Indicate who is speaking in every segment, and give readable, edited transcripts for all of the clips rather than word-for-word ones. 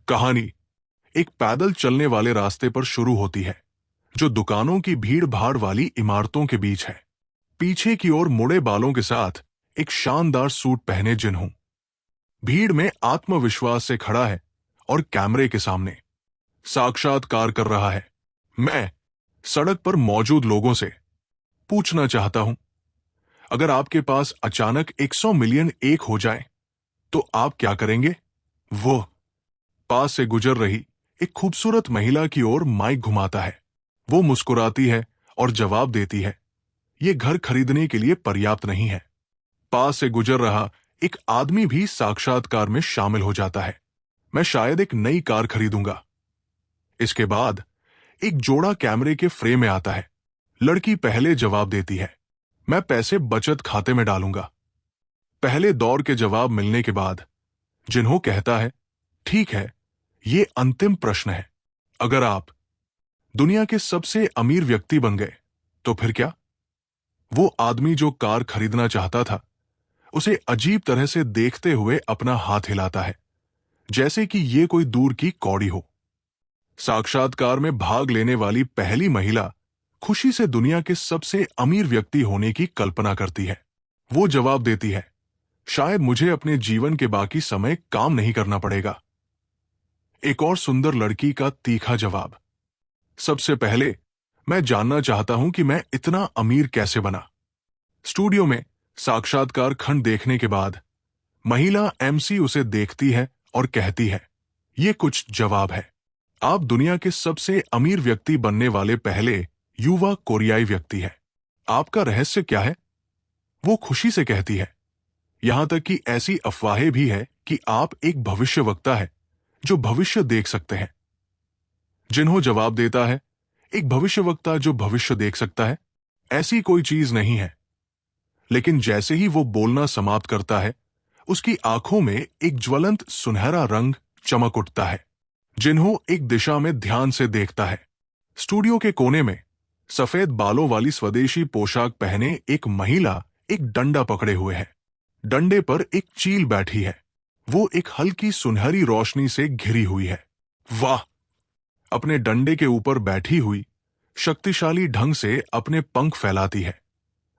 Speaker 1: कहानी एक पैदल चलने वाले रास्ते पर शुरू होती है, जो दुकानों की भीड़ भाड़ वाली इमारतों के बीच है। पीछे की ओर मुड़े बालों के साथ एक शानदार सूट पहने जिन्हों भीड़ में आत्मविश्वास से खड़ा है और कैमरे के सामने साक्षात्कार कर रहा है। मैं सड़क पर मौजूद लोगों से पूछना चाहता हूं, अगर आपके पास अचानक 100 मिलियन एक हो जाए तो आप क्या करेंगे? वो पास से गुजर रही एक खूबसूरत महिला की ओर माइक घुमाता है। वो मुस्कुराती है और जवाब देती है, ये घर खरीदने के लिए पर्याप्त नहीं है। पास से गुजर रहा एक आदमी भी साक्षात्कार में शामिल हो जाता है, मैं शायद एक नई कार खरीदूंगा। इसके बाद एक जोड़ा कैमरे के फ्रेम में आता है। लड़की पहले जवाब देती है, मैं पैसे बचत खाते में डालूंगा। पहले दौर के जवाब मिलने के बाद जिन्हों कहता है, ठीक है, ये अंतिम प्रश्न है। अगर आप दुनिया के सबसे अमीर व्यक्ति बन गए तो फिर क्या? वो आदमी जो कार खरीदना चाहता था, उसे अजीब तरह से देखते हुए अपना हाथ हिलाता है, जैसे कि ये कोई दूर की कौड़ी हो। साक्षात्कार में भाग लेने वाली पहली महिला खुशी से दुनिया के सबसे अमीर व्यक्ति होने की कल्पना करती है। वो जवाब देती है, शायद मुझे अपने जीवन के बाकी समय काम नहीं करना पड़ेगा। एक और सुंदर लड़की का तीखा जवाब, सबसे पहले मैं जानना चाहता हूं कि मैं इतना अमीर कैसे बना। स्टूडियो में साक्षात्कार खंड देखने के बाद महिला एमसी उसे देखती है और कहती है, ये कुछ जवाब है। आप दुनिया के सबसे अमीर व्यक्ति बनने वाले पहले युवा कोरियाई व्यक्ति है। आपका रहस्य क्या है? वो खुशी से कहती है, यहां तक कि ऐसी अफवाहें भी है कि आप एक भविष्यवक्ता है जो भविष्य देख सकते हैं। जिन्हों जवाब देता है, एक भविष्यवक्ता जो भविष्य देख सकता है, ऐसी कोई चीज नहीं है। लेकिन जैसे ही वो बोलना समाप्त करता है, उसकी आंखों में एक ज्वलंत सुनहरा रंग चमक उठता है। जिन्हों एक दिशा में ध्यान से देखता है। स्टूडियो के कोने में सफेद बालों वाली स्वदेशी पोशाक पहने एक महिला एक डंडा पकड़े हुए है। डंडे पर एक चील बैठी है। वो एक हल्की सुनहरी रोशनी से घिरी हुई है। वाह! अपने डंडे के ऊपर बैठी हुई शक्तिशाली ढंग से अपने पंख फैलाती है।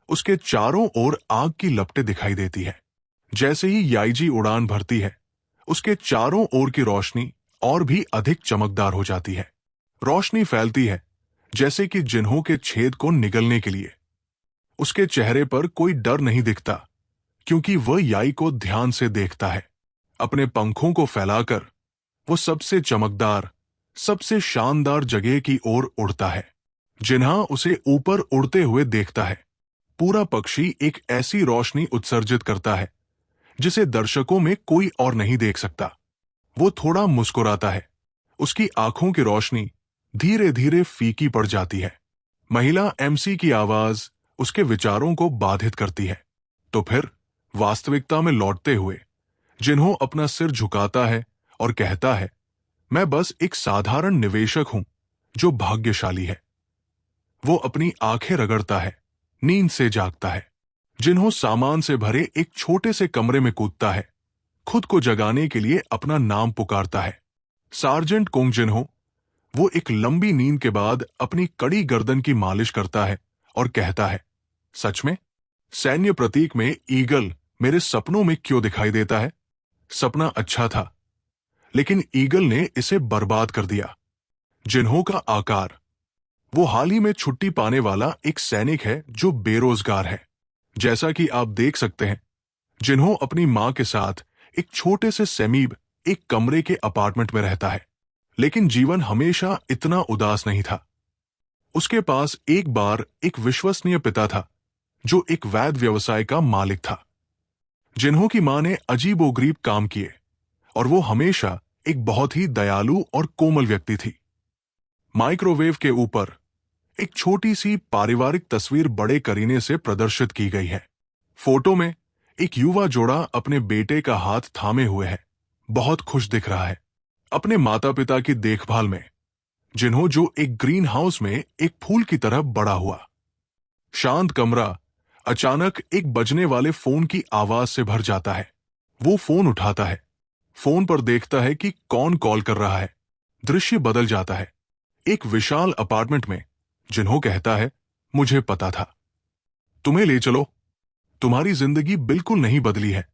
Speaker 1: उसके चारों ओर आग की लपटें दिखाई देती है। जैसे ही याईजी उड़ान भरती है, उसके चारों ओर की रोशनी और भी अधिक चमकदार हो जाती है। रोशनी फैलती है जैसे कि जिन्हों के छेद को निगलने के लिए। उसके चेहरे पर कोई डर नहीं दिखता, क्योंकि वह याई को ध्यान से देखता है। अपने पंखों को फैलाकर वो सबसे चमकदार, सबसे शानदार जगह की ओर उड़ता है। जिन्हा उसे ऊपर उड़ते हुए देखता है। पूरा पक्षी एक ऐसी रोशनी उत्सर्जित करता है जिसे दर्शकों में कोई और नहीं देख सकता। वो थोड़ा मुस्कुराता है। उसकी आंखों की रोशनी धीरे धीरे फीकी पड़ जाती है। महिला एमसी की आवाज उसके विचारों को बाधित करती है। तो फिर वास्तविकता में लौटते हुए जिन्हों अपना सिर झुकाता है और कहता है, मैं बस एक साधारण निवेशक हूं जो भाग्यशाली है। वो अपनी आंखें रगड़ता है, नींद से जागता है। जिन्हों सामान से भरे एक छोटे से कमरे में कूदता है, खुद को जगाने के लिए अपना नाम पुकारता है, सार्जेंट कोंग जिन्हों। वो एक लंबी नींद के बाद अपनी कड़ी गर्दन की मालिश करता है और कहता है, सच में? सैन्य प्रतीक में ईगल मेरे सपनों में क्यों दिखाई देता है? सपना अच्छा था, लेकिन ईगल ने इसे बर्बाद कर दिया। जिन्हों का आकार, वो हाल ही में छुट्टी पाने वाला एक सैनिक है जो बेरोजगार है। जैसा कि आप देख सकते हैं, जिन्हों अपनी मां के साथ एक छोटे से सेमीब एक कमरे के अपार्टमेंट में रहता है। लेकिन जीवन हमेशा इतना उदास नहीं था। उसके पास एक बार एक विश्वसनीय पिता था जो एक वैध व्यवसाय का मालिक था। जिन्हों की मां ने अजीबोगरीब काम किए और वो हमेशा एक बहुत ही दयालु और कोमल व्यक्ति थी। माइक्रोवेव के ऊपर एक छोटी सी पारिवारिक तस्वीर बड़े करीने से प्रदर्शित की गई है। फोटो में एक युवा जोड़ा अपने बेटे का हाथ थामे हुए है, बहुत खुश दिख रहा है अपने माता पिता की देखभाल में। जिन्हों जो एक ग्रीन हाउस में एक फूल की तरह बड़ा हुआ। शांत कमरा अचानक एक बजने वाले फोन की आवाज से भर जाता है। वो फोन उठाता है। फोन पर देखता है कि कौन कॉल कर रहा है। दृश्य बदल जाता है। एक विशाल अपार्टमेंट में जिन्हो कहता है, मुझे पता था। तुम्हें ले चलो, तुम्हारी जिंदगी बिल्कुल नहीं बदली है।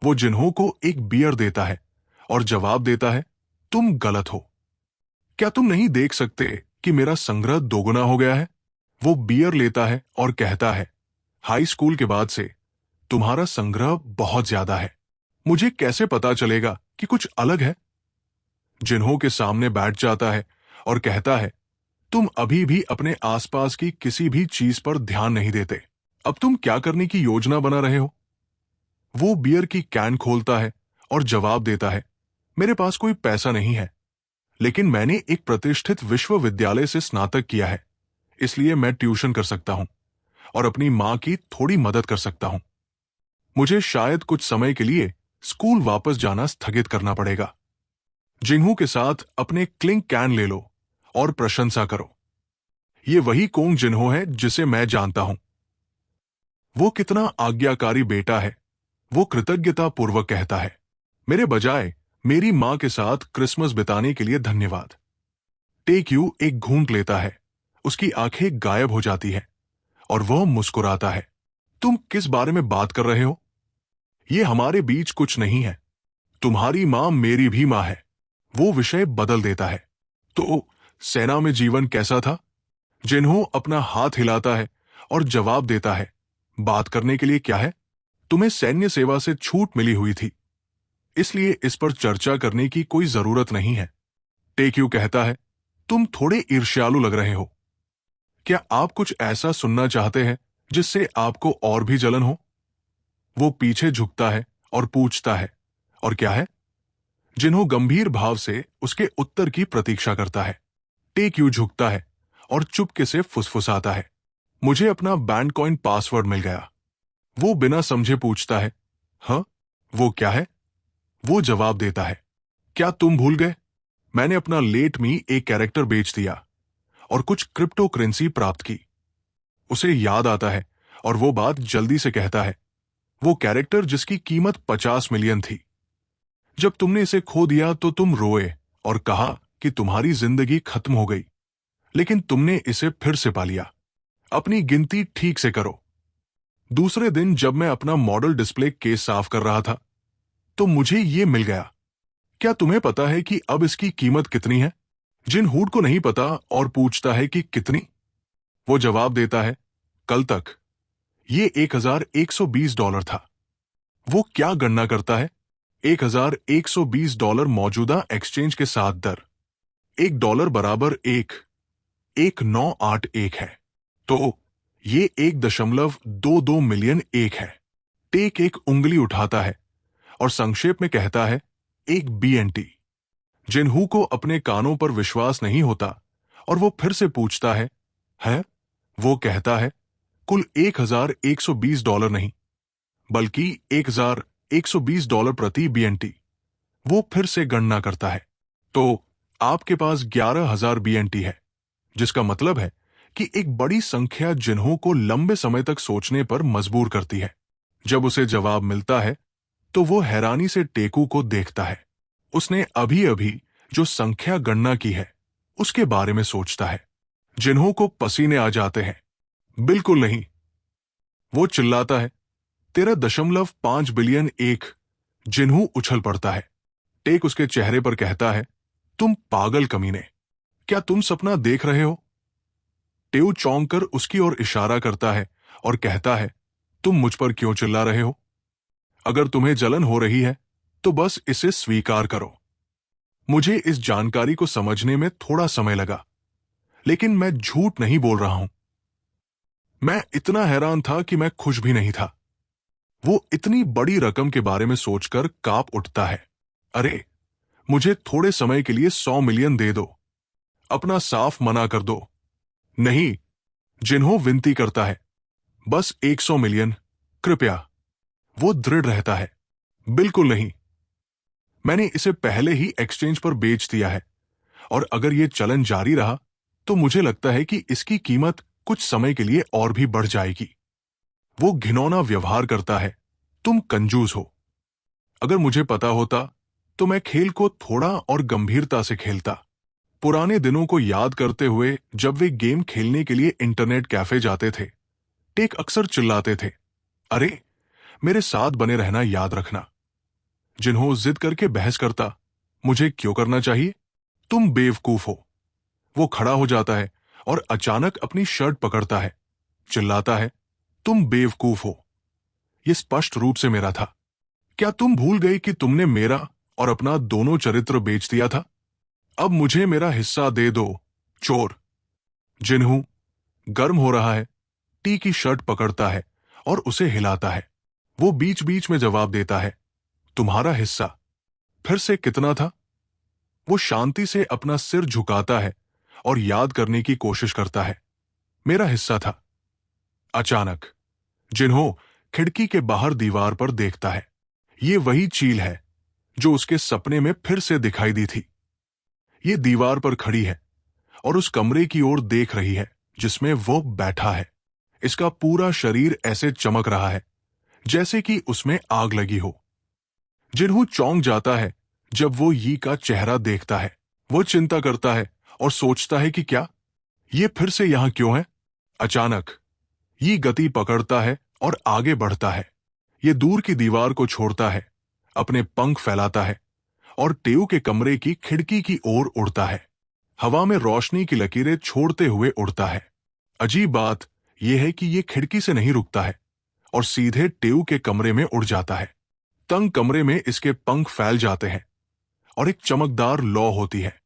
Speaker 1: वो जिन्हो को एक बियर देता है और जवाब देता है, तुम गलत हो। क्या तुम नहीं देख सकते कि मेरा संग्रह दोगुना हो गया है? वो बियर लेता है और कहता है, हाई स्कूल के बाद से तुम्हारा संग्रह बहुत ज्यादा है। मुझे कैसे पता चलेगा कि कुछ अलग है? जिन्हो के सामने बैठ जाता है और कहता है, तुम अभी भी अपने आसपास की किसी भी चीज पर ध्यान नहीं देते। अब तुम क्या करने की योजना बना रहे हो? वो बियर की कैन खोलता है और जवाब देता है, मेरे पास कोई पैसा नहीं है, लेकिन मैंने एक प्रतिष्ठित विश्वविद्यालय से स्नातक किया है, इसलिए मैं ट्यूशन कर सकता हूं और अपनी मां की थोड़ी मदद कर सकता हूं। मुझे शायद कुछ समय के लिए स्कूल वापस जाना स्थगित करना पड़ेगा। जिन्हो के साथ अपने क्लिंक कैन ले लो और प्रशंसा करो। ये वही कोंग जिन्हो है जिसे मैं जानता हूं। वो कितना आज्ञाकारी बेटा है, वो कृतज्ञता पूर्वक कहता है। मेरे बजाय मेरी मां के साथ क्रिसमस बिताने के लिए धन्यवाद। टेक यू एक घूंट लेता है, उसकी आंखें गायब हो जाती है और वह मुस्कुराता है। तुम किस बारे में बात कर रहे हो? ये हमारे बीच कुछ नहीं है। तुम्हारी मां मेरी भी मां है। वो विषय बदल देता है। तो सेना में जीवन कैसा था? जिन्हो अपना हाथ हिलाता है और जवाब देता है, बात करने के लिए क्या है? तुम्हें सैन्य सेवा से छूट मिली हुई थी, इसलिए इस पर चर्चा करने की कोई जरूरत नहीं है। टेक्यू कहता है, तुम थोड़े ईर्ष्यालु लग रहे हो। क्या आप कुछ ऐसा सुनना चाहते हैं जिससे आपको और भी जलन हो? वो पीछे झुकता है और पूछता है, और क्या है? जिन्हो गंभीर भाव से उसके उत्तर की प्रतीक्षा करता है। टेक्यू झुकता है और चुपके से फुसफुसाता है, मुझे अपना बैंक कॉइन पासवर्ड मिल गया। वो बिना समझे पूछता है, हाँ, वो क्या है? वो जवाब देता है, क्या तुम भूल गए? मैंने अपना लेट मी एक कैरेक्टर बेच दिया और कुछ क्रिप्टो करेंसी प्राप्त की। उसे याद आता है और वो बात जल्दी से कहता है, वो कैरेक्टर जिसकी कीमत 50 मिलियन थी। जब तुमने इसे खो दिया तो तुम रोए और कहा कि तुम्हारी जिंदगी खत्म हो गई, लेकिन तुमने इसे फिर से पा लिया। अपनी गिनती ठीक से करो। दूसरे दिन जब मैं अपना मॉडल डिस्प्ले केस साफ कर रहा था तो मुझे ये मिल गया। क्या तुम्हें पता है कि अब इसकी कीमत कितनी है? जिन हूड को नहीं पता और पूछता है कि कितनी। वो जवाब देता है, कल तक ये $1120 था। वो क्या गणना करता है? $1120 मौजूदा एक्सचेंज के साथ दर। $1 बराबर 1981 है, तो ये 1.22 मिलियन एक है। टेक एक उंगली उठाता है और संक्षेप में कहता है, एक BNT। जिन्हू को अपने कानों पर विश्वास नहीं होता और वो फिर से पूछता है? वो कहता है, कुल $1120 नहीं, बल्कि $1120 प्रति BNT। वो फिर से गणना करता है, तो आपके पास 11,000 BNT है, जिसका मतलब है कि एक बड़ी संख्या जिन्हों को लंबे समय तक सोचने पर मजबूर करती है। जब उसे जवाब मिलता है तो वो हैरानी से टेकू को देखता है। उसने अभी अभी जो संख्या गणना की है उसके बारे में सोचता है। जिन्हों को पसीने आ जाते हैं। बिल्कुल नहीं, वो चिल्लाता है, 13.5 बिलियन एक। जिन्हू उछल पड़ता है। टेक उसके चेहरे पर कहता है, तुम पागल कमीने, क्या तुम सपना देख रहे हो? टेऊ चौंक कर उसकी ओर इशारा करता है और कहता है, तुम मुझ पर क्यों चिल्ला रहे हो? अगर तुम्हें जलन हो रही है तो बस इसे स्वीकार करो। मुझे इस जानकारी को समझने में थोड़ा समय लगा, लेकिन मैं झूठ नहीं बोल रहा हूं। मैं इतना हैरान था कि मैं खुश भी नहीं था। वो इतनी बड़ी रकम के बारे में सोचकर कांप उठता है। अरे, मुझे थोड़े समय के लिए 100 मिलियन दे दो। अपना साफ मना कर दो। नहीं, जिन्हों विनती करता है, बस 100 मिलियन, कृपया। वो दृढ़ रहता है, बिल्कुल नहीं। मैंने इसे पहले ही एक्सचेंज पर बेच दिया है और अगर यह चलन जारी रहा तो मुझे लगता है कि इसकी कीमत कुछ समय के लिए और भी बढ़ जाएगी। वो घिनौना व्यवहार करता है, तुम कंजूस हो। अगर मुझे पता होता तो मैं खेल को थोड़ा और गंभीरता से खेलता। पुराने दिनों को याद करते हुए जब वे गेम खेलने के लिए इंटरनेट कैफे जाते थे, टेक अक्सर चिल्लाते थे, अरे मेरे साथ बने रहना याद रखना। जिन्हों जिद करके बहस करता, मुझे क्यों करना चाहिए, तुम बेवकूफ हो। वो खड़ा हो जाता है और अचानक अपनी शर्ट पकड़ता है, चिल्लाता है, तुम बेवकूफ हो। यह स्पष्ट रूप से मेरा था। क्या तुम भूल गई कि तुमने मेरा और अपना दोनों चरित्र बेच दिया था? अब मुझे मेरा हिस्सा दे दो, चोर। जिन्हू गर्म हो रहा है, टी की शर्ट पकड़ता है और उसे हिलाता है। वो बीच बीच में जवाब देता है, तुम्हारा हिस्सा। फिर से कितना था? वो शांति से अपना सिर झुकाता है और याद करने की कोशिश करता है। मेरा हिस्सा था। अचानक जिन्हों खिड़की के बाहर दीवार पर देखता है। ये वही चील है जो उसके सपने में फिर से दिखाई दी थी। ये दीवार पर खड़ी है और उस कमरे की ओर देख रही है जिसमें वो बैठा है। इसका पूरा शरीर ऐसे चमक रहा है जैसे कि उसमें आग लगी हो। जिन्हों चौंक जाता है जब वो यी का चेहरा देखता है। वो चिंता करता है और सोचता है कि क्या ये फिर से यहां क्यों है। अचानक यी गति पकड़ता है और आगे बढ़ता है। ये दूर की दीवार को छोड़ता है, अपने पंख फैलाता है और टेऊ के कमरे की खिड़की की ओर उड़ता है। हवा में रोशनी की लकीरें छोड़ते हुए उड़ता है। अजीब बात यह है कि यह खिड़की से नहीं रुकता है और सीधे टेऊ के कमरे में उड़ जाता है। तंग कमरे में इसके पंख फैल जाते हैं और एक चमकदार लौ होती है।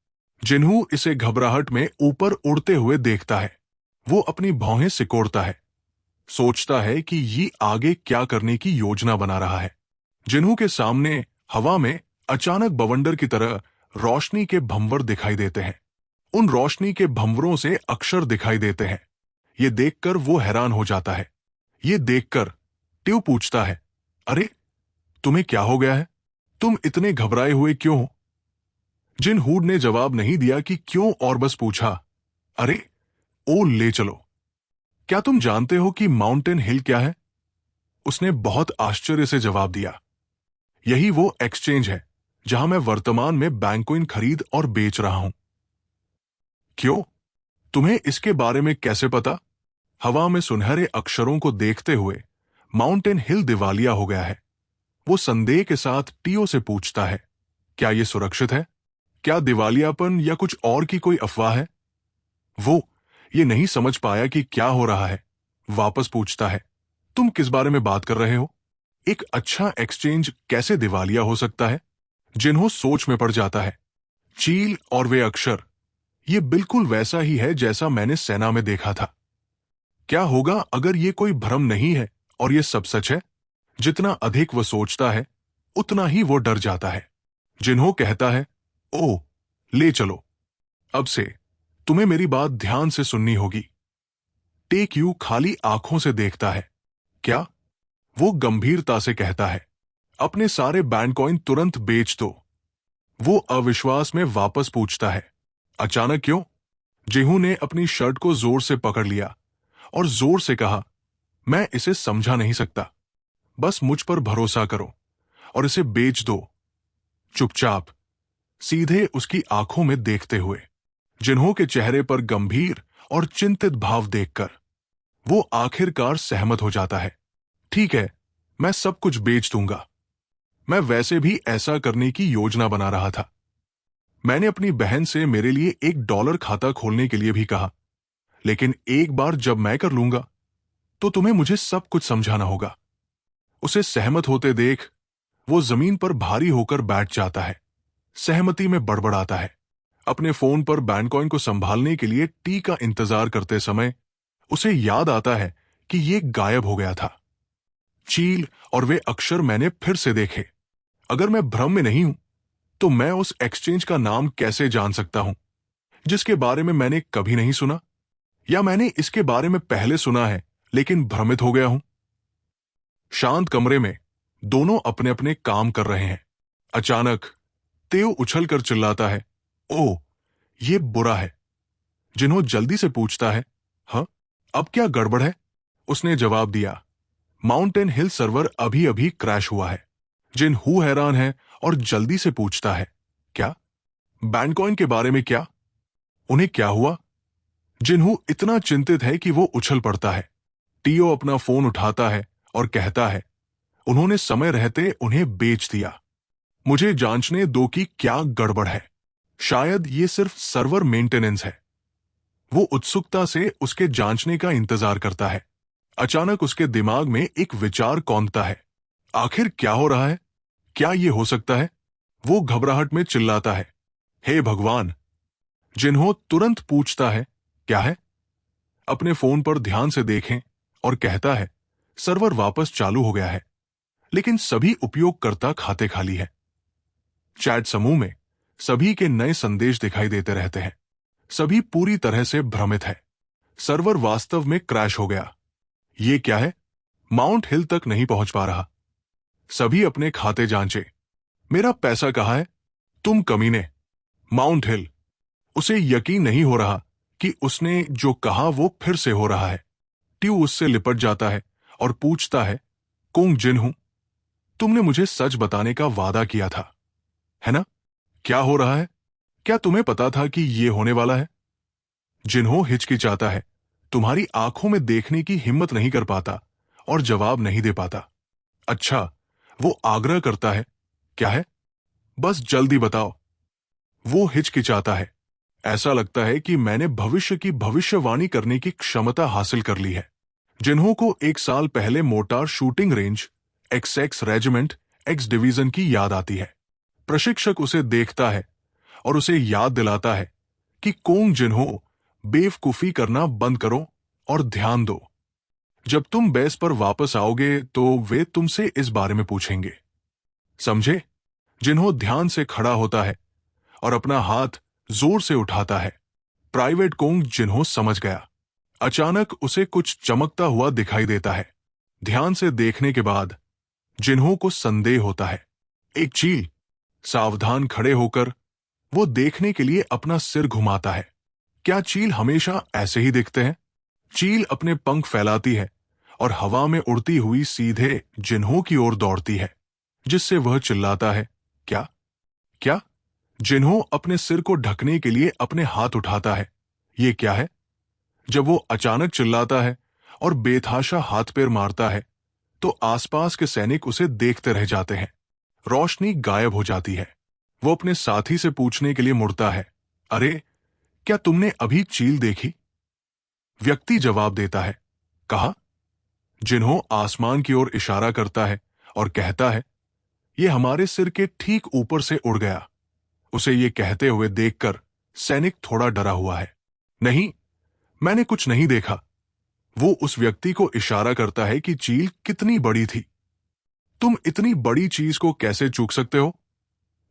Speaker 1: जिन्हों इसे घबराहट में ऊपर उड़ते हुए देखता है। वो अपनी भौहें सिकोड़ता है, सोचता है कि ये आगे क्या करने की योजना बना रहा है। जिन्हों के सामने हवा में अचानक बवंडर की तरह रोशनी के भंवर दिखाई देते हैं। उन रोशनी के भंवरों से अक्षर दिखाई देते हैं। ये देखकर वो हैरान हो जाता है। ये देखकर ट्यू पूछता है, अरे तुम्हें क्या हो गया है? तुम इतने घबराए हुए क्यों हो? जिनहूड ने जवाब नहीं दिया कि क्यों और बस पूछा, अरे ओ ले चलो। क्या तुम जानते हो कि माउंटेन हिल क्या है? उसने बहुत आश्चर्य से जवाब दिया, यही वो एक्सचेंज है जहां मैं वर्तमान में बैंकॉइन खरीद और बेच रहा हूं। क्यों? तुम्हें इसके बारे में कैसे पता? हवा में सुनहरे अक्षरों को देखते हुए माउंटेन हिल दिवालिया हो गया है। वो संदेह के साथ टीओ से पूछता है, क्या यह सुरक्षित है? क्या दिवालियापन या कुछ और की कोई अफवाह है? वो ये नहीं समझ पाया कि क्या हो रहा है। वापस पूछता है, तुम किस बारे में बात कर रहे हो? एक अच्छा एक्सचेंज कैसे दिवालिया हो सकता है? जिन्हों सोच में पड़ जाता है। चील और वे अक्षर, ये बिल्कुल वैसा ही है जैसा मैंने सेना में देखा था। क्या होगा अगर ये कोई भ्रम नहीं है और ये सब सच है? जितना अधिक वो सोचता है उतना ही वो डर जाता है। जिन्हों कहता है, ओ ले चलो, अब से तुम्हें मेरी बात ध्यान से सुननी होगी। टेक यू खाली आंखों से देखता है। क्या? वो गंभीरता से कहता है, अपने सारे बैंकॉइन तुरंत बेच दो। वो अविश्वास में वापस पूछता है, अचानक क्यों? जेहू ने अपनी शर्ट को जोर से पकड़ लिया और जोर से कहा, मैं इसे समझा नहीं सकता। बस मुझ पर भरोसा करो और इसे बेच दो। चुपचाप, सीधे उसकी आंखों में देखते हुए। जिन्हों के चेहरे पर गंभीर और चिंतित भाव देखकर वो आखिरकार सहमत हो जाता है। ठीक है, मैं सब कुछ बेच दूंगा। मैं वैसे भी ऐसा करने की योजना बना रहा था। मैंने अपनी बहन से मेरे लिए $1 खाता खोलने के लिए भी कहा, लेकिन एक बार जब मैं कर लूंगा तो तुम्हें मुझे सब कुछ समझाना होगा। उसे सहमत होते देख वो जमीन पर भारी होकर बैठ जाता है, सहमति में बड़बड़ाता है। अपने फोन पर बैंकॉइन को संभालने के लिए टी का इंतजार करते समय उसे याद आता है कि ये गायब हो गया था। चील और वे अक्षर मैंने फिर से देखे। अगर मैं भ्रम में नहीं हूं तो मैं उस एक्सचेंज का नाम कैसे जान सकता हूं जिसके बारे में मैंने कभी नहीं सुना, या मैंने इसके बारे में पहले सुना है लेकिन भ्रमित हो गया हूं। शांत कमरे में दोनों अपने अपने काम कर रहे हैं। अचानक तेओ उछलकर चिल्लाता है, ओ ये बुरा है। जिन्हों जल्दी से पूछता है, हाँ अब क्या गड़बड़ है? उसने जवाब दिया, माउंटेन हिल सर्वर अभी अभी क्रैश हुआ है। जिन्हों हैरान है और जल्दी से पूछता है, क्या? बैंडकॉइन के बारे में क्या? उन्हें क्या हुआ? जिन्हू इतना चिंतित है कि वो उछल पड़ता है। टीओ अपना फोन उठाता है और कहता है, उन्होंने समय रहते उन्हें बेच दिया। मुझे जांचने दो कि क्या गड़बड़ है। शायद ये सिर्फ सर्वर मेंटेनेंस है। वो उत्सुकता से उसके जांचने का इंतजार करता है। अचानक उसके दिमाग में एक विचार कौंधता है। आखिर क्या हो रहा है? क्या ये हो सकता है? वो घबराहट में चिल्लाता है, हे भगवान! जिन्हो तुरंत पूछता है, क्या है? अपने फोन पर ध्यान से देखें और कहता है, सर्वर वापस चालू हो गया है, लेकिन सभी उपयोगकर्ता खाते खाली है। चैट समूह में सभी के नए संदेश दिखाई देते रहते हैं। सभी पूरी तरह से भ्रमित है। सर्वर वास्तव में क्रैश हो गया। ये क्या है? माउंट हिल तक नहीं पहुंच पा रहा। सभी अपने खाते जांचे। मेरा पैसा कहाँ है? तुम कमीने! माउंट हिल! उसे यकीन नहीं हो रहा कि उसने जो कहा वो फिर से हो रहा है। ट्यू उससे लिपट जाता है और पूछता है, कोंग जिन्हू, तुमने मुझे सच बताने का वादा किया था, है ना? क्या हो रहा है? क्या तुम्हें पता था कि ये होने वाला है? जिन्हो हिचकिचाता है, तुम्हारी आंखों में देखने की हिम्मत नहीं कर पाता और जवाब नहीं दे पाता। अच्छा, वो आग्रह करता है, क्या है? बस जल्दी बताओ। वो हिचकिचाता है। ऐसा लगता है कि मैंने भविष्य की भविष्यवाणी करने की क्षमता हासिल कर ली है। जिन्हों को 1 साल पहले mortar shooting range XX regiment X division की याद आती है। प्रशिक्षक उसे देखता है और उसे याद दिलाता है कि कोंग जिन्हो, बेवकूफी करना बंद करो और ध्यान दो। जब तुम बेस पर वापस आओगे तो वे तुमसे इस बारे में पूछेंगे। समझे? जिन्हो ध्यान से खड़ा होता है और अपना हाथ जोर से उठाता है। प्राइवेट कोंग जिन्हो समझ गया। अचानक उसे कुछ चमकता हुआ दिखाई देता है। ध्यान से देखने के बाद जिन्हो को संदेह होता है। एक चील। सावधान खड़े होकर वो देखने के लिए अपना सिर घुमाता है। क्या चील हमेशा ऐसे ही दिखते हैं? चील अपने पंख फैलाती है और हवा में उड़ती हुई सीधे जिन्हो की ओर दौड़ती है, जिससे वह चिल्लाता है, क्या? क्या? जिन्हो अपने सिर को ढकने के लिए अपने हाथ उठाता है। ये क्या है? जब वो अचानक चिल्लाता है और बेतहाशा हाथ पैर मारता है तो आसपास के सैनिक उसे देखते रह जाते हैं। रोशनी गायब हो जाती है। वो अपने साथी से पूछने के लिए मुड़ता है, अरे, क्या तुमने अभी चील देखी? व्यक्ति जवाब देता है, कहा? जिन्हो आसमान की ओर इशारा करता है और कहता है, ये हमारे सिर के ठीक ऊपर से उड़ गया। उसे ये कहते हुए देखकर सैनिक थोड़ा डरा हुआ है। नहीं, मैंने कुछ नहीं देखा। वो उस व्यक्ति को इशारा करता है कि चील कितनी बड़ी थी। तुम इतनी बड़ी चीज को कैसे चूक सकते हो?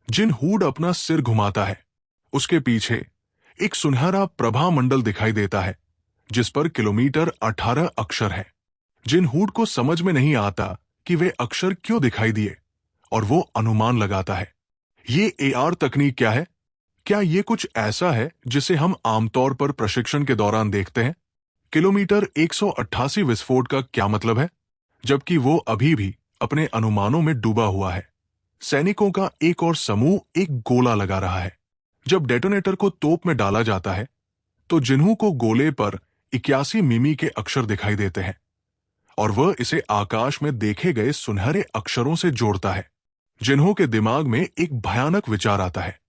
Speaker 1: जिन हूड अपना सिर घुमाता है। उसके पीछे एक सुनहरा प्रभा मंडल दिखाई देता है, जिस पर किलोमीटर 18 अक्षर है। जिन हूड को समझ में नहीं आता कि वे अक्षर क्यों दिखाई दिए, और वो अनुमान लगाता है। ये AR तकनीक क्या है? क्या ये कुछ ऐसा है जिसे हम आमतौर पर प्रशिक्षण के दौरान देखते हैं? किलोमीटर 188 विस्फोट का क्या मतलब है, जबकि वो अभी भी अपने अनुमानों में डूबा हुआ है? सैनिकों का एक और समूह एक गोला लगा रहा है। जब डेटोनेटर को तोप में डाला जाता है तो जिन्हू को गोले पर 81 मिमी के अक्षर दिखाई देते हैं और वह इसे आकाश में देखे गए सुनहरे अक्षरों से जोड़ता है। जिन्हू के दिमाग में एक भयानक विचार आता है,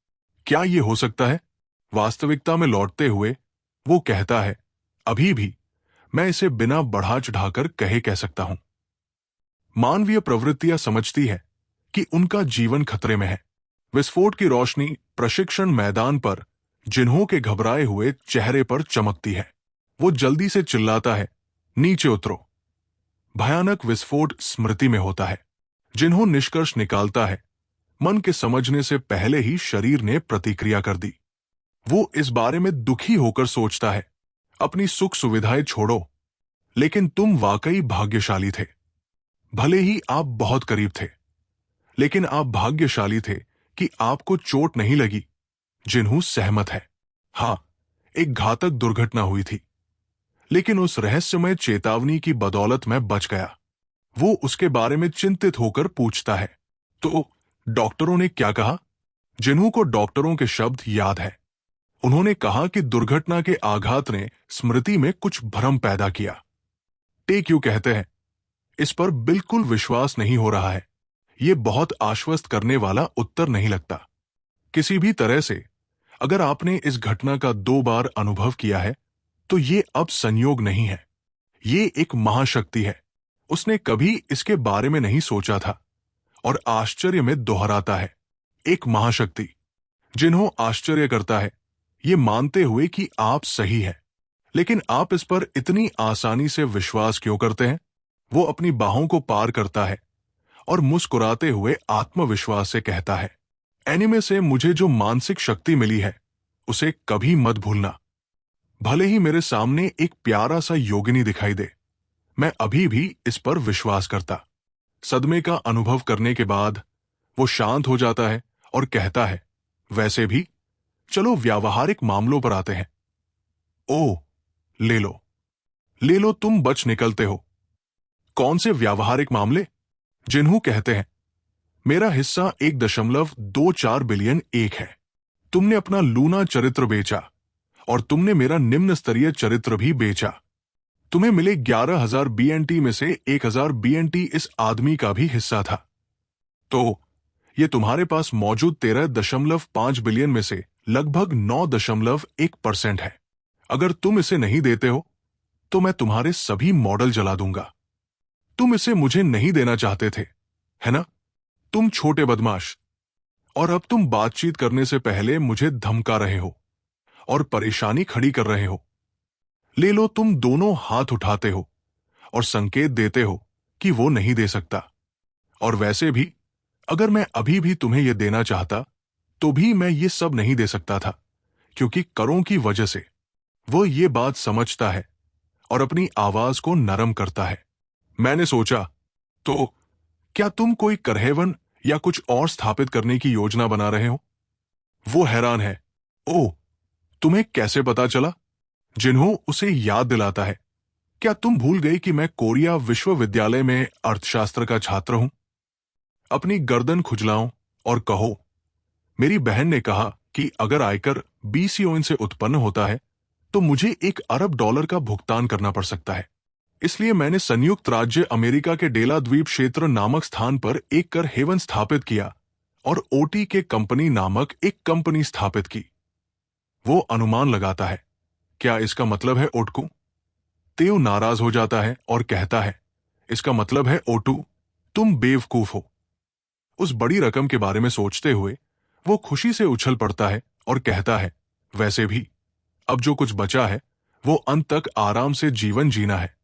Speaker 1: क्या यह हो सकता है? वास्तविकता में लौटते हुए वो कहता है, अभी भी मैं इसे बिना बढ़ा चढ़ाकर कह सकता हूं। मानवीय प्रवृत्तियां समझती है कि उनका जीवन खतरे में है। विस्फोट की रोशनी प्रशिक्षण मैदान पर जिन्हों के घबराए हुए चेहरे पर चमकती है। वो जल्दी से चिल्लाता है, नीचे उतरो। भयानक विस्फोट स्मृति में होता है। जिन्हों निष्कर्ष निकालता है, मन के समझने से पहले ही शरीर ने प्रतिक्रिया कर दी। वो इस बारे में दुखी होकर सोचता है, अपनी सुख सुविधाएं छोड़ो, लेकिन तुम वाकई भाग्यशाली थे। भले ही आप बहुत करीब थे, लेकिन आप भाग्यशाली थे कि आपको चोट नहीं लगी। जिन्हू सहमत है। हां, एक घातक दुर्घटना हुई थी, लेकिन उस रहस्यमय चेतावनी की बदौलत मैं बच गया। वो उसके बारे में चिंतित होकर पूछता है, तो डॉक्टरों ने क्या कहा? जिन्हों को डॉक्टरों के शब्द याद है। उन्होंने कहा कि दुर्घटना के आघात ने स्मृति में कुछ भ्रम पैदा किया। टेक यू कहते हैं, इस पर बिल्कुल विश्वास नहीं हो रहा है। यह बहुत आश्वस्त करने वाला उत्तर नहीं लगता। किसी भी तरह से अगर आपने इस घटना का 2 बार अनुभव किया है तो ये अब संयोग नहीं है, ये एक महाशक्ति है। उसने कभी इसके बारे में नहीं सोचा था और आश्चर्य में दोहराता है, एक महाशक्ति। जिन्हों आश्चर्य करता है ये मानते हुए कि आप सही है, लेकिन आप इस पर इतनी आसानी से विश्वास क्यों करते हैं? वो अपनी बाहों को पार करता है और मुस्कुराते हुए आत्मविश्वास से कहता है, एनीमे से मुझे जो मानसिक शक्ति मिली है उसे कभी मत भूलना। भले ही मेरे सामने एक प्यारा सा योगिनी दिखाई दे, मैं अभी भी इस पर विश्वास करता। सदमे का अनुभव करने के बाद वो शांत हो जाता है और कहता है, वैसे भी चलो व्यावहारिक मामलों पर आते हैं। ओ, ले लो, तुम बच निकलते हो। कौन से व्यावहारिक मामले? जिन्हों कहते हैं, मेरा हिस्सा 1.24 बिलियन एक है। तुमने अपना लूना चरित्र बेचा और तुमने मेरा निम्न स्तरीय चरित्र भी बेचा। तुम्हें मिले 11,000 BNT में से 1,000 BNT इस आदमी का भी हिस्सा था। तो ये तुम्हारे पास मौजूद 13.5 बिलियन में से लगभग 9.1% है। अगर तुम इसे नहीं देते हो तो मैं तुम्हारे सभी मॉडल जला दूंगा। तुम इसे मुझे नहीं देना चाहते थे, है ना? तुम छोटे बदमाश। और अब तुम बातचीत करने से पहले मुझे धमका रहे हो और परेशानी खड़ी कर रहे हो। ले लो, तुम दोनों हाथ उठाते हो और संकेत देते हो कि वो नहीं दे सकता। और वैसे भी अगर मैं अभी भी तुम्हें यह देना चाहता तो भी मैं ये सब नहीं दे सकता था, क्योंकि करों की वजह से। वो ये बात समझता है और अपनी आवाज को नरम करता है। मैंने सोचा, तो क्या तुम कोई करहेवन या कुछ और स्थापित करने की योजना बना रहे हो? वो हैरान है। ओ, तुम्हें कैसे पता चला? जिन्हों उसे याद दिलाता है, क्या तुम भूल गई कि मैं कोरिया विश्वविद्यालय में अर्थशास्त्र का छात्र हूं? अपनी गर्दन खुजलाओ और कहो, मेरी बहन ने कहा कि अगर आयकर BCON से उत्पन्न होता है तो मुझे $1 अरब का भुगतान करना पड़ सकता है। इसलिए मैंने संयुक्त राज्य अमेरिका के डेला द्वीप क्षेत्र नामक स्थान पर एक कर हेवन स्थापित किया और OTK कंपनी नामक एक कंपनी स्थापित की। वो अनुमान लगाता है, क्या इसका मतलब है ओटकू? तेओ नाराज हो जाता है और कहता है, इसका मतलब है ओटू, तुम बेवकूफ हो। उस बड़ी रकम के बारे में सोचते हुए वो खुशी से उछल पड़ता है और कहता है, वैसे भी अब जो कुछ बचा है वो अंत तक आराम से जीवन जीना है।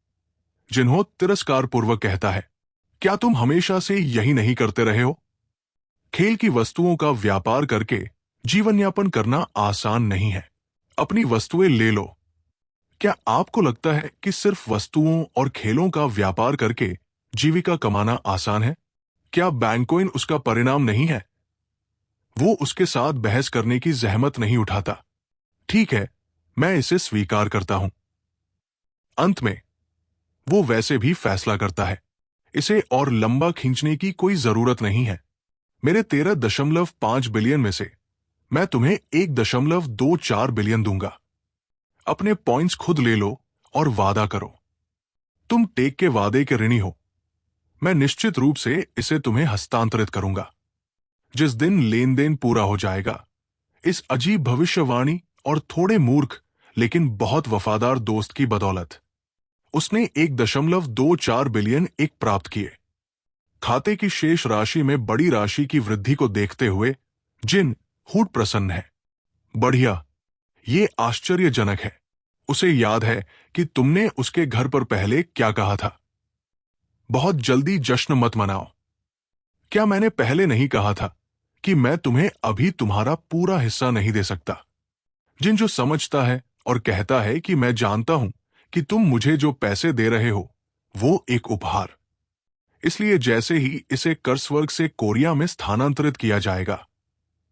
Speaker 1: जिन्हों तिरस्कार पूर्वक कहता है, क्या तुम हमेशा से यही नहीं करते रहे हो? खेल की वस्तुओं का व्यापार करके जीवन यापन करना आसान नहीं है। अपनी वस्तुएं ले लो। क्या आपको लगता है कि सिर्फ वस्तुओं और खेलों का व्यापार करके जीविका कमाना आसान है? क्या बैंकॉइन उसका परिणाम नहीं है? वो उसके साथ बहस करने की जहमत नहीं उठाता। ठीक है, मैं इसे स्वीकार करता हूं। अंत में वो वैसे भी फैसला करता है, इसे और लंबा खींचने की कोई जरूरत नहीं है। मेरे 13.5 बिलियन में से मैं तुम्हें 1.24 बिलियन दूंगा। अपने पॉइंट्स खुद ले लो और वादा करो। तुम टेक के वादे के ऋणी हो। मैं निश्चित रूप से इसे तुम्हें हस्तांतरित करूंगा जिस दिन लेन देन पूरा हो जाएगा। इस अजीब भविष्यवाणी और थोड़े मूर्ख लेकिन बहुत वफादार दोस्त की बदौलत उसने 1.24 बिलियन एक प्राप्त किए। खाते की शेष राशि में बड़ी राशि की वृद्धि को देखते हुए जिन हूट प्रसन्न है। बढ़िया, ये आश्चर्यजनक है। उसे याद है कि तुमने उसके घर पर पहले क्या कहा था, बहुत जल्दी जश्न मत मनाओ। क्या मैंने पहले नहीं कहा था कि मैं तुम्हें अभी तुम्हारा पूरा हिस्सा नहीं दे सकता? जिन जो समझता है और कहता है कि मैं जानता हूं कि तुम मुझे जो पैसे दे रहे हो वो एक उपहार, इसलिए जैसे ही इसे कर्सवर्ग से कोरिया में स्थानांतरित किया जाएगा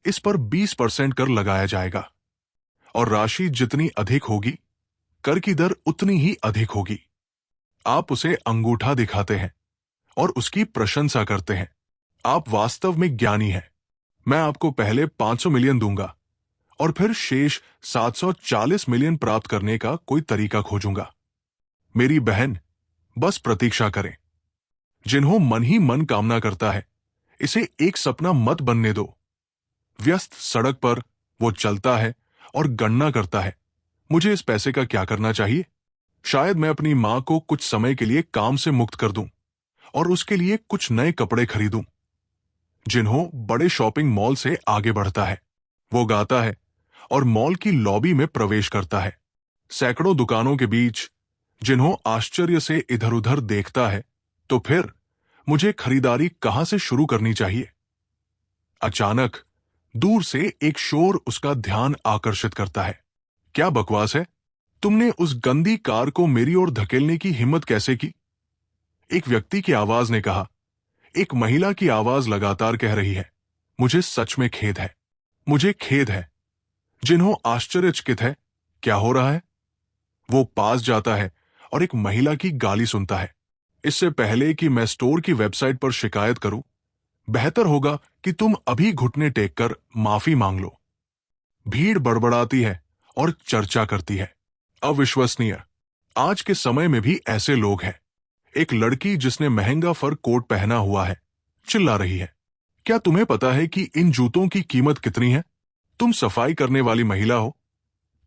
Speaker 1: इस पर 20% कर लगाया जाएगा और राशि जितनी अधिक होगी कर की दर उतनी ही अधिक होगी। आप उसे अंगूठा दिखाते हैं और उसकी प्रशंसा करते हैं आप वास्तव में ज्ञानी हैं। मैं आपको पहले 500 मिलियन दूंगा और फिर शेष 740 मिलियन प्राप्त करने का कोई तरीका खोजूंगा। मेरी बहन, बस प्रतीक्षा करें। जिन्हों मन ही मन कामना करता है, इसे एक सपना मत बनने दो। व्यस्त सड़क पर वो चलता है और गणना करता है, मुझे इस पैसे का क्या करना चाहिए। शायद मैं अपनी मां को कुछ समय के लिए काम से मुक्त कर दूं और उसके लिए कुछ नए कपड़े खरीदूं। जिन्हों बड़े शॉपिंग मॉल से आगे बढ़ता है। वो गाता है और मॉल की लॉबी में प्रवेश करता है। सैकड़ों दुकानों के बीच जिन्हों आश्चर्य से इधर उधर देखता है, तो फिर मुझे खरीदारी कहां से शुरू करनी चाहिए। अचानक दूर से एक शोर उसका ध्यान आकर्षित करता है। क्या बकवास है? तुमने उस गंदी कार को मेरी ओर धकेलने की हिम्मत कैसे की? एक व्यक्ति की आवाज ने कहा। एक महिला की आवाज लगातार कह रही है, मुझे सच में खेद है, मुझे खेद है। जिन्हों आश्चर्यचकित है, क्या हो रहा है? वो पास जाता है और एक महिला की गाली सुनता है। इससे पहले कि मैं स्टोर की वेबसाइट पर शिकायत करूं, बेहतर होगा कि तुम अभी घुटने टेक कर माफी मांग लो। भीड़ बड़बड़ाती है और चर्चा करती है। अविश्वसनीय, आज के समय में भी ऐसे लोग हैं। एक लड़की जिसने महंगा फर कोट पहना हुआ है, चिल्ला रही है, क्या तुम्हें पता है कि इन जूतों की कीमत कितनी है? तुम सफाई करने वाली महिला हो।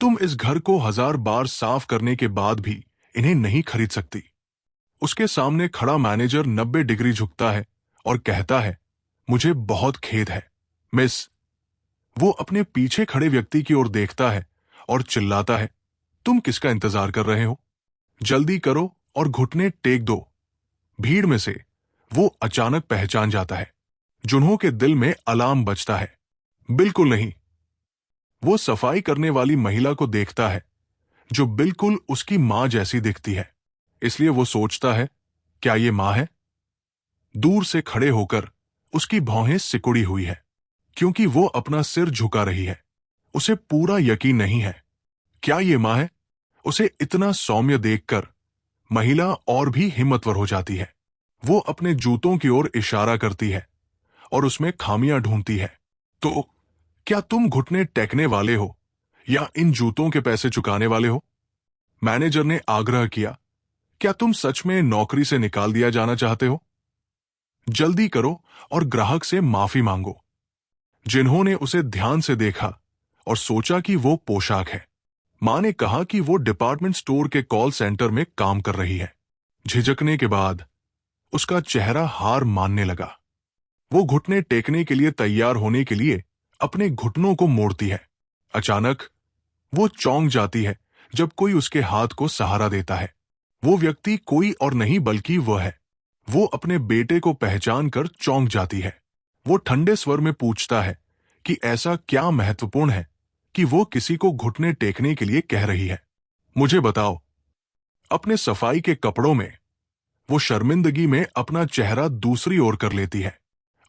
Speaker 1: तुम इस घर को 1000 बार साफ करने के बाद भी इन्हें नहीं खरीद सकती। उसके सामने खड़ा मैनेजर 90 डिग्री झुकता है और कहता है, मुझे बहुत खेद है, मिस। वो अपने पीछे खड़े व्यक्ति की ओर देखता है और चिल्लाता है, तुम किसका इंतजार कर रहे हो? जल्दी करो और घुटने टेक दो। भीड़ में से वो अचानक पहचान जाता है। जिन्हों के दिल में अलार्म बजता है। बिल्कुल नहीं। वो सफाई करने वाली महिला को देखता है, जो बिल्कुल उसकी मां जैसी दिखती है। इसलिए वो सोचता है, क्या ये मां है? दूर से खड़े होकर उसकी भौहें सिकुड़ी हुई है, क्योंकि वो अपना सिर झुका रही है। उसे पूरा यकीन नहीं है। क्या ये मां है? उसे इतना सौम्य देखकर महिला और भी हिम्मतवर हो जाती है। वो अपने जूतों की ओर इशारा करती है और उसमें खामियां ढूंढती है। तो क्या तुम घुटने टेकने वाले हो या इन जूतों के पैसे चुकाने वाले हो? मैनेजर ने आग्रह किया, क्या तुम सच में नौकरी से निकाल दिया जाना चाहते हो? जल्दी करो और ग्राहक से माफी मांगो। जिन्होंने उसे ध्यान से देखा और सोचा कि वो पोशाक है। मां ने कहा कि वो डिपार्टमेंट स्टोर के कॉल सेंटर में काम कर रही है। झिझकने के बाद उसका चेहरा हार मानने लगा। वो घुटने टेकने के लिए तैयार होने के लिए अपने घुटनों को मोड़ती है। अचानक वो चौंक जाती है जब कोई उसके हाथ को सहारा देता है। वो व्यक्ति कोई और नहीं बल्कि वह है। वो अपने बेटे को पहचान कर चौंक जाती है। वो ठंडे स्वर में पूछता है कि ऐसा क्या महत्वपूर्ण है कि वो किसी को घुटने टेकने के लिए कह रही है। मुझे बताओ। अपने सफाई के कपड़ों में वो शर्मिंदगी में अपना चेहरा दूसरी ओर कर लेती है।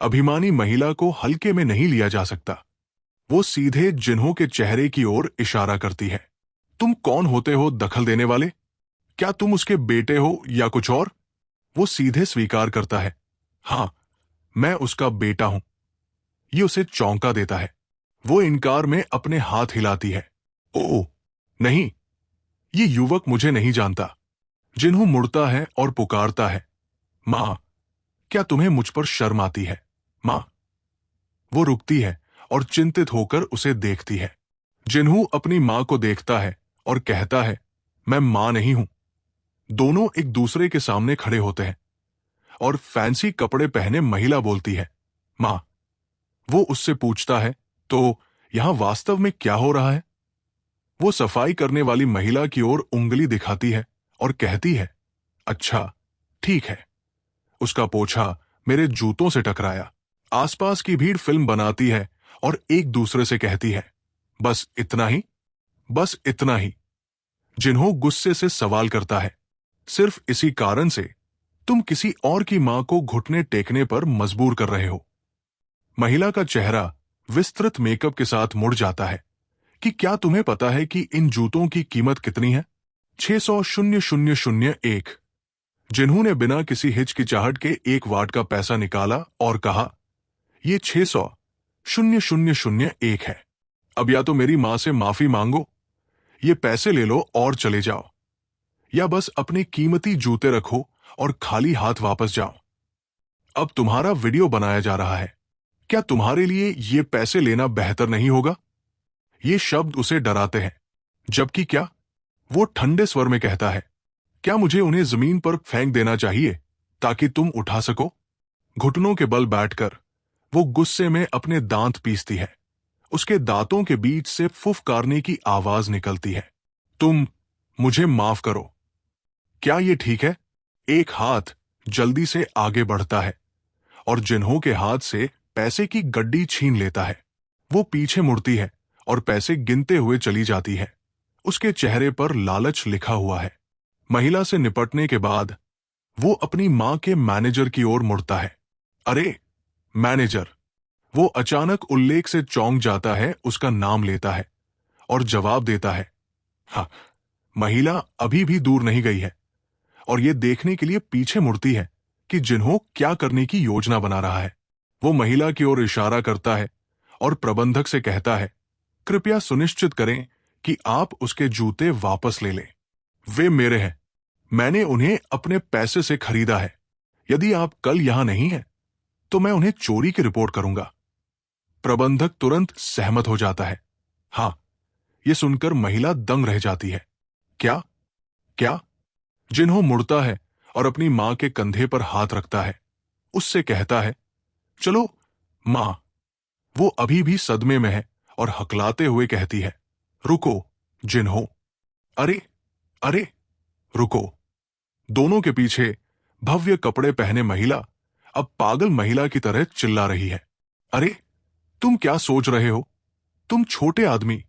Speaker 1: अभिमानी महिला को हल्के में नहीं लिया जा सकता। वो सीधे जिन्हों के चेहरे की ओर इशारा करती है। तुम कौन होते हो दखल देने वाले? क्या तुम उसके बेटे हो या कुछ और? वो सीधे स्वीकार करता है, हां, मैं उसका बेटा हूं। ये उसे चौंका देता है। वो इनकार में अपने हाथ हिलाती है। ओह नहीं, ये युवक मुझे नहीं जानता। जिन्हों मुड़ता है और पुकारता है, मां, क्या तुम्हें मुझ पर शर्म आती है? मां। वो रुकती है और चिंतित होकर उसे देखती है। जिन्हों अपनी मां को देखता है और कहता है, मैं मां नहीं हूं। दोनों एक दूसरे के सामने खड़े होते हैं और फैंसी कपड़े पहने महिला बोलती है, मां। वो उससे पूछता है, तो यहां वास्तव में क्या हो रहा है? वो सफाई करने वाली महिला की ओर उंगली दिखाती है और कहती है, अच्छा, ठीक है। उसका पोछा मेरे जूतों से टकराया। आसपास की भीड़ फिल्म बनाती है और एक दूसरे से कहती है, बस इतना ही, बस इतना ही। जिन्हों गुस्से से सवाल करता है, सिर्फ इसी कारण से तुम किसी और की मां को घुटने टेकने पर मजबूर कर रहे हो। महिला का चेहरा विस्तृत मेकअप के साथ मुड़ जाता है कि क्या तुम्हें पता है कि इन जूतों की कीमत कितनी है? 600,001। जिन्होंने बिना किसी हिचकिचाहट के 1 वाट का पैसा निकाला और कहा, ये 600,000,001 है। अब या तो मेरी मां से माफी मांगो, ये पैसे ले लो और चले जाओ, या बस अपने कीमती जूते रखो और खाली हाथ वापस जाओ। अब तुम्हारा वीडियो बनाया जा रहा है, क्या तुम्हारे लिए ये पैसे लेना बेहतर नहीं होगा? ये शब्द उसे डराते हैं, जबकि क्या? वो ठंडे स्वर में कहता है, क्या मुझे उन्हें जमीन पर फेंक देना चाहिए ताकि तुम उठा सको? घुटनों के बल बैठकर वो गुस्से में अपने दांत पीसती है। उसके दांतों के बीच से फुफकारने की आवाज निकलती है, तुम मुझे माफ करो। क्या ये ठीक है? एक हाथ जल्दी से आगे बढ़ता है और जिन्हों के हाथ से पैसे की गड्डी छीन लेता है। वो पीछे मुड़ती है और पैसे गिनते हुए चली जाती है। उसके चेहरे पर लालच लिखा हुआ है। महिला से निपटने के बाद वो अपनी मां के मैनेजर की ओर मुड़ता है। अरे मैनेजर! वो अचानक उल्लेख से चौंक जाता है, उसका नाम लेता है और जवाब देता है। हाँ, महिला अभी भी दूर नहीं गई है और ये देखने के लिए पीछे मुड़ती है कि जिन्हों क्या करने की योजना बना रहा है। वो महिला की ओर इशारा करता है और प्रबंधक से कहता है, कृपया सुनिश्चित करें कि आप उसके जूते वापस ले लें। वे मेरे हैं, मैंने उन्हें अपने पैसे से खरीदा है। यदि आप कल यहां नहीं हैं, तो मैं उन्हें चोरी की रिपोर्ट करूंगा। प्रबंधक तुरंत सहमत हो जाता है। हां, यह सुनकर महिला दंग रह जाती है। क्या? क्या? जिन्हों मुड़ता है और अपनी मां के कंधे पर हाथ रखता है। उससे कहता है, चलो मां। वो अभी भी सदमे में है और हकलाते हुए कहती है, रुको जिन्हों। अरे अरे रुको। दोनों के पीछे भव्य कपड़े पहने महिला अब पागल महिला की तरह चिल्ला रही है। अरे तुम क्या सोच रहे हो, तुम छोटे आदमी।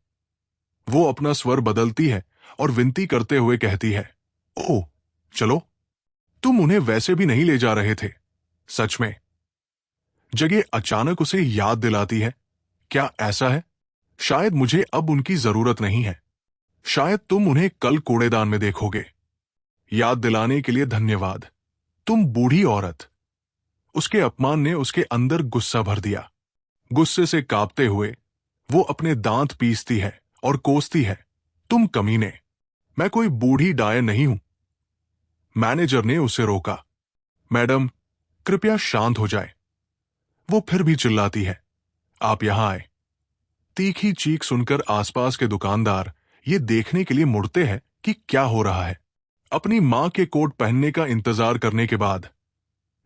Speaker 1: वो अपना स्वर बदलती है और विनती करते हुए कहती है, ओह चलो, तुम उन्हें वैसे भी नहीं ले जा रहे थे। सच में। जगह अचानक उसे याद दिलाती है, क्या ऐसा है? शायद मुझे अब उनकी जरूरत नहीं है। शायद तुम उन्हें कल कूड़ेदान में देखोगे। याद दिलाने के लिए धन्यवाद, तुम बूढ़ी औरत। उसके अपमान ने उसके अंदर गुस्सा भर दिया। गुस्से से कांपते हुए वो अपने दांत पीसती है और कोसती है, तुम कमीने, मैं कोई बूढ़ी डाय नहीं हूं। मैनेजर ने उसे रोका। मैडम, कृपया शांत हो जाए। वो फिर भी चिल्लाती है, आप यहां आए। तीखी चीख सुनकर आसपास के दुकानदार ये देखने के लिए मुड़ते हैं कि क्या हो रहा है। अपनी मां के कोट पहनने का इंतजार करने के बाद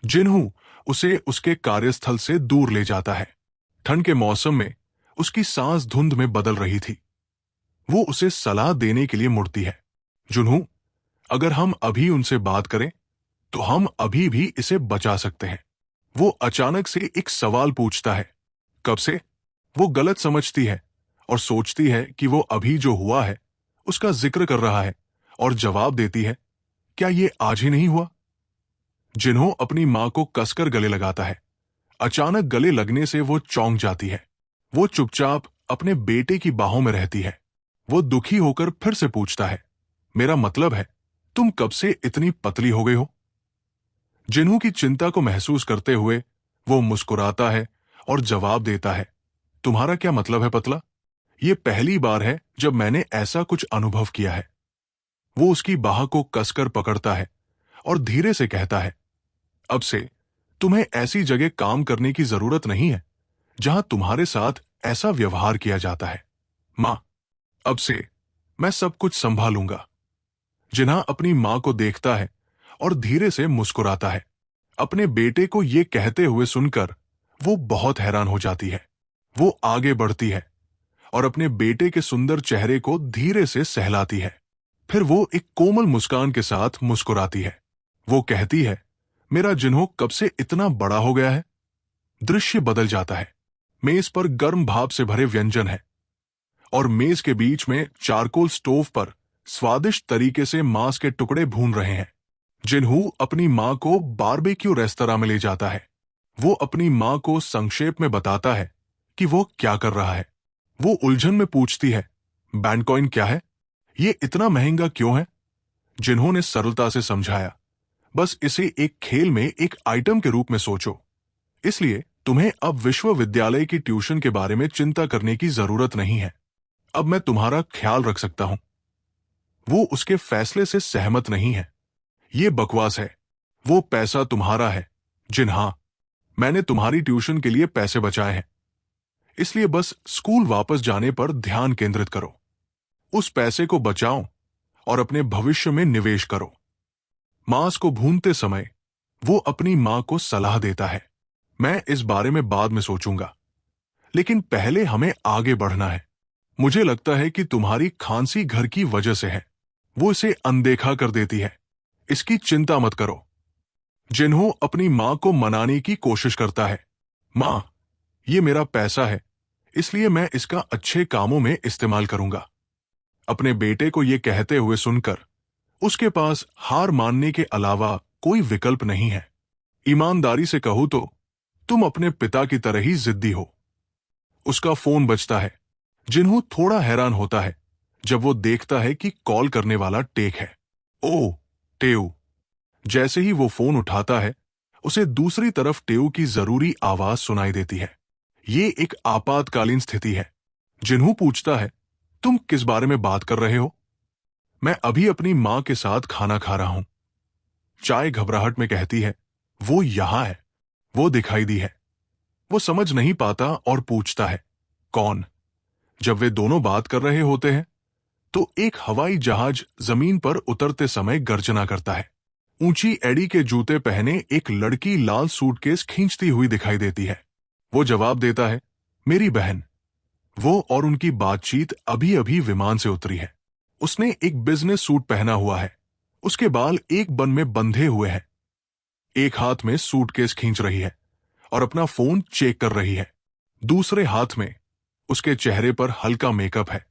Speaker 1: जिन्हों उसे उसके कार्यस्थल से दूर ले जाता है। ठंड के मौसम में उसकी सांस धुंध में बदल रही थी। वो उसे सलाह देने के लिए मुड़ती है, जिन्हों, अगर हम अभी उनसे बात करें तो हम अभी भी इसे बचा सकते हैं। वो अचानक से एक सवाल पूछता है, कब से? वो गलत समझती है और सोचती है कि वो अभी जो हुआ है उसका जिक्र कर रहा है और जवाब देती है, क्या ये आज ही नहीं हुआ? जिन्हों अपनी मां को कसकर गले लगाता है। अचानक गले लगने से वो चौंक जाती है। वो चुपचाप अपने बेटे की बाहों में रहती है। वो दुखी होकर फिर से पूछता है, मेरा मतलब है, तुम कब से इतनी पतली हो गई हो? जिन्हों की चिंता को महसूस करते हुए वो मुस्कुराता है और जवाब देता है, तुम्हारा क्या मतलब है पतला? ये पहली बार है जब मैंने ऐसा कुछ अनुभव किया है। वो उसकी बाह को कसकर पकड़ता है और धीरे से कहता है, अब से तुम्हें ऐसी जगह काम करने की जरूरत नहीं है जहां तुम्हारे साथ ऐसा व्यवहार किया जाता है। मां, अब से मैं सब कुछ संभालूंगा। जिन्हा अपनी मां को देखता है और धीरे से मुस्कुराता है। अपने बेटे को यह कहते हुए सुनकर वो बहुत हैरान हो जाती है। वो आगे बढ़ती है और अपने बेटे के सुंदर चेहरे को धीरे से सहलाती है। फिर वो एक कोमल मुस्कान के साथ मुस्कुराती है। वो कहती है, मेरा जिन्हों कब से इतना बड़ा हो गया है। दृश्य बदल जाता है। मेज पर गर्म भाप से भरे व्यंजन है और मेज के बीच में चारकोल स्टोव पर स्वादिष्ट तरीके से मांस के टुकड़े भून रहे हैं। जिन्हों अपनी मां को बारबेक्यू रेस्तरां में ले जाता है। वो अपनी मां को संक्षेप में बताता है कि वो क्या कर रहा है। वो उलझन में पूछती है, बैंकॉइन क्या है? ये इतना महंगा क्यों है? जिन्होंने सरलता से समझाया, बस इसे एक खेल में एक आइटम के रूप में सोचो। इसलिए तुम्हें अब विश्वविद्यालय की ट्यूशन के बारे में चिंता करने की जरूरत नहीं है। अब मैं तुम्हारा ख्याल रख सकता हूं। वो उसके फैसले से सहमत नहीं है। ये बकवास है। वो पैसा तुम्हारा है। जिन हाँ, मैंने तुम्हारी ट्यूशन के लिए पैसे बचाए हैं। इसलिए बस स्कूल वापस जाने पर ध्यान केंद्रित करो। उस पैसे को बचाओ और अपने भविष्य में निवेश करो। मांस को भूनते समय वो अपनी मां को सलाह देता है, मैं इस बारे में बाद में सोचूंगा, लेकिन पहले हमें आगे बढ़ना है। मुझे लगता है कि तुम्हारी खांसी घर की वजह से है। वो इसे अनदेखा कर देती है। इसकी चिंता मत करो। जिन्हों अपनी मां को मनाने की कोशिश करता है, मां, ये मेरा पैसा है, इसलिए मैं इसका अच्छे कामों में इस्तेमाल करूंगा। अपने बेटे को यह कहते हुए सुनकर उसके पास हार मानने के अलावा कोई विकल्प नहीं है। ईमानदारी से कहूं तो तुम अपने पिता की तरह ही जिद्दी हो। उसका फोन बजता है। जिन्हों थोड़ा हैरान होता है जब वो देखता है कि कॉल करने वाला टेक है। ओ, टेऊ। जैसे ही वो फोन उठाता है, उसे दूसरी तरफ टेऊ की जरूरी आवाज सुनाई देती है। ये एक आपातकालीन स्थिति है। जिन्हों पूछता है, तुम किस बारे में बात कर रहे हो? मैं अभी अपनी मां के साथ खाना खा रहा हूं। चाय घबराहट में कहती है, वो यहां है। वो दिखाई दी है। वो समझ नहीं पाता और पूछता है, कौन? जब वे दोनों बात कर रहे होते हैं तो एक हवाई जहाज जमीन पर उतरते समय गर्जना करता है। ऊंची एड़ी के जूते पहने एक लड़की लाल सूटकेस खींचती हुई दिखाई देती है। वो जवाब देता है, मेरी बहन। वो और उनकी बातचीत अभी अभी विमान से उतरी है। उसने एक बिजनेस सूट पहना हुआ है। उसके बाल एक बन में बंधे हुए हैं। एक हाथ में सूटकेस खींच रही है और अपना फोन चेक कर रही है। दूसरे हाथ में उसके चेहरे पर हल्का मेकअप है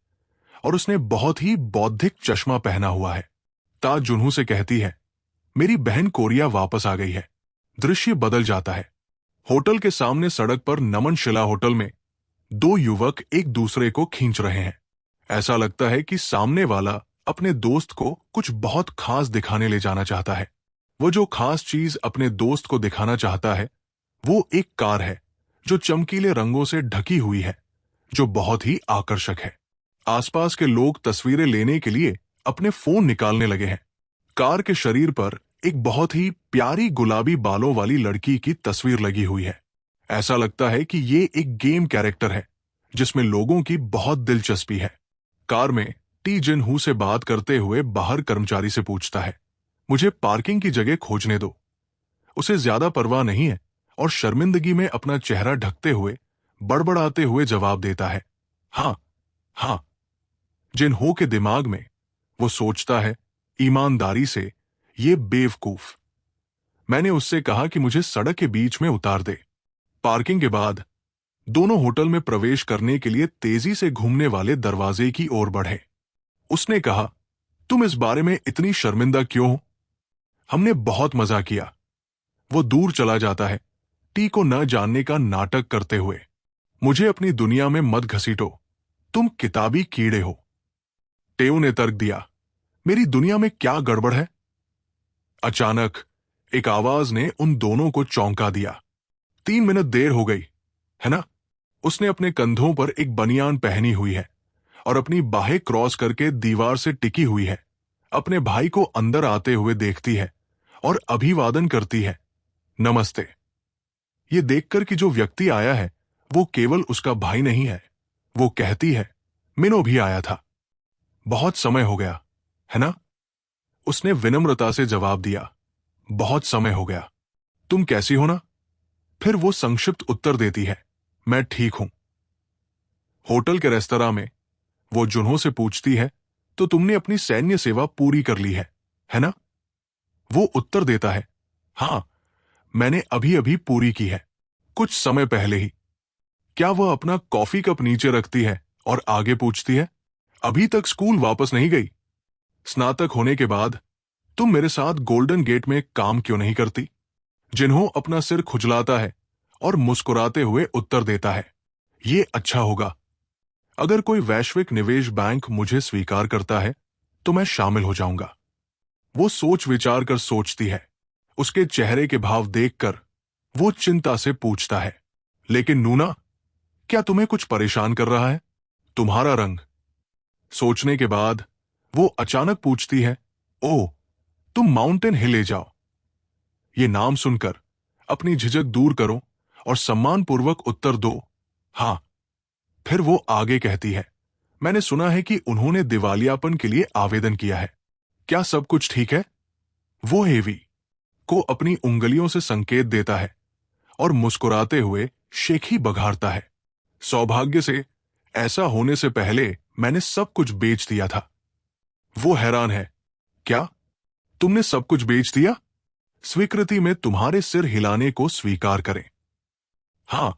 Speaker 1: और उसने बहुत ही बौद्धिक चश्मा पहना हुआ है। ताज जुन्हू से कहती है, मेरी बहन कोरिया वापस आ गई है। दृश्य बदल जाता है। होटल के सामने सड़क पर नमन शिला होटल में दो युवक एक दूसरे को खींच रहे हैं। ऐसा लगता है कि सामने वाला अपने दोस्त को कुछ बहुत खास दिखाने ले जाना चाहता है। वो जो खास चीज अपने दोस्त को दिखाना चाहता है वो एक कार है जो चमकीले रंगों से ढकी हुई है, जो बहुत ही आकर्षक है। आसपास के लोग तस्वीरें लेने के लिए अपने फोन निकालने लगे हैं। कार के शरीर पर एक बहुत ही प्यारी गुलाबी बालों वाली लड़की की तस्वीर लगी हुई है। ऐसा लगता है कि ये एक गेम कैरेक्टर है जिसमें लोगों की बहुत दिलचस्पी है। कार में टी जिनहू से बात करते हुए बाहर कर्मचारी से पूछता है, मुझे पार्किंग की जगह खोजने दो। उसे ज्यादा परवाह नहीं है और शर्मिंदगी में अपना चेहरा ढकते हुए बड़बड़ाते हुए जवाब देता है, हाँ हाँ। जिनहो के दिमाग में वो सोचता है, ईमानदारी से, ये बेवकूफ। मैंने उससे कहा कि मुझे सड़क के बीच में उतार दे। पार्किंग के बाद दोनों होटल में प्रवेश करने के लिए तेजी से घूमने वाले दरवाजे की ओर बढ़े। उसने कहा, तुम इस बारे में इतनी शर्मिंदा क्यों हो? हमने बहुत मजा किया। वो दूर चला जाता है, टी को न जानने का नाटक करते हुए। मुझे अपनी दुनिया में मत घसीटो, तुम किताबी कीड़े हो। टेऊ ने तर्क दिया, मेरी दुनिया में क्या गड़बड़ है? अचानक एक आवाज ने उन दोनों को चौंका दिया। 3 मिनट देर हो गई, है ना? उसने अपने कंधों पर एक बनियान पहनी हुई है और अपनी बाहें क्रॉस करके दीवार से टिकी हुई है। अपने भाई को अंदर आते हुए देखती है और अभिवादन करती है, नमस्ते। ये देखकर कि जो व्यक्ति आया है वो केवल उसका भाई नहीं है, वो कहती है, मिनो भी आया था। बहुत समय हो गया, है ना? उसने विनम्रता से जवाब दिया, बहुत समय हो गया। तुम कैसी हो ना? फिर वो संक्षिप्त उत्तर देती है, मैं ठीक हूं। होटल के रेस्तरां में वो जुन्हों से पूछती है, तो तुमने अपनी सैन्य सेवा पूरी कर ली है ना? वो उत्तर देता है, हां, मैंने अभी अभी पूरी की है, कुछ समय पहले ही। क्या वह अपना कॉफी कप नीचे रखती है और आगे पूछती है, अभी तक स्कूल वापस नहीं गई? स्नातक होने के बाद तुम मेरे साथ गोल्डन गेट में काम क्यों नहीं करती? जिन्हों अपना सिर खुजलाता है और मुस्कुराते हुए उत्तर देता है, ये अच्छा होगा। अगर कोई वैश्विक निवेश बैंक मुझे स्वीकार करता है तो मैं शामिल हो जाऊंगा। वो सोच विचार कर सोचती है, उसके चेहरे के भाव देखकर वो चिंता से पूछता है, लेकिन नूना, क्या तुम्हें कुछ परेशान कर रहा है? तुम्हारा रंग? सोचने के बाद वो अचानक पूछती है, ओह, तुम माउंटेन हिल ले जाओ। ये नाम सुनकर अपनी झिझक दूर करो और सम्मानपूर्वक उत्तर दो, हां। फिर वो आगे कहती है, मैंने सुना है कि उन्होंने दिवालियापन के लिए आवेदन किया है। क्या सब कुछ ठीक है? वो हेवी को अपनी उंगलियों से संकेत देता है और मुस्कुराते हुए शेखी बघारता है। सौभाग्य से ऐसा होने से पहले मैंने सब कुछ बेच दिया था। वो हैरान है, क्या तुमने सब कुछ बेच दिया? स्वीकृति में तुम्हारे सिर हिलाने को स्वीकार करें। हां,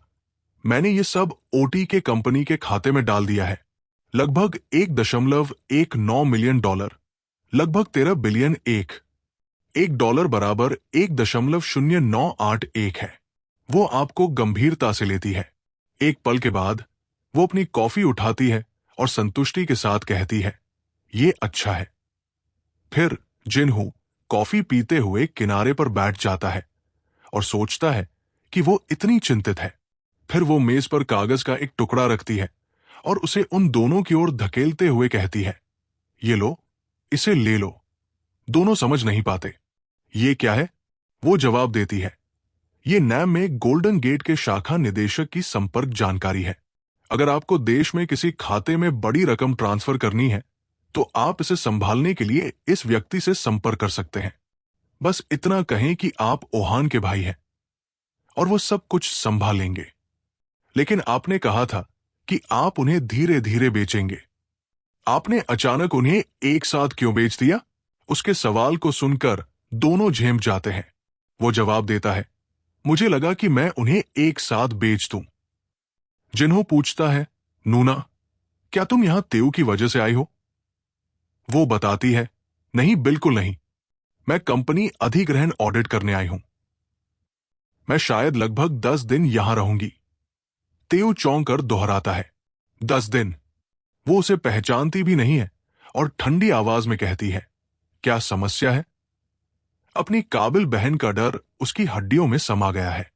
Speaker 1: मैंने ये सब ओटी के कंपनी के खाते में डाल दिया है। लगभग 1.19 मिलियन डॉलर, लगभग 13 बिलियन। एक डॉलर बराबर 1.0981 है। वो आपको गंभीरता से लेती है। एक पल के बाद वो अपनी कॉफी उठाती है और संतुष्टि के साथ कहती है, ये अच्छा है। फिर जिन्हू कॉफी पीते हुए किनारे पर बैठ जाता है और सोचता है कि वो इतनी चिंतित है। फिर वो मेज पर कागज का एक टुकड़ा रखती है और उसे उन दोनों की ओर धकेलते हुए कहती है, ये लो, इसे ले लो। दोनों समझ नहीं पाते। ये क्या है? वो जवाब देती है, ये नैम में गोल्डन गेट के शाखा निदेशक की संपर्क जानकारी है। अगर आपको देश में किसी खाते में बड़ी रकम ट्रांसफर करनी है तो आप इसे संभालने के लिए इस व्यक्ति से संपर्क कर सकते हैं। बस इतना कहें कि आप ओहान के भाई हैं और वो सब कुछ संभाल लेंगे। लेकिन आपने कहा था कि आप उन्हें धीरे धीरे बेचेंगे। आपने अचानक उन्हें एक साथ क्यों बेच दिया? उसके सवाल को सुनकर दोनों झेम जाते हैं। वो जवाब देता है, मुझे लगा कि मैं उन्हें एक साथ बेच दूं। जिन्हों पूछता है, नूना, क्या तुम यहां तेऊ की वजह से आई हो? वो बताती है, नहीं, बिल्कुल नहीं। मैं कंपनी अधिग्रहण ऑडिट करने आई हूं। मैं शायद लगभग 10 दिन यहां रहूंगी। तेऊ चौंक कर दोहराता है, 10 दिन? वो उसे पहचानती भी नहीं है और ठंडी आवाज में कहती है, क्या समस्या है? अपनी काबिल बहन का डर उसकी हड्डियों में समा गया है।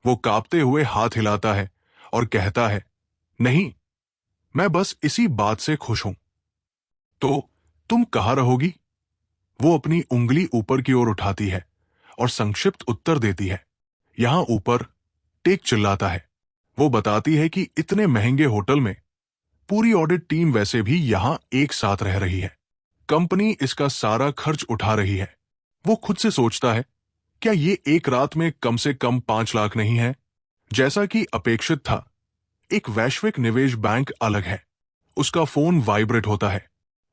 Speaker 1: वो कांपते हुए हाथ हिलाता है और कहता है, नहीं, मैं बस इसी बात से खुश हूं। तो तुम कहां रहोगी? वो अपनी उंगली ऊपर की ओर उठाती है और संक्षिप्त उत्तर देती है, यहां ऊपर। टेक चिल्लाता है। वो बताती है कि इतने महंगे होटल में पूरी ऑडिट टीम वैसे भी यहां एक साथ रह रही है। कंपनी इसका सारा खर्च उठा रही है। वो खुद से सोचता है, क्या ये एक रात में कम से कम 5 लाख नहीं है? जैसा कि अपेक्षित था, एक वैश्विक निवेश बैंक अलग है। उसका फोन वाइब्रेट होता है।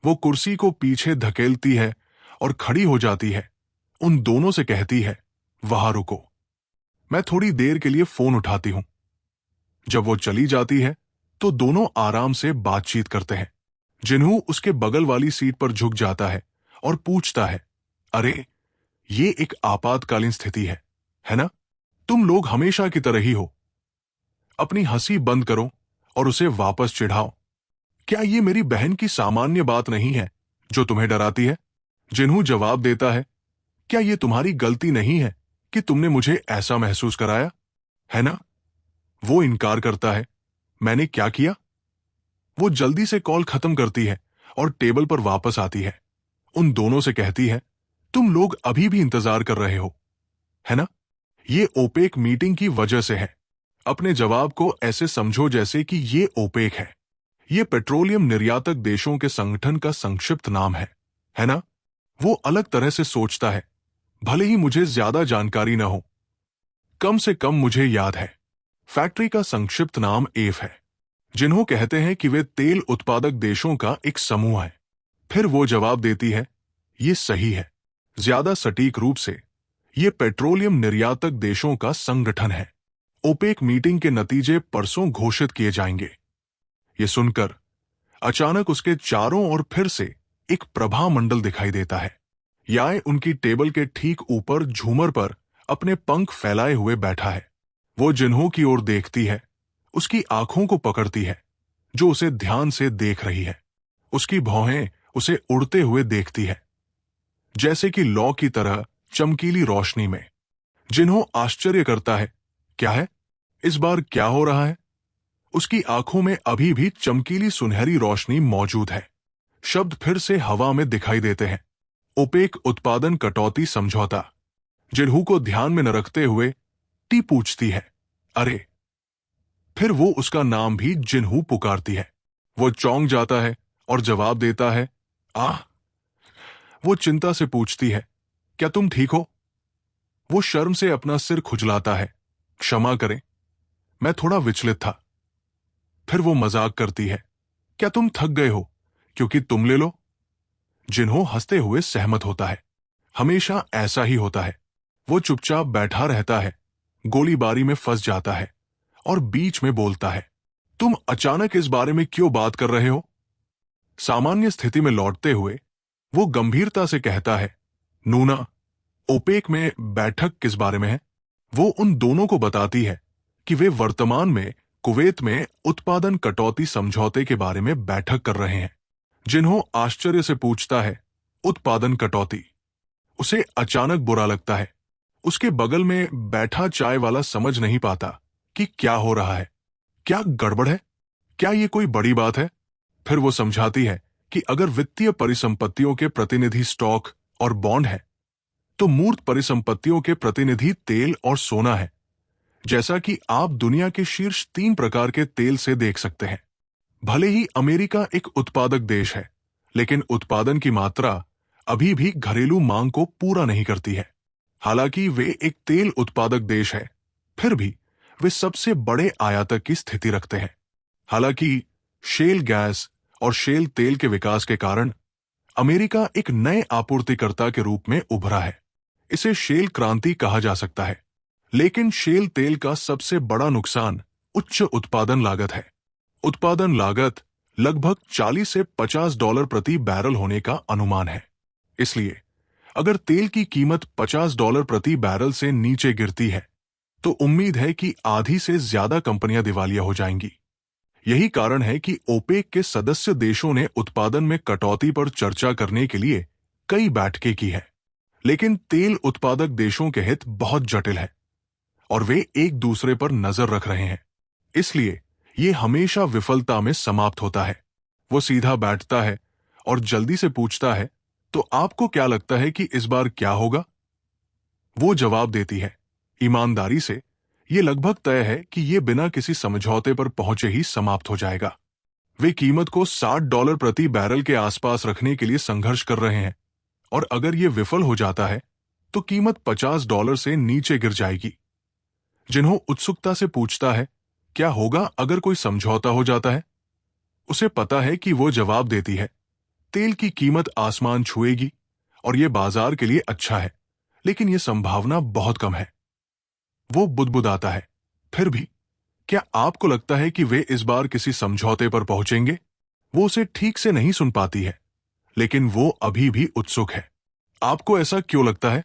Speaker 1: वो कुर्सी को पीछे धकेलती है और खड़ी हो जाती है। उन दोनों से कहती है, वहां रुको, मैं थोड़ी देर के लिए फोन उठाती हूं। जब वो चली जाती है तो दोनों आराम से बातचीत करते हैं। जिन्हू उसके बगल वाली सीट पर झुक जाता है और पूछता है, अरे, ये एक आपातकालीन स्थिति है ना? तुम लोग हमेशा की तरह ही हो। अपनी हंसी बंद करो और उसे वापस चिढ़ाओ। क्या ये मेरी बहन की सामान्य बात नहीं है जो तुम्हें डराती है? जिन्हू जवाब देता है, क्या ये तुम्हारी गलती नहीं है कि तुमने मुझे ऐसा महसूस कराया, है ना? वो इनकार करता है, मैंने क्या किया? वो जल्दी से कॉल खत्म करती है और टेबल पर वापस आती है। उन दोनों से कहती है, तुम लोग अभी भी इंतजार कर रहे हो, है ना? ये ओपेक मीटिंग की वजह से है। अपने जवाब को ऐसे समझो जैसे कि ये ओपेक है। ये पेट्रोलियम निर्यातक देशों के संगठन का संक्षिप्त नाम है ना? वो अलग तरह से सोचता है, भले ही मुझे ज्यादा जानकारी न हो, कम से कम मुझे याद है। फैक्ट्री का संक्षिप्त नाम एफ है। जिन्हों कहते हैं कि वे तेल उत्पादक देशों का एक समूह है। फिर वो जवाब देती है, ये सही है। ज्यादा सटीक रूप से ये पेट्रोलियम निर्यातक देशों का संगठन है। ओपेक मीटिंग के नतीजे परसों घोषित किए जाएंगे। ये सुनकर अचानक उसके चारों ओर फिर से एक प्रभा मंडल दिखाई देता है। याय उनकी टेबल के ठीक ऊपर झूमर पर अपने पंख फैलाए हुए बैठा है। वो जिन्हों की ओर देखती है, उसकी आंखों को पकड़ती है, जो उसे ध्यान से देख रही है। उसकी भौहें उसे उड़ते हुए देखती है, जैसे कि लौ की तरह चमकीली रोशनी में। जिन्हों आश्चर्य करता है, क्या है इस बार, क्या हो रहा है? उसकी आंखों में अभी भी चमकीली सुनहरी रोशनी मौजूद है। शब्द फिर से हवा में दिखाई देते हैं। ओपेक उत्पादन कटौती समझौता। जिन्हू को ध्यान में न रखते हुए टी पूछती है, अरे। फिर वो उसका नाम भी जिन्हू पुकारती है। वो चौंक जाता है और जवाब देता है, आह। वो चिंता से पूछती है, क्या तुम ठीक हो? वो शर्म से अपना सिर खुजलाता है, क्षमा करें, मैं थोड़ा विचलित था। फिर वो मजाक करती है, क्या तुम थक गए हो? क्योंकि तुम ले लो। जिन्हों हंसते हुए सहमत होता है। हमेशा ऐसा ही होता है। वो चुपचाप बैठा रहता है, गोलीबारी में फंस जाता है और बीच में बोलता है, तुम अचानक इस बारे में क्यों बात कर रहे हो? सामान्य स्थिति में लौटते हुए वो गंभीरता से कहता है, नूना, ओपेक में बैठक किस बारे में है? वो उन दोनों को बताती है कि वे वर्तमान में कुवैत में उत्पादन कटौती समझौते के बारे में बैठक कर रहे हैं। जिन्हों आश्चर्य से पूछता है, उत्पादन कटौती? उसे अचानक बुरा लगता है। उसके बगल में बैठा चाय वाला समझ नहीं पाता कि क्या हो रहा है। क्या गड़बड़ है? क्या ये कोई बड़ी बात है? फिर वो समझाती है कि अगर वित्तीय परिसंपत्तियों के प्रतिनिधि स्टॉक और बॉन्ड है, तो मूर्त परिसंपत्तियों के प्रतिनिधि तेल और सोना है, जैसा कि आप दुनिया के शीर्ष 3 प्रकार के तेल से देख सकते हैं। भले ही अमेरिका एक उत्पादक देश है, लेकिन उत्पादन की मात्रा अभी भी घरेलू मांग को पूरा नहीं करती है। हालांकि वे एक तेल उत्पादक देश है, फिर भी वे सबसे बड़े आयातक की स्थिति रखते हैं। हालांकि शेल गैस और शेल तेल के विकास के कारण अमेरिका एक नए आपूर्तिकर्ता के रूप में उभरा है। इसे शेल क्रांति कहा जा सकता है। लेकिन शेल तेल का सबसे बड़ा नुकसान उच्च उत्पादन लागत है। उत्पादन लागत लगभग 40 से $50 प्रति बैरल होने का अनुमान है। इसलिए अगर तेल की कीमत $50 प्रति बैरल से नीचे गिरती है, तो उम्मीद है कि आधी से ज्यादा कंपनियां दिवालिया हो जाएंगी। यही कारण है कि ओपेक के सदस्य देशों ने उत्पादन में कटौती पर चर्चा करने के लिए कई बैठकें की है। लेकिन तेल उत्पादक देशों के हित बहुत जटिल है और वे एक दूसरे पर नजर रख रहे हैं। इसलिए ये हमेशा विफलता में समाप्त होता है। वो सीधा बैठता है और जल्दी से पूछता है, तो आपको क्या लगता है कि इस बार क्या होगा? वो जवाब देती है, ईमानदारी से, ये लगभग तय है कि ये बिना किसी समझौते पर पहुंचे ही समाप्त हो जाएगा। वे कीमत को $60 प्रति बैरल के आसपास रखने के लिए संघर्ष कर रहे हैं और अगर ये विफल हो जाता है तो कीमत $50 से नीचे गिर जाएगी। जिन्हों उत्सुकता से पूछता है, क्या होगा अगर कोई समझौता हो जाता है? उसे पता है कि वो जवाब देती है, तेल की कीमत आसमान छुएगी और यह बाजार के लिए अच्छा है, लेकिन यह संभावना बहुत कम है। वो बुदबुदाता है, फिर भी क्या आपको लगता है कि वे इस बार किसी समझौते पर पहुंचेंगे? वो उसे ठीक से नहीं सुन पाती है, लेकिन वो अभी भी उत्सुक है। आपको ऐसा क्यों लगता है?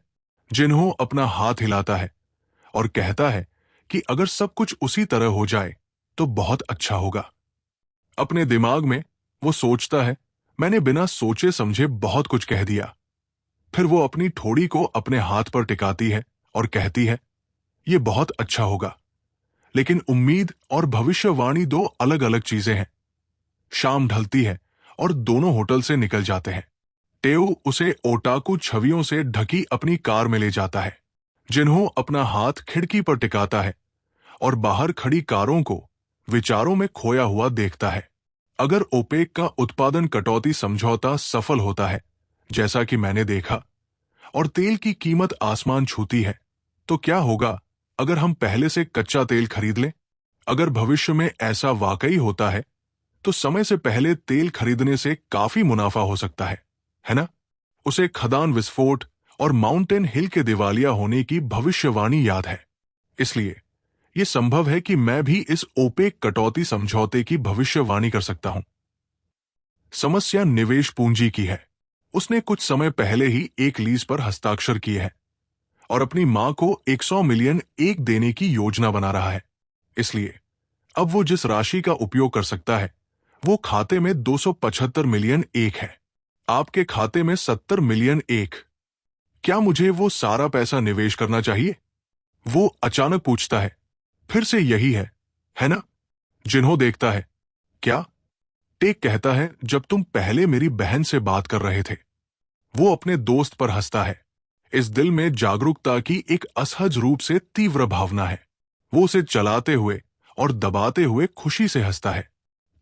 Speaker 1: जिन्हों अपना हाथ हिलाता है और कहता है कि अगर सब कुछ उसी तरह हो जाए तो बहुत अच्छा होगा। अपने दिमाग में वो सोचता है, मैंने बिना सोचे समझे बहुत कुछ कह दिया। फिर वो अपनी ठोड़ी को अपने हाथ पर टिकाती है और कहती है, ये बहुत अच्छा होगा। लेकिन उम्मीद और भविष्यवाणी 2 अलग अलग चीजें हैं। शाम ढलती है और दोनों होटल से निकल जाते हैं। टेओ उसे ओटाकू छवियों से ढकी अपनी कार में ले जाता है। जिन्हों अपना हाथ खिड़की पर टिकाता है और बाहर खड़ी कारों को विचारों में खोया हुआ देखता है। अगर ओपेक का उत्पादन कटौती समझौता सफल होता है, जैसा कि मैंने देखा, और तेल की कीमत आसमान छूती है, तो क्या होगा अगर हम पहले से कच्चा तेल खरीद लें? अगर भविष्य में ऐसा वाकई होता है, तो समय से पहले तेल खरीदने से काफी मुनाफा हो सकता है ना? उसे खदान विस्फोट और माउंटेन हिल के दिवालिया होने की भविष्यवाणी याद है। इसलिए यह संभव है कि मैं भी इस ओपेक कटौती समझौते की भविष्यवाणी कर सकता हूं। समस्या निवेश पूंजी की है। उसने कुछ समय पहले ही एक लीज पर हस्ताक्षर किए हैं और अपनी मां को 100 मिलियन एक देने की योजना बना रहा है। इसलिए अब वो जिस राशि का उपयोग कर सकता है, वो खाते में 275 मिलियन एक है। आपके खाते में 70 मिलियन एक। क्या मुझे वो सारा पैसा निवेश करना चाहिए? वो अचानक पूछता है। फिर से यही है ना? जिन्हों देखता है। क्या? टेक कहता है, जब तुम पहले मेरी बहन से बात कर रहे थे। वो अपने दोस्त पर हंसता है। इस दिल में जागरूकता की एक असहज रूप से तीव्र भावना है। वो उसे चलाते हुए और दबाते हुए खुशी से हंसता है।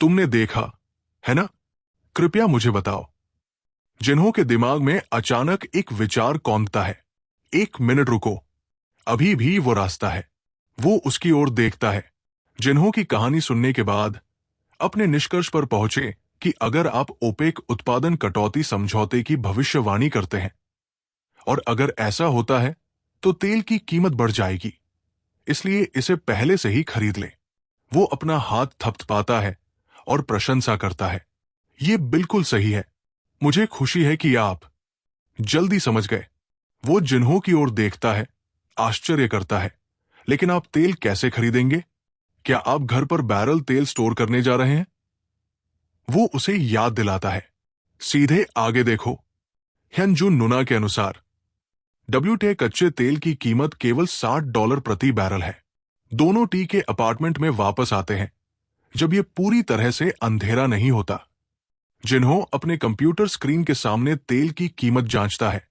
Speaker 1: तुमने देखा, है ना? कृपया मुझे बताओ। जिन्हों के दिमाग में अचानक एक विचार कौंधता है। 1 मिनट रुको, अभी भी वो रास्ता है। वो उसकी ओर देखता है। जिन्हों की कहानी सुनने के बाद अपने निष्कर्ष पर पहुंचे कि अगर आप ओपेक उत्पादन कटौती समझौते की भविष्यवाणी करते हैं और अगर ऐसा होता है तो तेल की कीमत बढ़ जाएगी, इसलिए इसे पहले से ही खरीद लें। वो अपना हाथ थपथपाता है और प्रशंसा करता है। ये बिल्कुल सही है। मुझे खुशी है कि आप जल्दी समझ गए। वो जिन्हों की ओर देखता है, आश्चर्य करता है। लेकिन आप तेल कैसे खरीदेंगे? क्या आप घर पर बैरल तेल स्टोर करने जा रहे हैं? वो उसे याद दिलाता है। सीधे आगे देखो। ह्यनजुन नुना के अनुसार WTI कच्चे तेल की कीमत केवल $60 प्रति बैरल है। दोनों टी के अपार्टमेंट में वापस आते हैं जब यह पूरी तरह से अंधेरा नहीं होता। जिन्हों अपने कंप्यूटर स्क्रीन के सामने तेल की कीमत जांचता है,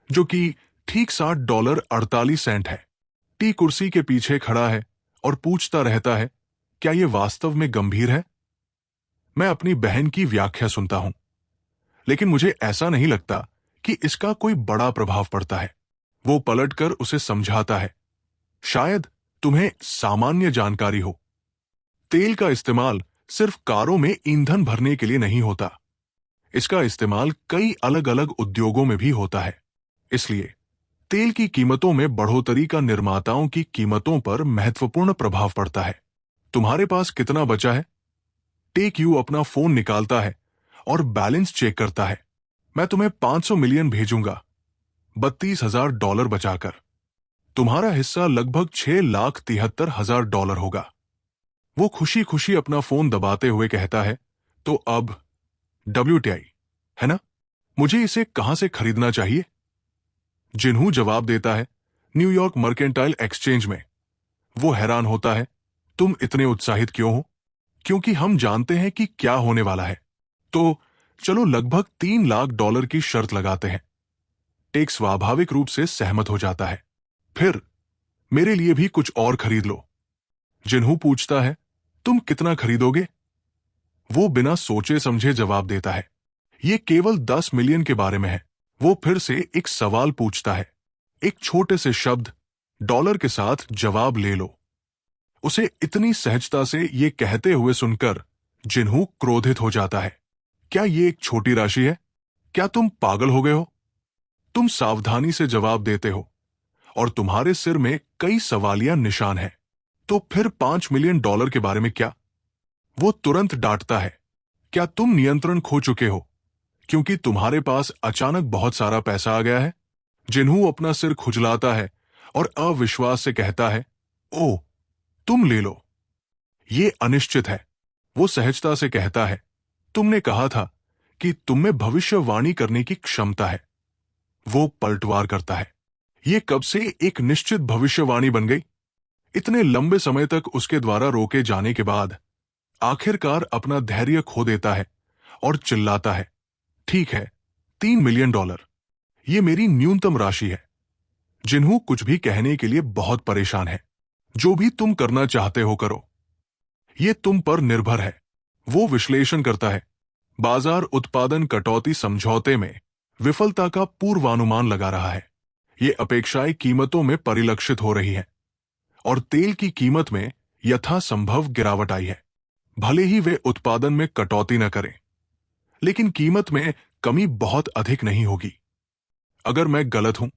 Speaker 1: जो कि ठीक $60.48 है। टी कुर्सी के पीछे खड़ा है और पूछता रहता है, क्या यह वास्तव में गंभीर है? मैं अपनी बहन की व्याख्या सुनता हूं, लेकिन मुझे ऐसा नहीं लगता कि इसका कोई बड़ा प्रभाव पड़ता है। वो पलटकर उसे समझाता है, शायद तुम्हें सामान्य जानकारी हो। तेल का इस्तेमाल सिर्फ कारों में ईंधन भरने के लिए नहीं होता। इसका इस्तेमाल कई अलग अलग उद्योगों में भी होता है। इसलिए तेल की कीमतों में बढ़ोतरी का निर्माताओं की कीमतों पर महत्वपूर्ण प्रभाव पड़ता है। तुम्हारे पास कितना बचा है? टेक यू अपना फोन निकालता है और बैलेंस चेक करता है। मैं तुम्हें 500 मिलियन भेजूंगा, $32,000 बचाकर। तुम्हारा हिस्सा लगभग $6,73,000 होगा। वो खुशी खुशी अपना फोन दबाते हुए कहता है, तो अब WTI, है ना? मुझे इसे कहां से खरीदना चाहिए? जिन्हों जवाब देता है, न्यूयॉर्क मर्केंटाइल एक्सचेंज में। वो हैरान होता है, तुम इतने उत्साहित क्यों हो? क्योंकि हम जानते हैं कि क्या होने वाला है। तो चलो लगभग $3 लाख की शर्त लगाते हैं। टेक स्वाभाविक रूप से सहमत हो जाता है। फिर मेरे लिए भी कुछ और खरीद लो। जिन्हों पूछता है, तुम कितना खरीदोगे? वो बिना सोचे समझे जवाब देता है, ये केवल 10 मिलियन के बारे में है। वो फिर से एक सवाल पूछता है। एक छोटे से शब्द डॉलर के साथ जवाब ले लो। उसे इतनी सहजता से ये कहते हुए सुनकर जिन्हों क्रोधित हो जाता है। क्या ये एक छोटी राशि है? क्या तुम पागल हो गए हो? तुम सावधानी से जवाब देते हो और तुम्हारे सिर में कई सवालिया निशान हैं। तो फिर $5 मिलियन के बारे में क्या? वो तुरंत डांटता है, क्या तुम नियंत्रण खो चुके हो क्योंकि तुम्हारे पास अचानक बहुत सारा पैसा आ गया है? जिन्हों अपना सिर खुजलाता है और अविश्वास से कहता है, ओह, तुम ले लो। ये अनिश्चित है। वो सहजता से कहता है, तुमने कहा था कि तुम में भविष्यवाणी करने की क्षमता है। वो पलटवार करता है, ये कब से एक निश्चित भविष्यवाणी बन गई? इतने लंबे समय तक उसके द्वारा रोके जाने के बाद आखिरकार अपना धैर्य खो देता है और चिल्लाता है, ठीक है, $3 मिलियन। ये मेरी न्यूनतम राशि है। जिन्हों कुछ भी कहने के लिए बहुत परेशान है। जो भी तुम करना चाहते हो करो, ये तुम पर निर्भर है। वो विश्लेषण करता है, बाजार उत्पादन कटौती समझौते में विफलता का पूर्वानुमान लगा रहा है। ये अपेक्षाएं कीमतों में परिलक्षित हो रही हैं और तेल की कीमत में यथासंभव गिरावट आई है। भले ही वे उत्पादन में कटौती न करें, लेकिन कीमत में कमी बहुत अधिक नहीं होगी। अगर मैं गलत हूं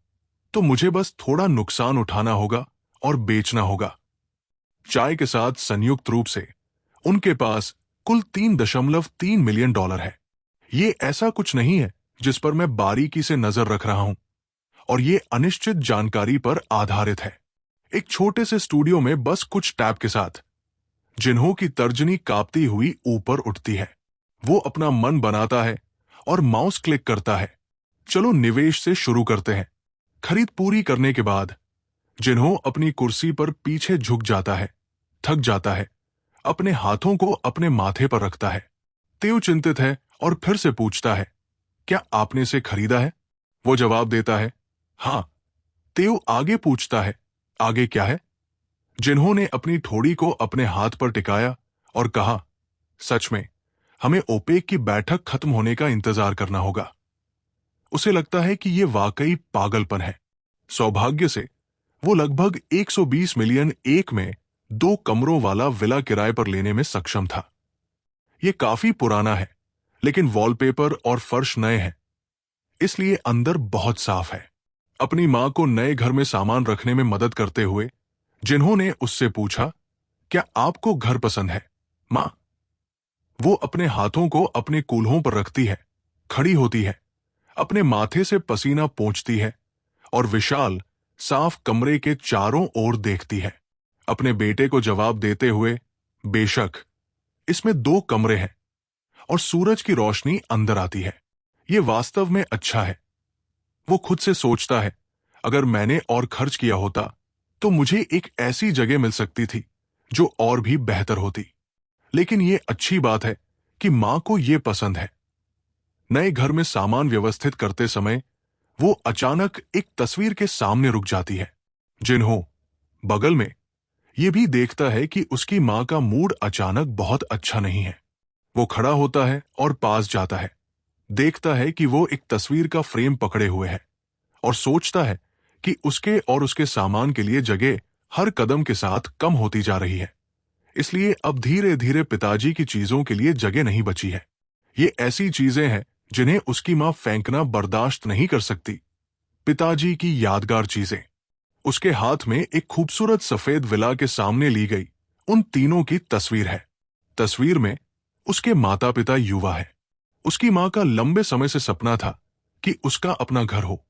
Speaker 1: तो मुझे बस थोड़ा नुकसान उठाना होगा और बेचना होगा। चाय के साथ संयुक्त रूप से उनके पास कुल $3.3 मिलियन है। ये ऐसा कुछ नहीं है जिस पर मैं बारीकी से नजर रख रहा हूं, और ये अनिश्चित जानकारी पर आधारित है। एक छोटे से स्टूडियो में बस कुछ टैब के साथ जिन्हों की तर्जनी कांपती हुई ऊपर उठती है। वो अपना मन बनाता है और माउस क्लिक करता है। चलो निवेश से शुरू करते हैं। खरीद पूरी करने के बाद जिन्हों अपनी कुर्सी पर पीछे झुक जाता है, थक जाता है, अपने हाथों को अपने माथे पर रखता है। तेव चिंतित है और फिर से पूछता है, क्या आपने इसे खरीदा है? वो जवाब देता है, हाँ। तेव आगे पूछता है, आगे क्या है? जिन्होंने अपनी ठोड़ी को अपने हाथ पर टिकाया और कहा, सच में हमें ओपेक की बैठक खत्म होने का इंतजार करना होगा। उसे लगता है कि यह वाकई पागलपन है। सौभाग्य से वो लगभग 120 मिलियन एक में 2 कमरों वाला विला किराए पर लेने में सक्षम था। यह काफी पुराना है, लेकिन वॉलपेपर और फर्श नए हैं, इसलिए अंदर बहुत साफ है। अपनी मां को नए घर में सामान रखने में मदद करते हुए जिन्होंने उससे पूछा, क्या आपको घर पसंद है मां? वो अपने हाथों को अपने कूल्हों पर रखती है, खड़ी होती है, अपने माथे से पसीना पोंछती है और विशाल साफ कमरे के चारों ओर देखती है, अपने बेटे को जवाब देते हुए, बेशक इसमें 2 कमरे हैं और सूरज की रोशनी अंदर आती है। यह वास्तव में अच्छा है। वो खुद से सोचता है, अगर मैंने और खर्च किया होता तो मुझे एक ऐसी जगह मिल सकती थी जो और भी बेहतर होती। लेकिन यह अच्छी बात है कि मां को यह पसंद है। नए घर में सामान व्यवस्थित करते समय वो अचानक एक तस्वीर के सामने रुक जाती है। जिन्हों बगल में यह भी देखता है कि उसकी मां का मूड अचानक बहुत अच्छा नहीं है। वो खड़ा होता है और पास जाता है, देखता है कि वो एक तस्वीर का फ्रेम पकड़े हुए है और सोचता है कि उसके और उसके सामान के लिए जगह हर कदम के साथ कम होती जा रही है, इसलिए अब धीरे धीरे पिताजी की चीजों के लिए जगह नहीं बची है। ये ऐसी चीजें हैं जिन्हें उसकी मां फेंकना बर्दाश्त नहीं कर सकती। पिताजी की यादगार चीजें। उसके हाथ में एक खूबसूरत सफेद विला के सामने ली गई उन तीनों की तस्वीर है। तस्वीर में उसके माता पिता युवा है। उसकी मां का लंबे समय से सपना था कि उसका अपना घर हो,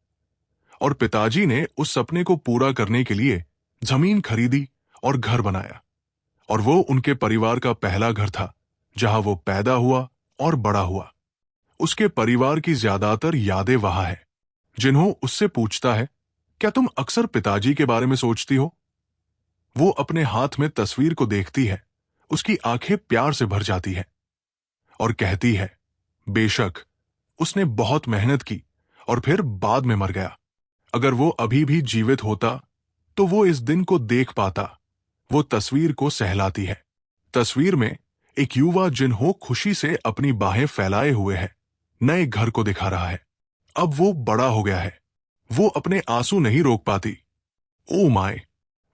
Speaker 1: और पिताजी ने उस सपने को पूरा करने के लिए जमीन खरीदी और घर बनाया, और वो उनके परिवार का पहला घर था जहां वो पैदा हुआ और बड़ा हुआ। उसके परिवार की ज्यादातर यादें वहां है। जिन्हों उससे पूछता है, क्या तुम अक्सर पिताजी के बारे में सोचती हो? वो अपने हाथ में तस्वीर को देखती है, उसकी आंखें प्यार से भर जाती है और कहती है, बेशक उसने बहुत मेहनत की और फिर बाद में मर गया। अगर वो अभी भी जीवित होता तो वो इस दिन को देख पाता। वो तस्वीर को सहलाती है। तस्वीर में एक युवा जिन्हों खुशी से अपनी बाहें फैलाए हुए है, नए घर को दिखा रहा है। अब वो बड़ा हो गया है। वो अपने आंसू नहीं रोक पाती। Oh my!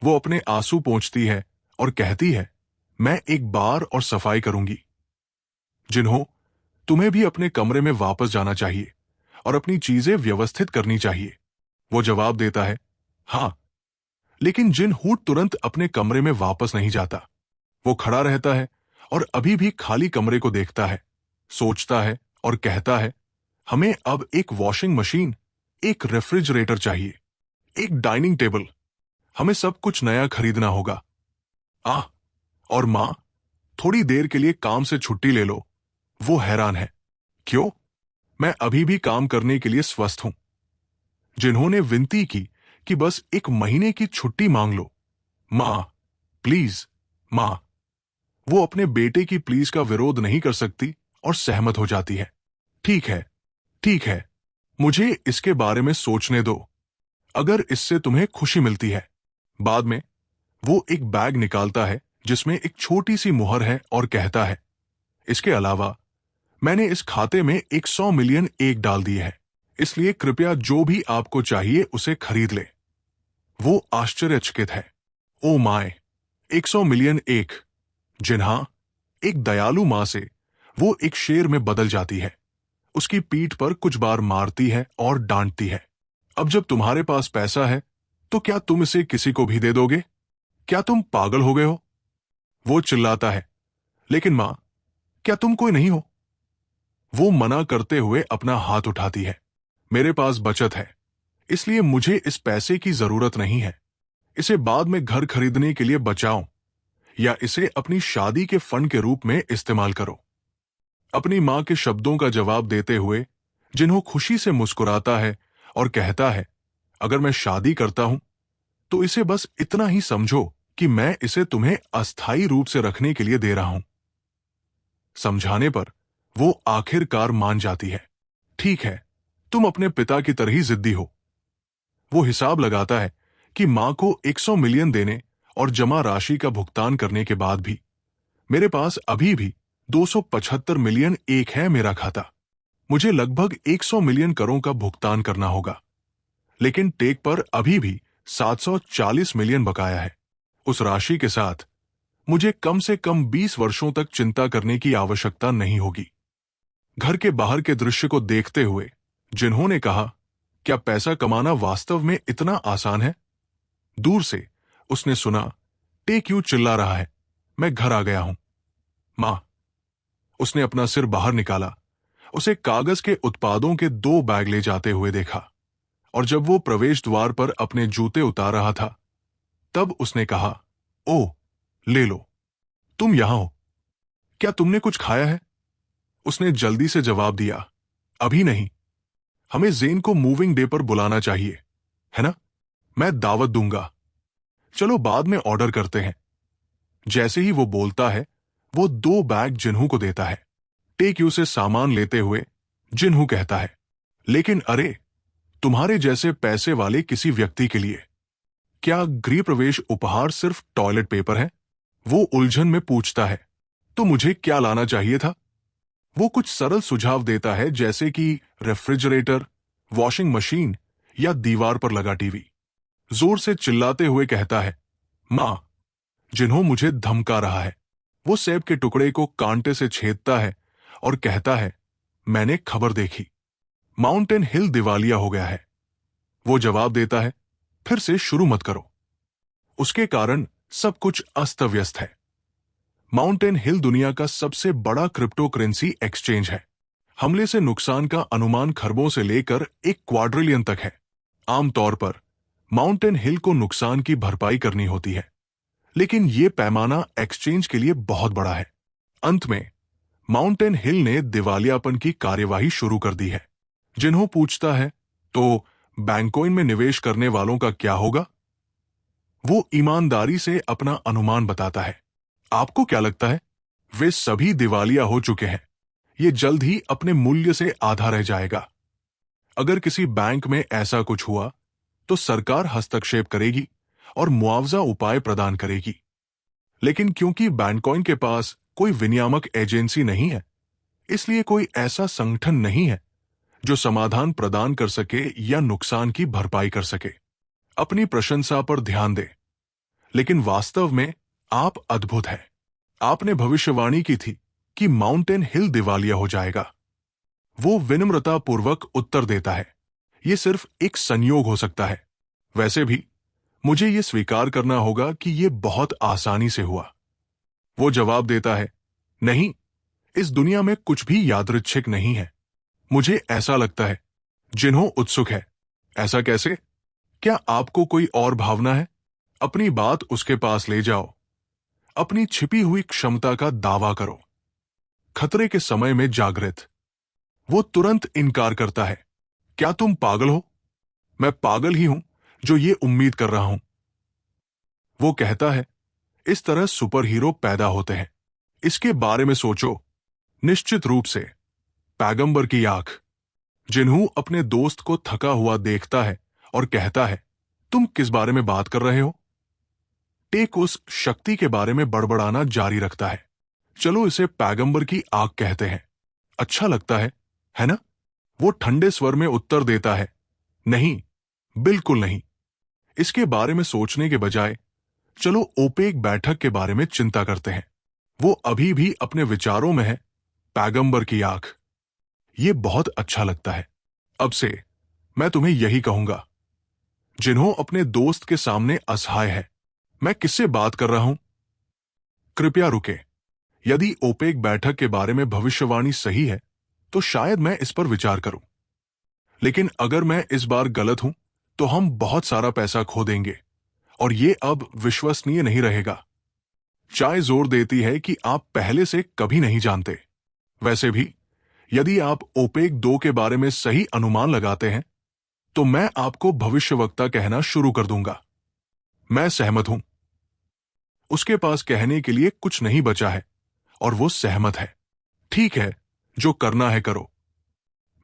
Speaker 1: वो अपने आंसू पोंछती है और कहती है, मैं एक बार और सफाई करूंगी। जिन्हों तुम्हें भी अपने कमरे में वापस जाना चाहिए और अपनी चीजें व्यवस्थित करनी चाहिए। वो जवाब देता है, हां। लेकिन जिनहू तुरंत अपने कमरे में वापस नहीं जाता। वो खड़ा रहता है और अभी भी खाली कमरे को देखता है, सोचता है और कहता है, हमें अब एक वॉशिंग मशीन, एक रेफ्रिजरेटर चाहिए, एक डाइनिंग टेबल। हमें सब कुछ नया खरीदना होगा। और मां, थोड़ी देर के लिए काम से छुट्टी ले लो। वो हैरान है, क्यों? मैं अभी भी काम करने के लिए स्वस्थ हूं। जिन्होंने विनती की कि बस एक महीने की छुट्टी मांग लो। मां, प्लीज मां। वो अपने बेटे की प्लीज का विरोध नहीं कर सकती और सहमत हो जाती है। ठीक है, ठीक है, मुझे इसके बारे में सोचने दो, अगर इससे तुम्हें खुशी मिलती है। बाद में वो एक बैग निकालता है जिसमें एक छोटी सी मुहर है और कहता है, इसके अलावा मैंने इस खाते में 100 मिलियन एक डाल दिए हैं, इसलिए कृपया जो भी आपको चाहिए उसे खरीद ले। वो आश्चर्यचकित है। ओ माय, 100 मिलियन एक! जिन्हां एक दयालु मां से वो एक शेर में बदल जाती है। उसकी पीठ पर कुछ बार मारती है और डांटती है। अब जब तुम्हारे पास पैसा है तो क्या तुम इसे किसी को भी दे दोगे? क्या तुम पागल हो गए हो? वो चिल्लाता है, लेकिन मां, क्या तुम कोई नहीं हो? वो मना करते हुए अपना हाथ उठाती है। मेरे पास बचत है, इसलिए मुझे इस पैसे की जरूरत नहीं है। इसे बाद में घर खरीदने के लिए बचाओ या इसे अपनी शादी के फंड के रूप में इस्तेमाल करो। अपनी मां के शब्दों का जवाब देते हुए जिन्हों खुशी से मुस्कुराता है और कहता है, अगर मैं शादी करता हूं तो इसे बस इतना ही समझो कि मैं इसे तुम्हें अस्थायी रूप से रखने के लिए दे रहा हूं। समझाने पर वो आखिरकार मान जाती है। ठीक है, तुम अपने पिता की तरह ही जिद्दी हो। वो हिसाब लगाता है कि मां को 100 मिलियन देने और जमा राशि का भुगतान करने के बाद भी मेरे पास अभी भी 275 मिलियन एक है मेरा खाता। मुझे लगभग 100 मिलियन करों का भुगतान करना होगा, लेकिन टेक पर अभी भी 740 मिलियन बकाया है। उस राशि के साथ मुझे कम से कम 20 वर्षों तक चिंता करने की आवश्यकता नहीं होगी। घर के बाहर के दृश्य को देखते हुए जिन्होंने कहा, क्या पैसा कमाना वास्तव में इतना आसान है? दूर से उसने सुना, टेक यू चिल्ला रहा है, मैं घर आ गया हूं। मां। उसने अपना सिर बाहर निकाला, उसे कागज के उत्पादों के 2 बैग ले जाते हुए देखा, और जब वो प्रवेश द्वार पर अपने जूते उतार रहा था तब उसने कहा, ओ, ले लो, तुम यहां हो। क्या तुमने कुछ खाया है? उसने जल्दी से जवाब दिया, अभी नहीं। हमें जेन को मूविंग डे पर बुलाना चाहिए, है ना? मैं दावत दूंगा। चलो बाद में ऑर्डर करते हैं। जैसे ही वो बोलता है वो 2 बैग जिन्हू को देता है। टेक यू से सामान लेते हुए जिन्हू कहता है, लेकिन अरे, तुम्हारे जैसे पैसे वाले किसी व्यक्ति के लिए क्या गृह प्रवेश उपहार सिर्फ टॉयलेट पेपर है? वो उलझन में पूछता है, तो मुझे क्या लाना चाहिए था? वो कुछ सरल सुझाव देता है, जैसे कि रेफ्रिजरेटर, वॉशिंग मशीन या दीवार पर लगा टीवी। जोर से चिल्लाते हुए कहता है, मां, जिन्हों मुझे धमका रहा है। वो सेब के टुकड़े को कांटे से छेदता है और कहता है, मैंने खबर देखी, माउंटेन हिल दिवालिया हो गया है। वो जवाब देता है, फिर से शुरू मत करो। उसके कारण सब कुछ अस्त व्यस्त है। माउंटेन हिल दुनिया का सबसे बड़ा क्रिप्टो करेंसी एक्सचेंज है। हमले से नुकसान का अनुमान खरबों से लेकर 1 क्वाड्रिलियन तक है। आमतौर पर माउंटेन हिल को नुकसान की भरपाई करनी होती है, लेकिन यह पैमाना एक्सचेंज के लिए बहुत बड़ा है। अंत में माउंटेन हिल ने दिवालियापन की कार्यवाही शुरू कर दी है। जिन्हों पूछता है, तो बैंकॉइन में निवेश करने वालों का क्या होगा? वो ईमानदारी से अपना अनुमान बताता है। आपको क्या लगता है? वे सभी दिवालिया हो चुके हैं। ये जल्द ही अपने मूल्य से आधा रह जाएगा। अगर किसी बैंक में ऐसा कुछ हुआ तो सरकार हस्तक्षेप करेगी और मुआवजा उपाय प्रदान करेगी। लेकिन क्योंकि बैंकॉइन के पास कोई विनियामक एजेंसी नहीं है, इसलिए कोई ऐसा संगठन नहीं है जो समाधान प्रदान कर सके या नुकसान की भरपाई कर सके। अपनी प्रशंसा पर ध्यान दे, लेकिन वास्तव में आप अद्भुत हैं। आपने भविष्यवाणी की थी कि माउंटेन हिल दिवालिया हो जाएगा। वो विनम्रतापूर्वक उत्तर देता है, यह सिर्फ एक संयोग हो सकता है। वैसे भी मुझे यह स्वीकार करना होगा कि यह बहुत आसानी से हुआ। वो जवाब देता है, नहीं, इस दुनिया में कुछ भी यादृच्छिक नहीं है। मुझे ऐसा लगता है। जिन्हों उत्सुक है, ऐसा कैसे? क्या आपको कोई और भावना है? अपनी बात उसके पास ले जाओ। अपनी छिपी हुई क्षमता का दावा करो। खतरे के समय में जागृत। वो तुरंत इनकार करता है, क्या तुम पागल हो? मैं पागल ही हूं जो ये उम्मीद कर रहा हूं। वो कहता है, इस तरह सुपर हीरो पैदा होते हैं। इसके बारे में सोचो। निश्चित रूप से। पैगंबर की आंख। जिन्हों अपने दोस्त को थका हुआ देखता है और कहता है, तुम किस बारे में बात कर रहे हो? टेक उस शक्ति के बारे में बड़बड़ाना जारी रखता है। चलो इसे पैगंबर की आंख कहते हैं। अच्छा लगता है ना? वो ठंडे स्वर में उत्तर देता है, नहीं, बिल्कुल नहीं। इसके बारे में सोचने के बजाय चलो ओपेक बैठक के बारे में चिंता करते हैं। वो अभी भी अपने विचारों में है। पैगंबर की आंख। ये बहुत अच्छा लगता है। अब से मैं तुम्हें यही कहूंगा। जिन्हों अपने दोस्त के सामने असहाय है, मैं किससे बात कर रहा हूं? कृपया रुके। यदि ओपेक बैठक के बारे में भविष्यवाणी सही है तो शायद मैं इस पर विचार करूं, लेकिन अगर मैं इस बार गलत हूं तो हम बहुत सारा पैसा खो देंगे और ये अब विश्वसनीय नहीं रहेगा। चाय जोर देती है कि आप पहले से कभी नहीं जानते। वैसे भी यदि आप ओपेक 2 के बारे में सही अनुमान लगाते हैं तो मैं आपको भविष्यवक्ता कहना शुरू कर दूंगा। मैं सहमत हूं। उसके पास कहने के लिए कुछ नहीं बचा है और वो सहमत है। ठीक है, जो करना है करो।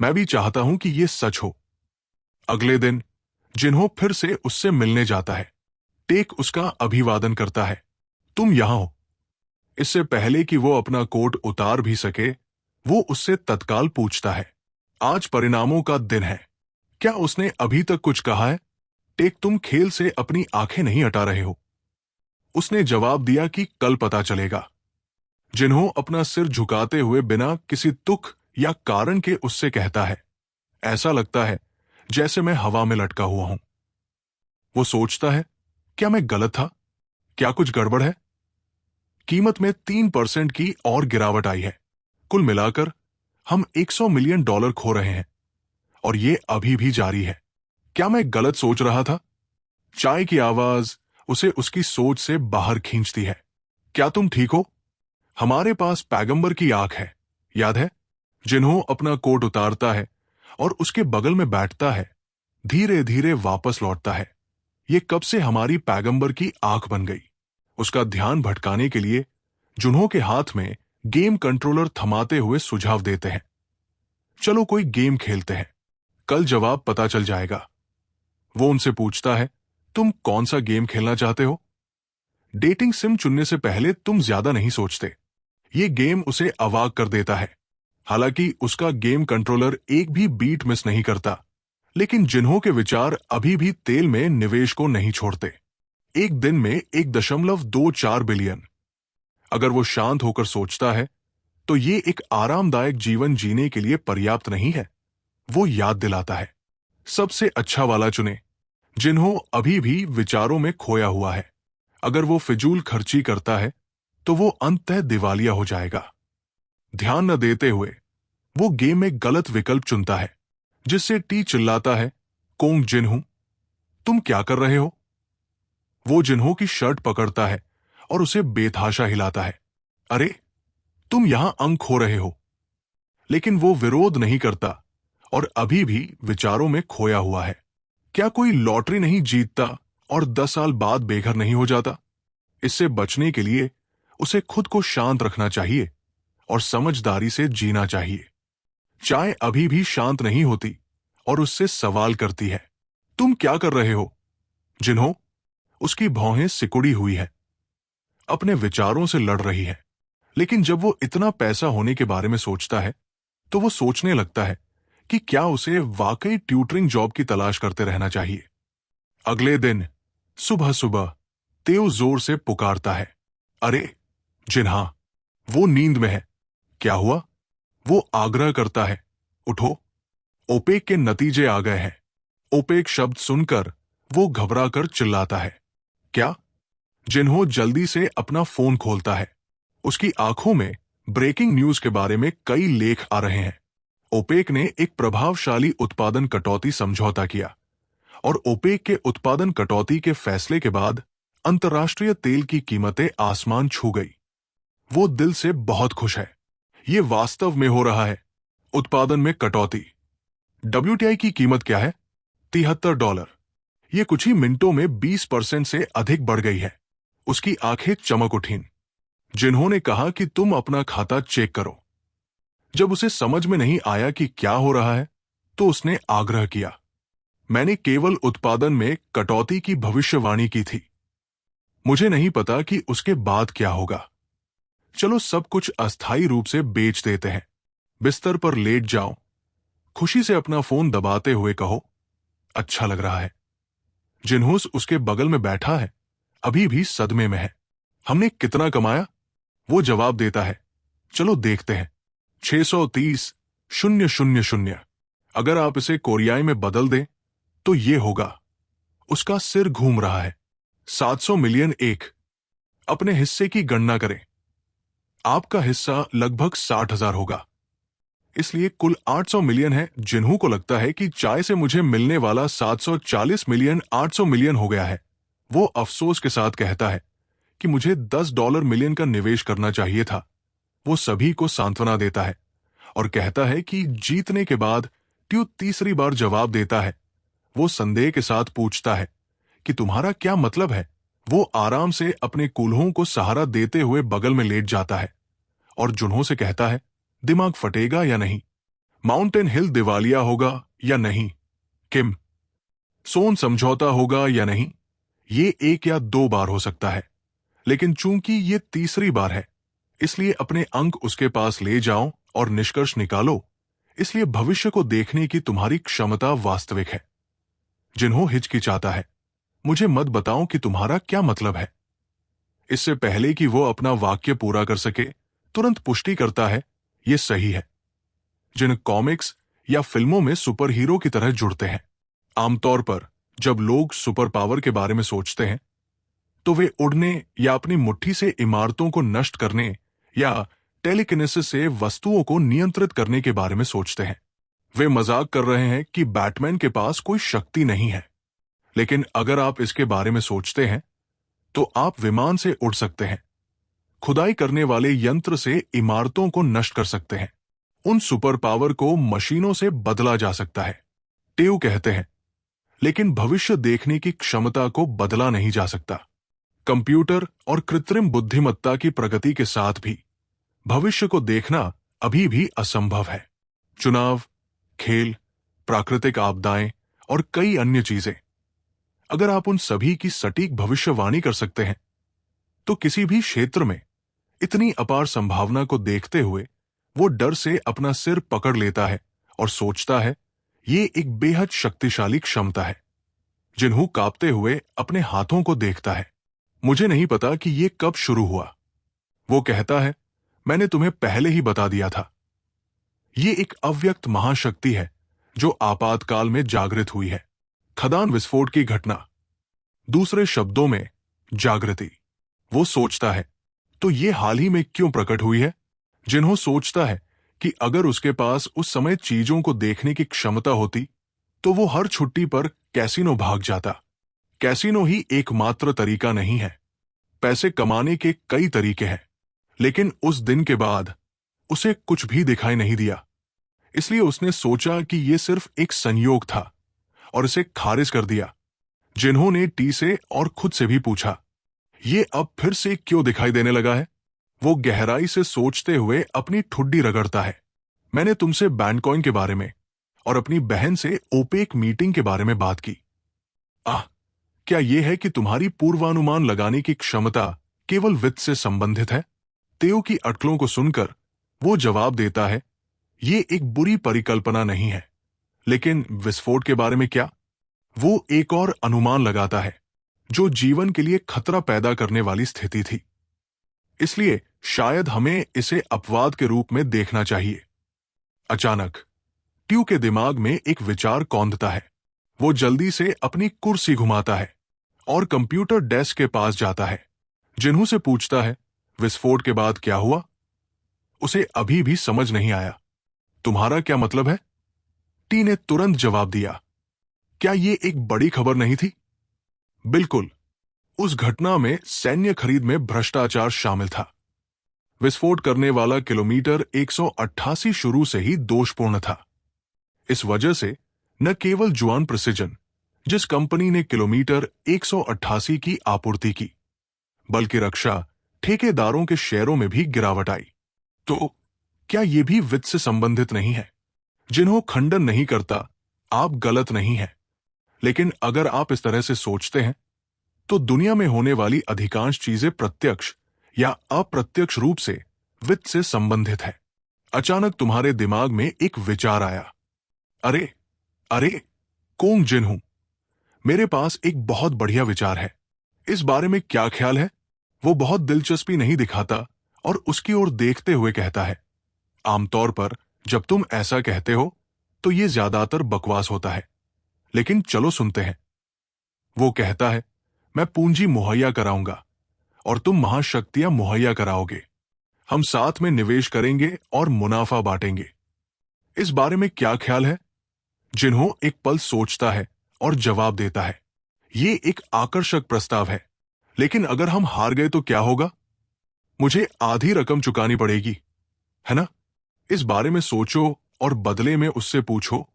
Speaker 1: मैं भी चाहता हूं कि ये सच हो। अगले दिन जिन्हों फिर से उससे मिलने जाता है। टेक उसका अभिवादन करता है। तुम यहां हो। इससे पहले कि वो अपना कोट उतार भी सके, वो उससे तत्काल पूछता है, आज परिणामों का दिन है, क्या उसने अभी तक कुछ कहा है? टेक, तुम खेल से अपनी आंखें नहीं हटा रहे हो। उसने जवाब दिया कि कल पता चलेगा। जिन्हों अपना सिर झुकाते हुए बिना किसी तुक या कारण के उससे कहता है, ऐसा लगता है जैसे मैं हवा में लटका हुआ हूं। वो सोचता है, क्या मैं गलत था? क्या कुछ गड़बड़ है? कीमत में 3% की और गिरावट आई है। कुल मिलाकर हम $100 मिलियन खो रहे हैं और ये अभी भी जारी है। क्या मैं गलत सोच रहा था? चाय की आवाज उसे उसकी सोच से बाहर खींचती है। क्या तुम ठीक हो? हमारे पास पैगंबर की आंख है, याद है? जिन्हों अपना कोट उतारता है और उसके बगल में बैठता है, धीरे धीरे वापस लौटता है। ये कब से हमारी पैगंबर की आंख बन गई। उसका ध्यान भटकाने के लिए जिन्हों के हाथ में गेम कंट्रोलर थमाते हुए सुझाव देते हैं, चलो कोई गेम खेलते हैं, कल जवाब पता चल जाएगा। वो उनसे पूछता है, तुम कौन सा गेम खेलना चाहते हो? डेटिंग सिम चुनने से पहले तुम ज्यादा नहीं सोचते। ये गेम उसे अवाक कर देता है। हालांकि उसका गेम कंट्रोलर एक भी बीट मिस नहीं करता, लेकिन जिन्हों के विचार अभी भी तेल में निवेश को नहीं छोड़ते। एक दिन में 1.24 बिलियन। अगर वो शांत होकर सोचता है तो ये एक आरामदायक जीवन जीने के लिए पर्याप्त नहीं है। वो याद दिलाता है, सबसे अच्छा वाला चुने। जिन्हों अभी भी विचारों में खोया हुआ है। अगर वो फिजूल खर्ची करता है तो वो अंततः दिवालिया हो जाएगा। ध्यान न देते हुए वो गेम में गलत विकल्प चुनता है, जिससे टी चिल्लाता है, कोंग जिन्हों, तुम क्या कर रहे हो? वो जिन्हों की शर्ट पकड़ता है और उसे बेतहाशा हिलाता है, अरे तुम यहां अंक खो रहे हो। लेकिन वो विरोध नहीं करता और अभी भी विचारों में खोया हुआ है। क्या कोई लॉटरी नहीं जीतता और 10 साल बाद बेघर नहीं हो जाता? इससे बचने के लिए उसे खुद को शांत रखना चाहिए और समझदारी से जीना चाहिए। चाय अभी भी शांत नहीं होती और उससे सवाल करती है, तुम क्या कर रहे हो? जिन्हों उसकी भौहें सिकुड़ी हुई है, अपने विचारों से लड़ रही है। लेकिन जब वो इतना पैसा होने के बारे में सोचता है तो वो सोचने लगता है कि क्या उसे वाकई ट्यूटरिंग जॉब की तलाश करते रहना चाहिए। अगले दिन सुबह सुबह तेव जोर से पुकारता है, अरे जिन्हा, वो नींद में है। क्या हुआ? वो आग्रह करता है, उठो, ओपेक के नतीजे आ गए हैं। ओपेक शब्द सुनकर वो घबराकर चिल्लाता है, क्या? जिन्हों जल्दी से अपना फोन खोलता है। उसकी आंखों में ब्रेकिंग न्यूज के बारे में कई लेख आ रहे हैं। ओपेक ने एक प्रभावशाली उत्पादन कटौती समझौता किया और ओपेक के उत्पादन कटौती के फैसले के बाद अंतर्राष्ट्रीय तेल की कीमतें आसमान छू गई। वो दिल से बहुत खुश है। ये वास्तव में हो रहा है। उत्पादन में कटौती। WTI की कीमत क्या है? $73। ये कुछ ही मिनटों में 20% से अधिक बढ़ गई है। उसकी आंखें चमक उठीं। जिन्होंने कहा कि तुम अपना खाता चेक करो। जब उसे समझ में नहीं आया कि क्या हो रहा है तो उसने आग्रह किया, मैंने केवल उत्पादन में कटौती की भविष्यवाणी की थी। मुझे नहीं पता कि उसके बाद क्या होगा। चलो सब कुछ अस्थायी रूप से बेच देते हैं। बिस्तर पर लेट जाओ, खुशी से अपना फोन दबाते हुए कहो, अच्छा लग रहा है। जिन्होंस उसके बगल में बैठा है अभी भी सदमे में है। हमने कितना कमाया? वो जवाब देता है, चलो देखते हैं। 630,000। अगर आप इसे कोरियाई में बदल दें तो ये होगा। उसका सिर घूम रहा है। 700 मिलियन एक। अपने हिस्से की गणना करें। आपका हिस्सा लगभग 60,000 होगा, इसलिए कुल 800 मिलियन है। जिन्हों को लगता है कि चाय से मुझे मिलने वाला 740 मिलियन 800 मिलियन हो गया है। वो अफसोस के साथ कहता है कि मुझे $10 मिलियन का निवेश करना चाहिए था। वो सभी को सांत्वना देता है और कहता है कि जीतने के बाद ट्यू तीसरी बार जवाब देता है, वो संदेह के साथ पूछता है कि तुम्हारा क्या मतलब है। वो आराम से अपने कूल्हों को सहारा देते हुए बगल में लेट जाता है और जुन्हों से कहता है, दिमाग फटेगा या नहीं, माउंटेन हिल दिवालिया होगा या नहीं, किम सोन समझौता होगा या नहीं। ये एक या दो बार हो सकता है, लेकिन चूंकि ये तीसरी बार है, इसलिए अपने अंक उसके पास ले जाओ और निष्कर्ष निकालो। इसलिए भविष्य को देखने की तुम्हारी क्षमता वास्तविक है। जिन्हों हिचकिचाता है, मुझे मत बताओ कि तुम्हारा क्या मतलब है। इससे पहले कि वो अपना वाक्य पूरा कर सके, तुरंत पुष्टि करता है, ये सही है। जिन कॉमिक्स या फिल्मों में सुपर हीरो की तरह जुड़ते हैं। आमतौर पर जब लोग सुपर पावर के बारे में सोचते हैं, तो वे उड़ने या अपनी मुट्ठी से इमारतों को नष्ट करने या टेलीकिनेसिस से वस्तुओं को नियंत्रित करने के बारे में सोचते हैं। वे मजाक कर रहे हैं कि बैटमैन के पास कोई शक्ति नहीं है, लेकिन अगर आप इसके बारे में सोचते हैं, तो आप विमान से उड़ सकते हैं, खुदाई करने वाले यंत्र से इमारतों को नष्ट कर सकते हैं। उन सुपर पावर को मशीनों से बदला जा सकता है, टेव कहते हैं, लेकिन भविष्य देखने की क्षमता को बदला नहीं जा सकता। कंप्यूटर और कृत्रिम बुद्धिमत्ता की प्रगति के साथ भी भविष्य को देखना अभी भी असंभव है। चुनाव, खेल, प्राकृतिक आपदाएं और कई अन्य चीजें, अगर आप उन सभी की सटीक भविष्यवाणी कर सकते हैं, तो किसी भी क्षेत्र में इतनी अपार संभावना को देखते हुए वो डर से अपना सिर पकड़ लेता है और सोचता है, ये एक बेहद शक्तिशाली क्षमता है। जिन्हों कांपते हुए अपने हाथों को देखता है, मुझे नहीं पता कि ये कब शुरू हुआ। वो कहता है, मैंने तुम्हें पहले ही बता दिया था। ये एक अव्यक्त महाशक्ति है जो आपातकाल में जागृत हुई है। खदान विस्फोट की घटना, दूसरे शब्दों में जागृति। वो सोचता है, तो ये हाल ही में क्यों प्रकट हुई है। जिन्हों सोचता है कि अगर उसके पास उस समय चीजों को देखने की क्षमता होती, तो वो हर छुट्टी पर कैसीनो भाग जाता। कैसीनो ही एकमात्र तरीका नहीं है, पैसे कमाने के कई तरीके हैं। लेकिन उस दिन के बाद उसे कुछ भी दिखाई नहीं दिया, इसलिए उसने सोचा कि यह सिर्फ एक संयोग था और इसे खारिज कर दिया। जिन्होंने टी से और खुद से भी पूछा, ये अब फिर से क्यों दिखाई देने लगा है। वो गहराई से सोचते हुए अपनी ठुड्डी रगड़ता है। मैंने तुमसे बैंडकॉइन के बारे में और अपनी बहन से ओपेक मीटिंग के बारे में बात की। क्या यह है कि तुम्हारी पूर्वानुमान लगाने की क्षमता केवल वित्त से संबंधित है। तेओ की अटकलों को सुनकर वो जवाब देता है, ये एक बुरी परिकल्पना नहीं है, लेकिन विस्फोट के बारे में क्या। वो एक और अनुमान लगाता है जो जीवन के लिए खतरा पैदा करने वाली स्थिति थी, इसलिए शायद हमें इसे अपवाद के रूप में देखना चाहिए। अचानक ट्यू के दिमाग में एक विचार कौंधता है। वो जल्दी से अपनी कुर्सी घुमाता है और कंप्यूटर डेस्क के पास जाता है। जिन्हों से पूछता है, विस्फोट के बाद क्या हुआ। उसे अभी भी समझ नहीं आया। तुम्हारा क्या मतलब है। टी ने तुरंत जवाब दिया, क्या ये एक बड़ी खबर नहीं थी। बिल्कुल, उस घटना में सैन्य खरीद में भ्रष्टाचार शामिल था। विस्फोट करने वाला किलोमीटर 188 शुरू से ही दोषपूर्ण था। इस वजह से न केवल जुआन प्रिसिजन, जिस कंपनी ने किलोमीटर 188 की आपूर्ति की, बल्कि रक्षा ठेकेदारों के शेयरों में भी गिरावट आई। तो क्या यह भी वित्त से संबंधित नहीं है। जिन्हों खंडन नहीं करता, आप गलत नहीं है, लेकिन अगर आप इस तरह से सोचते हैं, तो दुनिया में होने वाली अधिकांश चीजें प्रत्यक्ष या अप्रत्यक्ष रूप से वित्त से संबंधित है। अचानक तुम्हारे दिमाग में एक विचार आया, अरे अरे कोंग जिन्हों, मेरे पास एक बहुत बढ़िया विचार है, इस बारे में क्या ख्याल है। वो बहुत दिलचस्पी नहीं दिखाता और उसकी ओर देखते हुए कहता है, आमतौर पर जब तुम ऐसा कहते हो तो ये ज्यादातर बकवास होता है, लेकिन चलो सुनते हैं। वो कहता है, मैं पूंजी मुहैया कराऊंगा और तुम महाशक्तियां मुहैया कराओगे। हम साथ में निवेश करेंगे और मुनाफा बांटेंगे। इस बारे में क्या ख्याल है। जिन्हों एक पल सोचता है और जवाब देता है, ये एक आकर्षक प्रस्ताव है, लेकिन अगर हम हार गए तो क्या होगा। मुझे आधी रकम चुकानी पड़ेगी, है ना। इस बारे में सोचो और बदले में उससे पूछो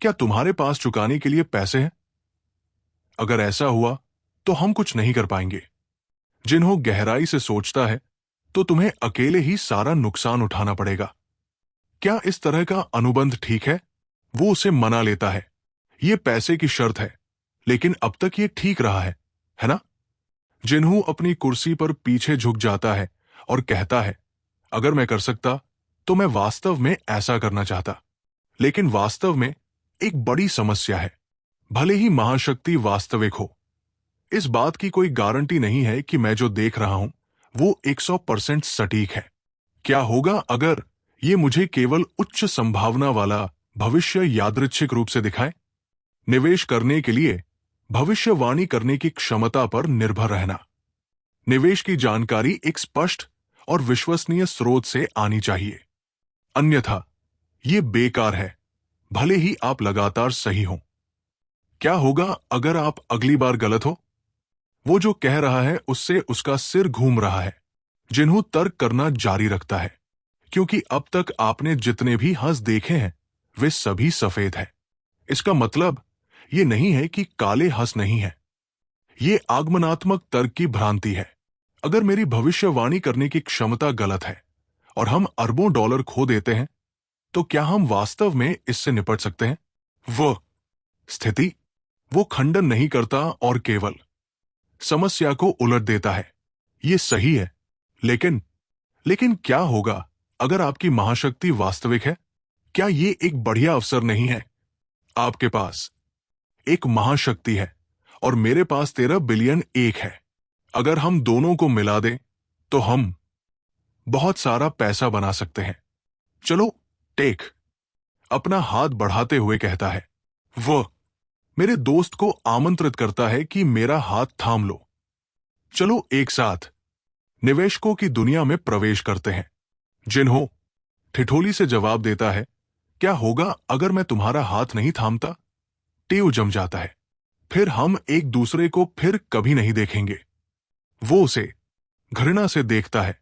Speaker 1: क्या तुम्हारे पास चुकाने के लिए पैसे हैं? अगर ऐसा हुआ तो हम कुछ नहीं कर पाएंगे। जिन्हों गहराई से सोचता है तो तुम्हें अकेले ही सारा नुकसान उठाना पड़ेगा। क्या इस तरह का अनुबंध ठीक है? वो उसे मना लेता है। ये पैसे की शर्त है, लेकिन अब तक ये ठीक रहा है ना? जिन्हों अपनी कुर्सी पर पीछे झुक जाता है और कहता है, अगर मैं कर सकता तो मैं वास्तव में ऐसा करना चाहता। लेकिन वास्तव में एक बड़ी समस्या है। भले ही महाशक्ति वास्तविक हो, इस बात की कोई गारंटी नहीं है कि मैं जो देख रहा हूं वो 100% सटीक है। क्या होगा अगर ये मुझे केवल उच्च संभावना वाला भविष्य यादृच्छिक रूप से दिखाए? निवेश करने के लिए भविष्यवाणी करने की क्षमता पर निर्भर रहना। निवेश की जानकारी एक स्पष्ट और विश्वसनीय स्रोत से आनी चाहिए, अन्यथा ये बेकार है, भले ही आप लगातार सही हों। क्या होगा अगर आप अगली बार गलत हो? वो जो कह रहा है उससे उसका सिर घूम रहा है। जिन्हों तर्क करना जारी रखता है, क्योंकि अब तक आपने जितने भी हंस देखे हैं वे सभी सफेद हैं। इसका मतलब ये नहीं है कि काले हंस नहीं है। ये आगमनात्मक तर्क की भ्रांति है। अगर मेरी भविष्यवाणी करने की क्षमता गलत है और हम अरबों डॉलर खो देते हैं, तो क्या हम वास्तव में इससे निपट सकते हैं? वो स्थिति वो खंडन नहीं करता और केवल समस्या को उलट देता है। ये सही है, लेकिन क्या होगा अगर आपकी महाशक्ति वास्तविक है? क्या ये एक बढ़िया अवसर नहीं है? आपके पास एक महाशक्ति है और मेरे पास 13 बिलियन एक है। अगर हम दोनों को मिला दें तो हम बहुत सारा पैसा बना सकते हैं। चलो टेक, अपना हाथ बढ़ाते हुए कहता है। वो मेरे दोस्त को आमंत्रित करता है कि मेरा हाथ थाम लो। चलो एक साथ निवेशकों की दुनिया में प्रवेश करते हैं। जिन्हों ठिठोली से जवाब देता है, क्या होगा अगर मैं तुम्हारा हाथ नहीं थामता? टेव जम जाता है। फिर हम एक दूसरे को फिर कभी नहीं देखेंगे। वो उसे घृणा से देखता है।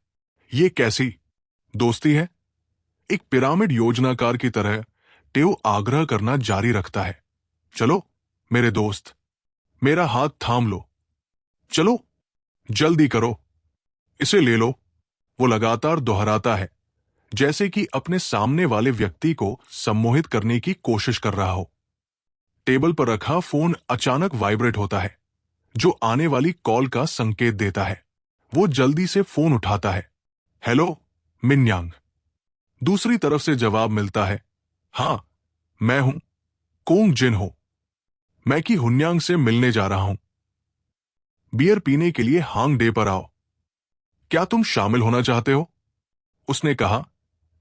Speaker 1: ये कैसी दोस्ती है? एक पिरामिड योजनाकार की तरह टेव आग्रह करना जारी रखता है। चलो मेरे दोस्त, मेरा हाथ थाम लो। चलो जल्दी करो, इसे ले लो। वो लगातार दोहराता है, जैसे कि अपने सामने वाले व्यक्ति को सम्मोहित करने की कोशिश कर रहा हो। टेबल पर रखा फोन अचानक वाइब्रेट होता है, जो आने वाली कॉल का संकेत देता है। वो जल्दी से फोन उठाता है। हेलो मिन्यांग। दूसरी तरफ से जवाब मिलता है, हां मैं हूं, कोंग जिन्हो। मैं की हुन्यांग से मिलने जा रहा हूं। बियर पीने के लिए हांग डे पर आओ। क्या तुम शामिल होना चाहते हो? उसने कहा,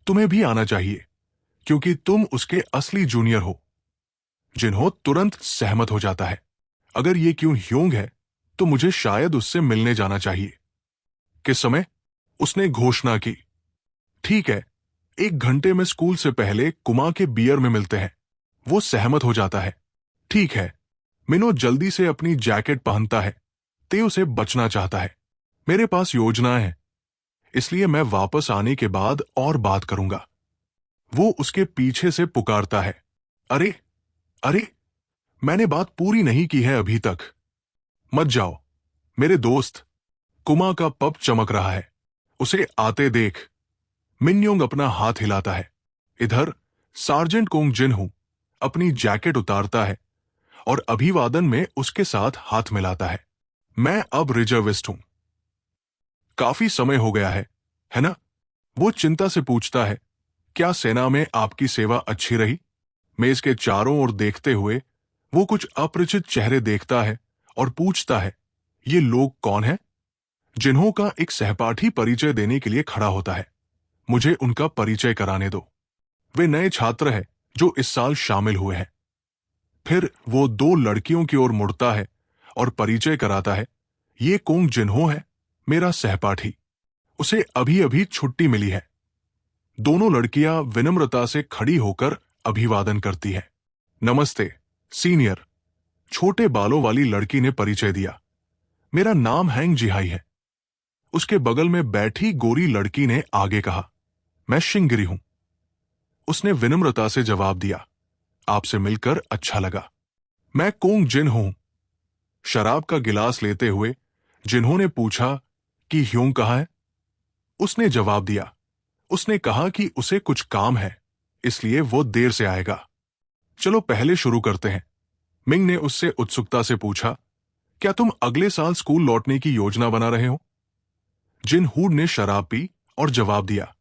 Speaker 1: तुम्हें भी आना चाहिए, क्योंकि तुम उसके असली जूनियर हो। जिन्हो तुरंत सहमत हो जाता है। अगर ये क्यों ह्योंग है तो मुझे शायद उससे मिलने जाना चाहिए। किस समय? उसने घोषणा की। ठीक है, 1 घंटे में स्कूल से पहले कुमा के बियर में मिलते हैं। वो सहमत हो जाता है। ठीक है। मिनो जल्दी से अपनी जैकेट पहनता है। ते उसे बचना चाहता है। मेरे पास योजनाएं हैं, इसलिए मैं वापस आने के बाद और बात करूंगा। वो उसके पीछे से पुकारता है, अरे अरे, मैंने बात पूरी नहीं की है अभी तक। मत जाओ मेरे दोस्त। कुमा का पब चमक रहा है। उसे आते देख मिन्योंग अपना हाथ हिलाता है। इधर सार्जेंट कोंग जिन्हू अपनी जैकेट उतारता है और अभिवादन में उसके साथ हाथ मिलाता है। मैं अब रिजर्विस्ट हूं। काफी समय हो गया है ना? वो चिंता से पूछता है, क्या सेना में आपकी सेवा अच्छी रही? मेज के चारों ओर देखते हुए वो कुछ अपरिचित चेहरे देखता है और पूछता है, ये लोग कौन हैं? जिन्हों का एक सहपाठी परिचय देने के लिए खड़ा होता है। मुझे उनका परिचय कराने दो। वे नए छात्र हैं जो इस साल शामिल हुए हैं। फिर वो 2 लड़कियों की ओर मुड़ता है और परिचय कराता है। ये कोंग जिन्हो है, मेरा सहपाठी। उसे अभी अभी छुट्टी मिली है। दोनों लड़कियां विनम्रता से खड़ी होकर अभिवादन करती हैं। नमस्ते सीनियर, छोटे बालों वाली लड़की ने परिचय दिया। मेरा नाम हैंग जिहाई है। उसके बगल में बैठी गोरी लड़की ने आगे कहा, मैं शिंगरी हूं। उसने विनम्रता से जवाब दिया, आपसे मिलकर अच्छा लगा। मैं कोंग जिन हूं। शराब का गिलास लेते हुए जिन्होंने पूछा कि ह्यूंग कहाँ है। उसने जवाब दिया, उसने कहा कि उसे कुछ काम है, इसलिए वो देर से आएगा। चलो पहले शुरू करते हैं। मिंग ने उससे उत्सुकता से पूछा, क्या तुम अगले साल स्कूल लौटने की योजना बना रहे हो? जिन हूड ने शराब पी और जवाब दिया,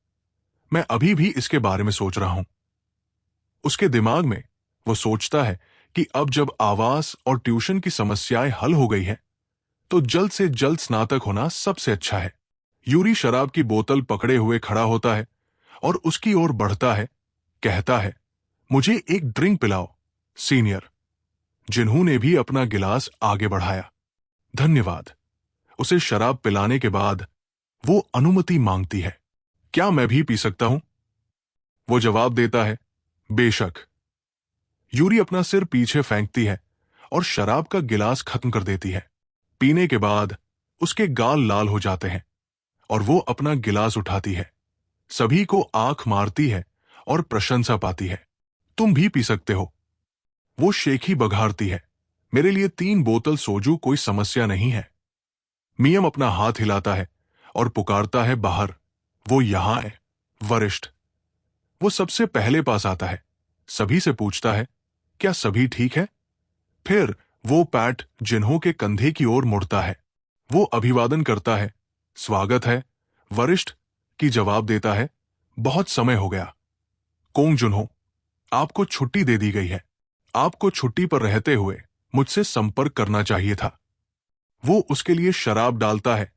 Speaker 1: मैं अभी भी इसके बारे में सोच रहा हूं। उसके दिमाग में वो सोचता है कि अब जब आवास और ट्यूशन की समस्याएं हल हो गई हैं, तो जल्द से जल्द स्नातक होना सबसे अच्छा है। यूरी शराब की बोतल पकड़े हुए खड़ा होता है और उसकी ओर बढ़ता है, कहता है, मुझे एक ड्रिंक पिलाओ, सीनियर। जिन्हू ने भी अपना गिलास आगे बढ़ाया। धन्यवाद। उसे शराब पिलाने के बाद वो अनुमति मांगती है। क्या मैं भी पी सकता हूं? वो जवाब देता है, बेशक। यूरी अपना सिर पीछे फेंकती है और शराब का गिलास खत्म कर देती है। पीने के बाद उसके गाल लाल हो जाते हैं और वो अपना गिलास उठाती है, सभी को आंख मारती है और प्रशंसा पाती है। तुम भी पी सकते हो। वो शेखी बघारती है, मेरे लिए 3 बोतल सोजू कोई समस्या नहीं है। मियम अपना हाथ हिलाता है और पुकारता है, बाहर। वो यहां है, वरिष्ठ। वो सबसे पहले पास आता है, सभी से पूछता है, क्या सभी ठीक है? फिर वो पैट जिन्हों के कंधे की ओर मुड़ता है। वो अभिवादन करता है, स्वागत है, वरिष्ठ। की जवाब देता है, बहुत समय हो गया। कोंग जुन्हो, आपको छुट्टी दे दी गई है। आपको छुट्टी पर रहते हुए मुझसे संपर्क करना चाहिए था। वो उसके लिए शराब डालता है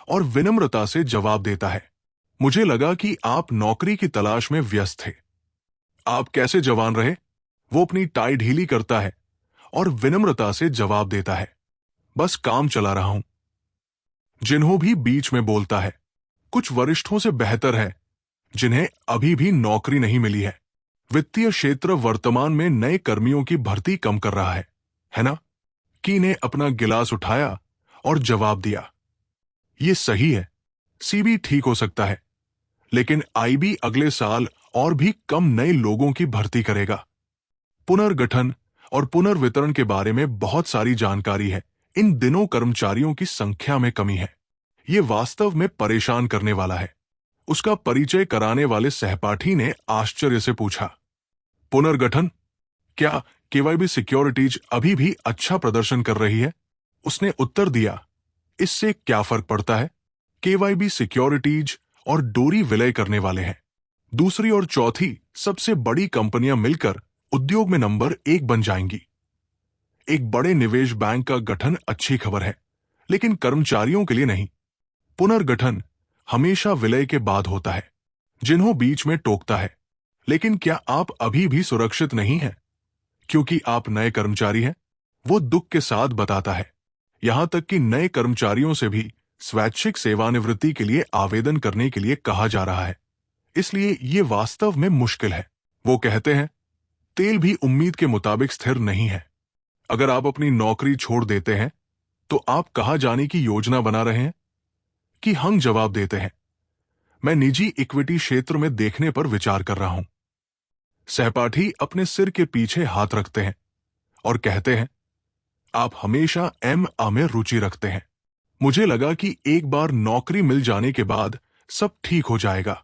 Speaker 1: और विनम्रता से जवाब देता है, मुझे लगा कि आप नौकरी की तलाश में व्यस्त थे। आप कैसे जवान रहे? वो अपनी टाई ढीली करता है और विनम्रता से जवाब देता है, बस काम चला रहा हूं। जिन्हों भी बीच में बोलता है, कुछ वरिष्ठों से बेहतर है जिन्हें अभी भी नौकरी नहीं मिली है। वित्तीय क्षेत्र वर्तमान में नए कर्मियों की भर्ती कम कर रहा है ना? की ने अपना गिलास उठाया और जवाब दिया, ये सही है। सीबी ठीक हो सकता है, लेकिन आईबी अगले साल और भी कम नए लोगों की भर्ती करेगा। पुनर्गठन और पुनर्वितरण के बारे में बहुत सारी जानकारी है। इन दिनों कर्मचारियों की संख्या में कमी है। ये वास्तव में परेशान करने वाला है। उसका परिचय कराने वाले सहपाठी ने आश्चर्य से पूछा, पुनर्गठन? क्या केवाईबी सिक्योरिटीज अभी भी अच्छा प्रदर्शन कर रही है? उसने उत्तर दिया, इससे क्या फर्क पड़ता है? केवाईबी सिक्योरिटीज और डोरी विलय करने वाले हैं। दूसरी और चौथी सबसे बड़ी कंपनियां मिलकर उद्योग में नंबर 1 बन जाएंगी। एक बड़े निवेश बैंक का गठन अच्छी खबर है, लेकिन कर्मचारियों के लिए नहीं। पुनर्गठन हमेशा विलय के बाद होता है। जिन्हों बीच में टोकता है, लेकिन क्या आप अभी भी सुरक्षित नहीं हैं क्योंकि आप नए कर्मचारी हैं? वो दुख के साथ बताता है, यहां तक कि नए कर्मचारियों से भी स्वैच्छिक सेवानिवृत्ति के लिए आवेदन करने के लिए कहा जा रहा है, इसलिए ये वास्तव में मुश्किल है। वो कहते हैं, तेल भी उम्मीद के मुताबिक स्थिर नहीं है। अगर आप अपनी नौकरी छोड़ देते हैं तो आप कहां जाने की योजना बना रहे हैं? कि हंग जवाब देते हैं, मैं निजी इक्विटी क्षेत्र में देखने पर विचार कर रहा हूं। सहपाठी अपने सिर के पीछे हाथ रखते हैं और कहते हैं, आप हमेशा एमए में रुचि रखते हैं। मुझे लगा कि एक बार नौकरी मिल जाने के बाद सब ठीक हो जाएगा,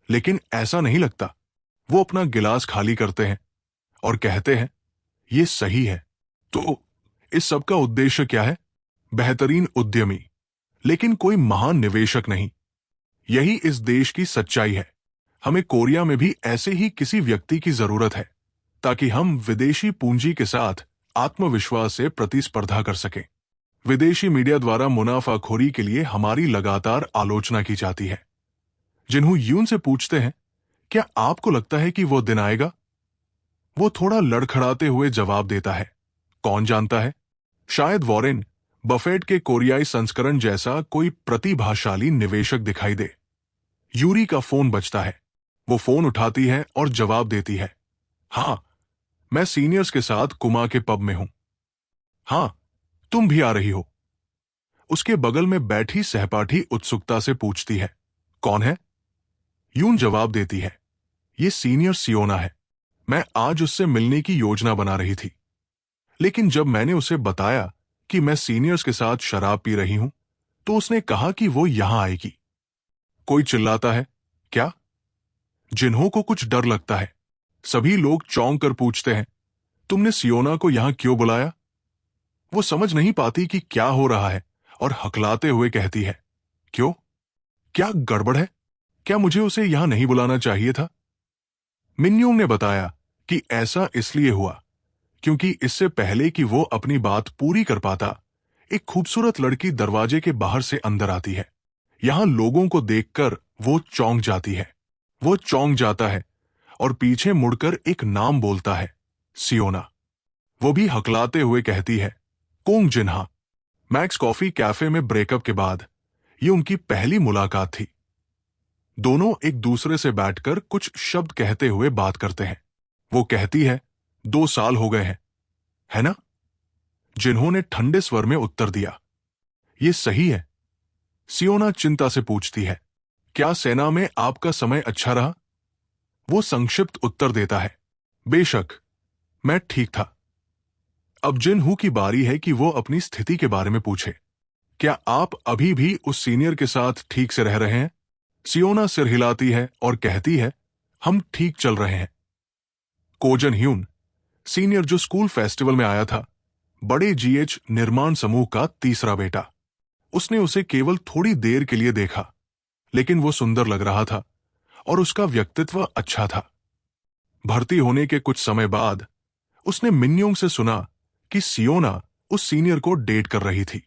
Speaker 1: लेकिन ऐसा नहीं लगता। वो अपना गिलास खाली करते हैं और कहते हैं, ये सही है। तो इस सब का उद्देश्य क्या है? बेहतरीन उद्यमी, लेकिन कोई महान निवेशक नहीं। यही इस देश की सच्चाई है। हमें कोरिया में भी ऐसे ही किसी व्यक्ति की जरूरत है, ताकि हम विदेशी पूंजी के साथ आत्मविश्वास से प्रतिस्पर्धा कर सकें। विदेशी मीडिया द्वारा मुनाफाखोरी के लिए हमारी लगातार आलोचना की जाती है। जिन्हों यून से पूछते हैं, क्या आपको लगता है कि वो दिन आएगा? वो थोड़ा लड़खड़ाते हुए जवाब देता है, कौन जानता है, शायद वॉरेन बफेट के कोरियाई संस्करण जैसा कोई प्रतिभाशाली निवेशक दिखाई दे। यूरी का फोन बजता है। वो फोन उठाती है और जवाब देती है, हां, मैं सीनियर्स के साथ कुमा के पब में हूं। हां, तुम भी आ रही हो? उसके बगल में बैठी सहपाठी उत्सुकता से पूछती है, कौन है? यून जवाब देती है, ये सीनियर सियोना है। मैं आज उससे मिलने की योजना बना रही थी, लेकिन जब मैंने उसे बताया कि मैं सीनियर्स के साथ शराब पी रही हूं, तो उसने कहा कि वो यहां आएगी। कोई चिल्लाता है, क्या? जिन्हों को कुछ डर लगता है। सभी लोग चौंक कर पूछते हैं, तुमने सियोना को यहां क्यों बुलाया? वो समझ नहीं पाती कि क्या हो रहा है और हकलाते हुए कहती है, क्यों? क्या गड़बड़ है? क्या मुझे उसे यहां नहीं बुलाना चाहिए था? मिन्योंग ने बताया कि ऐसा इसलिए हुआ क्योंकि इससे पहले कि वो अपनी बात पूरी कर पाता, एक खूबसूरत लड़की दरवाजे के बाहर से अंदर आती है। यहां लोगों को देखकर वो चौंक जाती है। वो चौंक जाता है और पीछे मुड़कर एक नाम बोलता है, सियोना। वो भी हकलाते हुए कहती है, कोंग जिन्हा। मैक्स कॉफी कैफे में ब्रेकअप के बाद ये उनकी पहली मुलाकात थी। दोनों एक दूसरे से बैठकर कुछ शब्द कहते हुए बात करते हैं। वो कहती है, 2 साल हो गए हैं, है ना? जिन्होंने ठंडे स्वर में उत्तर दिया, ये सही है। सियोना चिंता से पूछती है, क्या सेना में आपका समय अच्छा रहा? वो संक्षिप्त उत्तर देता है, बेशक, मैं ठीक था। अब जिनहू की बारी है कि वो अपनी स्थिति के बारे में पूछे। क्या आप अभी भी उस सीनियर के साथ ठीक से रह रहे हैं? सियोना सिर हिलाती है और कहती है, हम ठीक चल रहे हैं। कोजन ह्यून, सीनियर जो स्कूल फेस्टिवल में आया था, बड़े जीएच निर्माण समूह का तीसरा बेटा। उसने उसे केवल थोड़ी देर के लिए देखा, लेकिन वो सुंदर लग रहा था और उसका व्यक्तित्व अच्छा था। भर्ती होने के कुछ समय बाद उसने मिन्योंग से सुना कि सियोना उस सीनियर को डेट कर रही थी।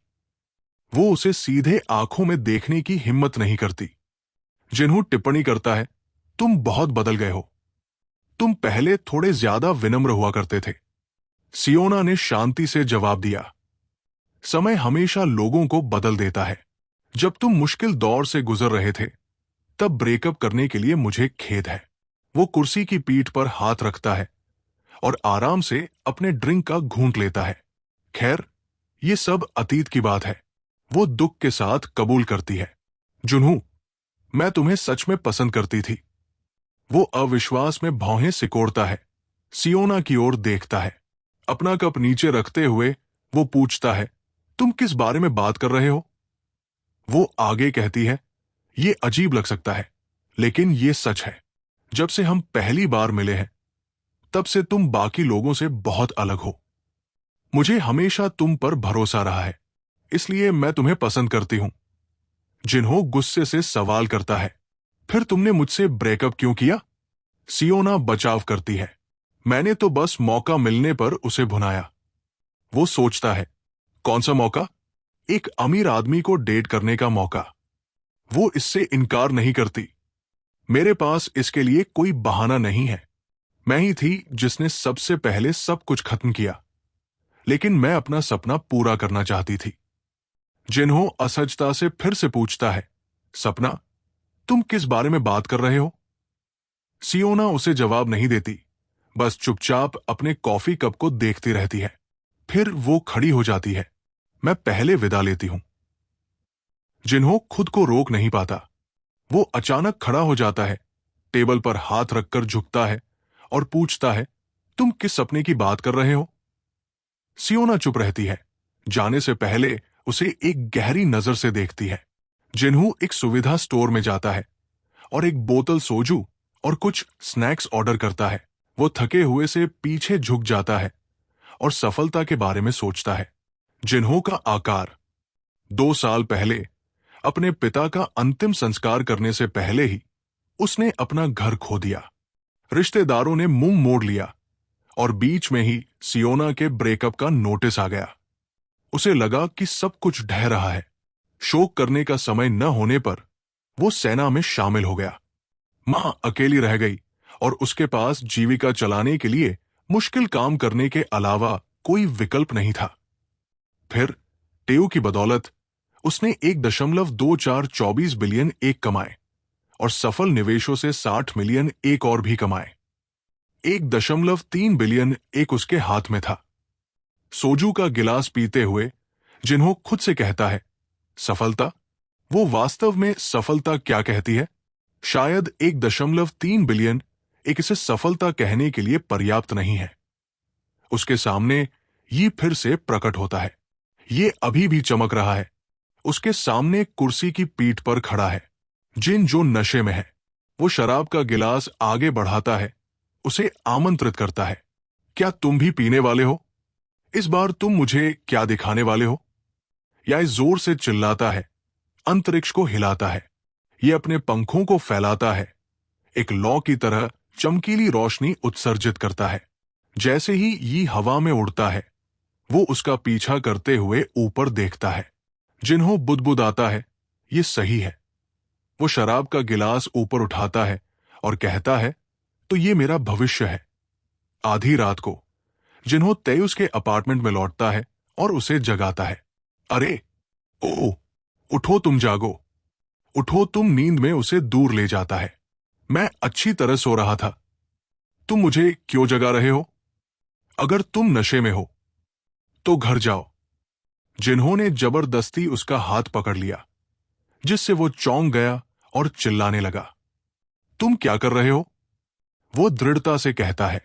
Speaker 1: वो उसे सीधे आंखों में देखने की हिम्मत नहीं करती। जिन्हू टिप्पणी करता है, तुम बहुत बदल गए हो। तुम पहले थोड़े ज्यादा विनम्र हुआ करते थे। सियोना ने शांति से जवाब दिया, समय हमेशा लोगों को बदल देता है। जब तुम मुश्किल दौर से गुजर रहे थे, तब ब्रेकअप करने के लिए मुझे खेद है। वो कुर्सी की पीठ पर हाथ रखता है और आराम से अपने ड्रिंक का घूंट लेता है। खैर, ये सब अतीत की बात है। वो दुख के साथ कबूल करती है, जुनू, मैं तुम्हें सच में पसंद करती थी। वो अविश्वास में भौहें सिकोड़ता है, सियोना की ओर देखता है। अपना कप नीचे रखते हुए वो पूछता है, तुम किस बारे में बात कर रहे हो? वो आगे कहती है, ये अजीब लग सकता है, लेकिन ये सच है। जब से हम पहली बार मिले हैं, तब से तुम बाकी लोगों से बहुत अलग हो। मुझे हमेशा तुम पर भरोसा रहा है, इसलिए मैं तुम्हें पसंद करती हूं। जिन्हों गुस्से से सवाल करता है, फिर तुमने मुझसे ब्रेकअप क्यों किया? सियोना बचाव करती है, मैंने तो बस मौका मिलने पर उसे भुनाया। वो सोचता है, कौन सा मौका? एक अमीर आदमी को डेट करने का मौका। वो इससे इनकार नहीं करती। मेरे पास इसके लिए कोई बहाना नहीं है। मैं ही थी जिसने सबसे पहले सब कुछ खत्म किया, लेकिन मैं अपना सपना पूरा करना चाहती थी। जिन्हों असहजता से फिर से पूछता है, सपना? तुम किस बारे में बात कर रहे हो? सियोना उसे जवाब नहीं देती, बस चुपचाप अपने कॉफी कप को देखती रहती है। फिर वो खड़ी हो जाती है, मैं पहले विदा लेती हूं। जिन्हों खुद को रोक नहीं पाता। वो अचानक खड़ा हो जाता है, टेबल पर हाथ रखकर झुकता है और पूछता है, तुम किस सपने की बात कर रहे हो? सियोना चुप रहती है, जाने से पहले उसे एक गहरी नजर से देखती है। जिन्हू एक सुविधा स्टोर में जाता है और एक बोतल सोजू और कुछ स्नैक्स ऑर्डर करता है। वो थके हुए से पीछे झुक जाता है और सफलता के बारे में सोचता है। जिन्हों का आकार 2 साल पहले अपने पिता का अंतिम संस्कार करने से पहले ही उसने अपना घर खो दिया। रिश्तेदारों ने मुंह मोड़ लिया और बीच में ही सियोना के ब्रेकअप का नोटिस आ गया। उसे लगा कि सब कुछ ढह रहा है। शोक करने का समय न होने पर वो सेना में शामिल हो गया। मां अकेली रह गई और उसके पास जीविका चलाने के लिए मुश्किल काम करने के अलावा कोई विकल्प नहीं था। फिर टेऊ की बदौलत उसने 1.2424 बिलियन एक कमाए और सफल निवेशों से 60 मिलियन एक और भी कमाए। 1.3 बिलियन एक उसके हाथ में था। सोजू का गिलास पीते हुए जिन्हों खुद से कहता है, सफलता? वो वास्तव में सफलता क्या कहती है? शायद 1.3 बिलियन एक इसे सफलता कहने के लिए पर्याप्त नहीं है। उसके सामने ये फिर से प्रकट होता है। ये अभी भी चमक रहा है। उसके सामने कुर्सी की पीठ पर खड़ा है। जिन जो नशे में है, वो शराब का गिलास आगे बढ़ाता है, उसे आमंत्रित करता है। क्या तुम भी पीने वाले हो? इस बार तुम मुझे क्या दिखाने वाले हो? या इस जोर से चिल्लाता है, अंतरिक्ष को हिलाता है। ये अपने पंखों को फैलाता है, एक लौ की तरह चमकीली रोशनी उत्सर्जित करता है। जैसे ही ये हवा में उड़ता है, वो उसका पीछा करते हुए ऊपर देखता है। जिन्हों बुदबुदाता है, ये सही है। वो शराब का गिलास ऊपर उठाता है और कहता है, तो ये मेरा भविष्य है। आधी रात को जिन्हों तेयुस के अपार्टमेंट में लौटता है और उसे जगाता है। अरे ओ, उठो, तुम जागो, उठो। तुम नींद में उसे दूर ले जाता है। मैं अच्छी तरह सो रहा था, तुम मुझे क्यों जगा रहे हो? अगर तुम नशे में हो तो घर जाओ। जिन्होंने जबरदस्ती उसका हाथ पकड़ लिया, जिससे वो चौंक गया और चिल्लाने लगा। तुम क्या कर रहे हो? वो दृढ़ता से कहता है,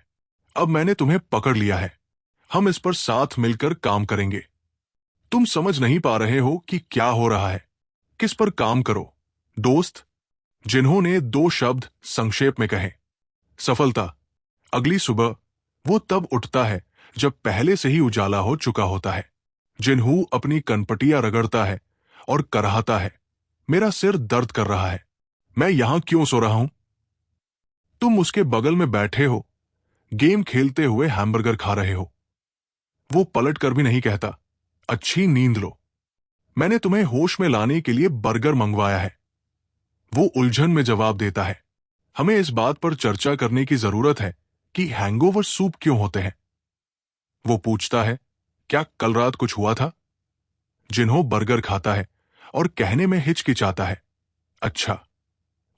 Speaker 1: अब मैंने तुम्हें पकड़ लिया है, हम इस पर साथ मिलकर काम करेंगे। तुम समझ नहीं पा रहे हो कि क्या हो रहा है। किस पर काम करो, दोस्त? जिन्होंने दो शब्द संक्षेप में कहे, सफलता। अगली सुबह वो तब उठता है जब पहले से ही उजाला हो चुका होता है। जिन्हू अपनी कनपटियां रगड़ता है और कराहता है, मेरा सिर दर्द कर रहा है, मैं यहां क्यों सो रहा हूं? तुम उसके बगल में बैठे हो, गेम खेलते हुए हैमबर्गर खा रहे हो। वो पलट कर भी नहीं कहता, अच्छी नींद लो, मैंने तुम्हें होश में लाने के लिए बर्गर मंगवाया है। वो उलझन में जवाब देता है, हमें इस बात पर चर्चा करने की जरूरत है कि हैंगओवर सूप क्यों होते हैं। वो पूछता है, क्या कल रात कुछ हुआ था? जिन्हों बर्गर खाता है और कहने में हिचकिचाता है, अच्छा।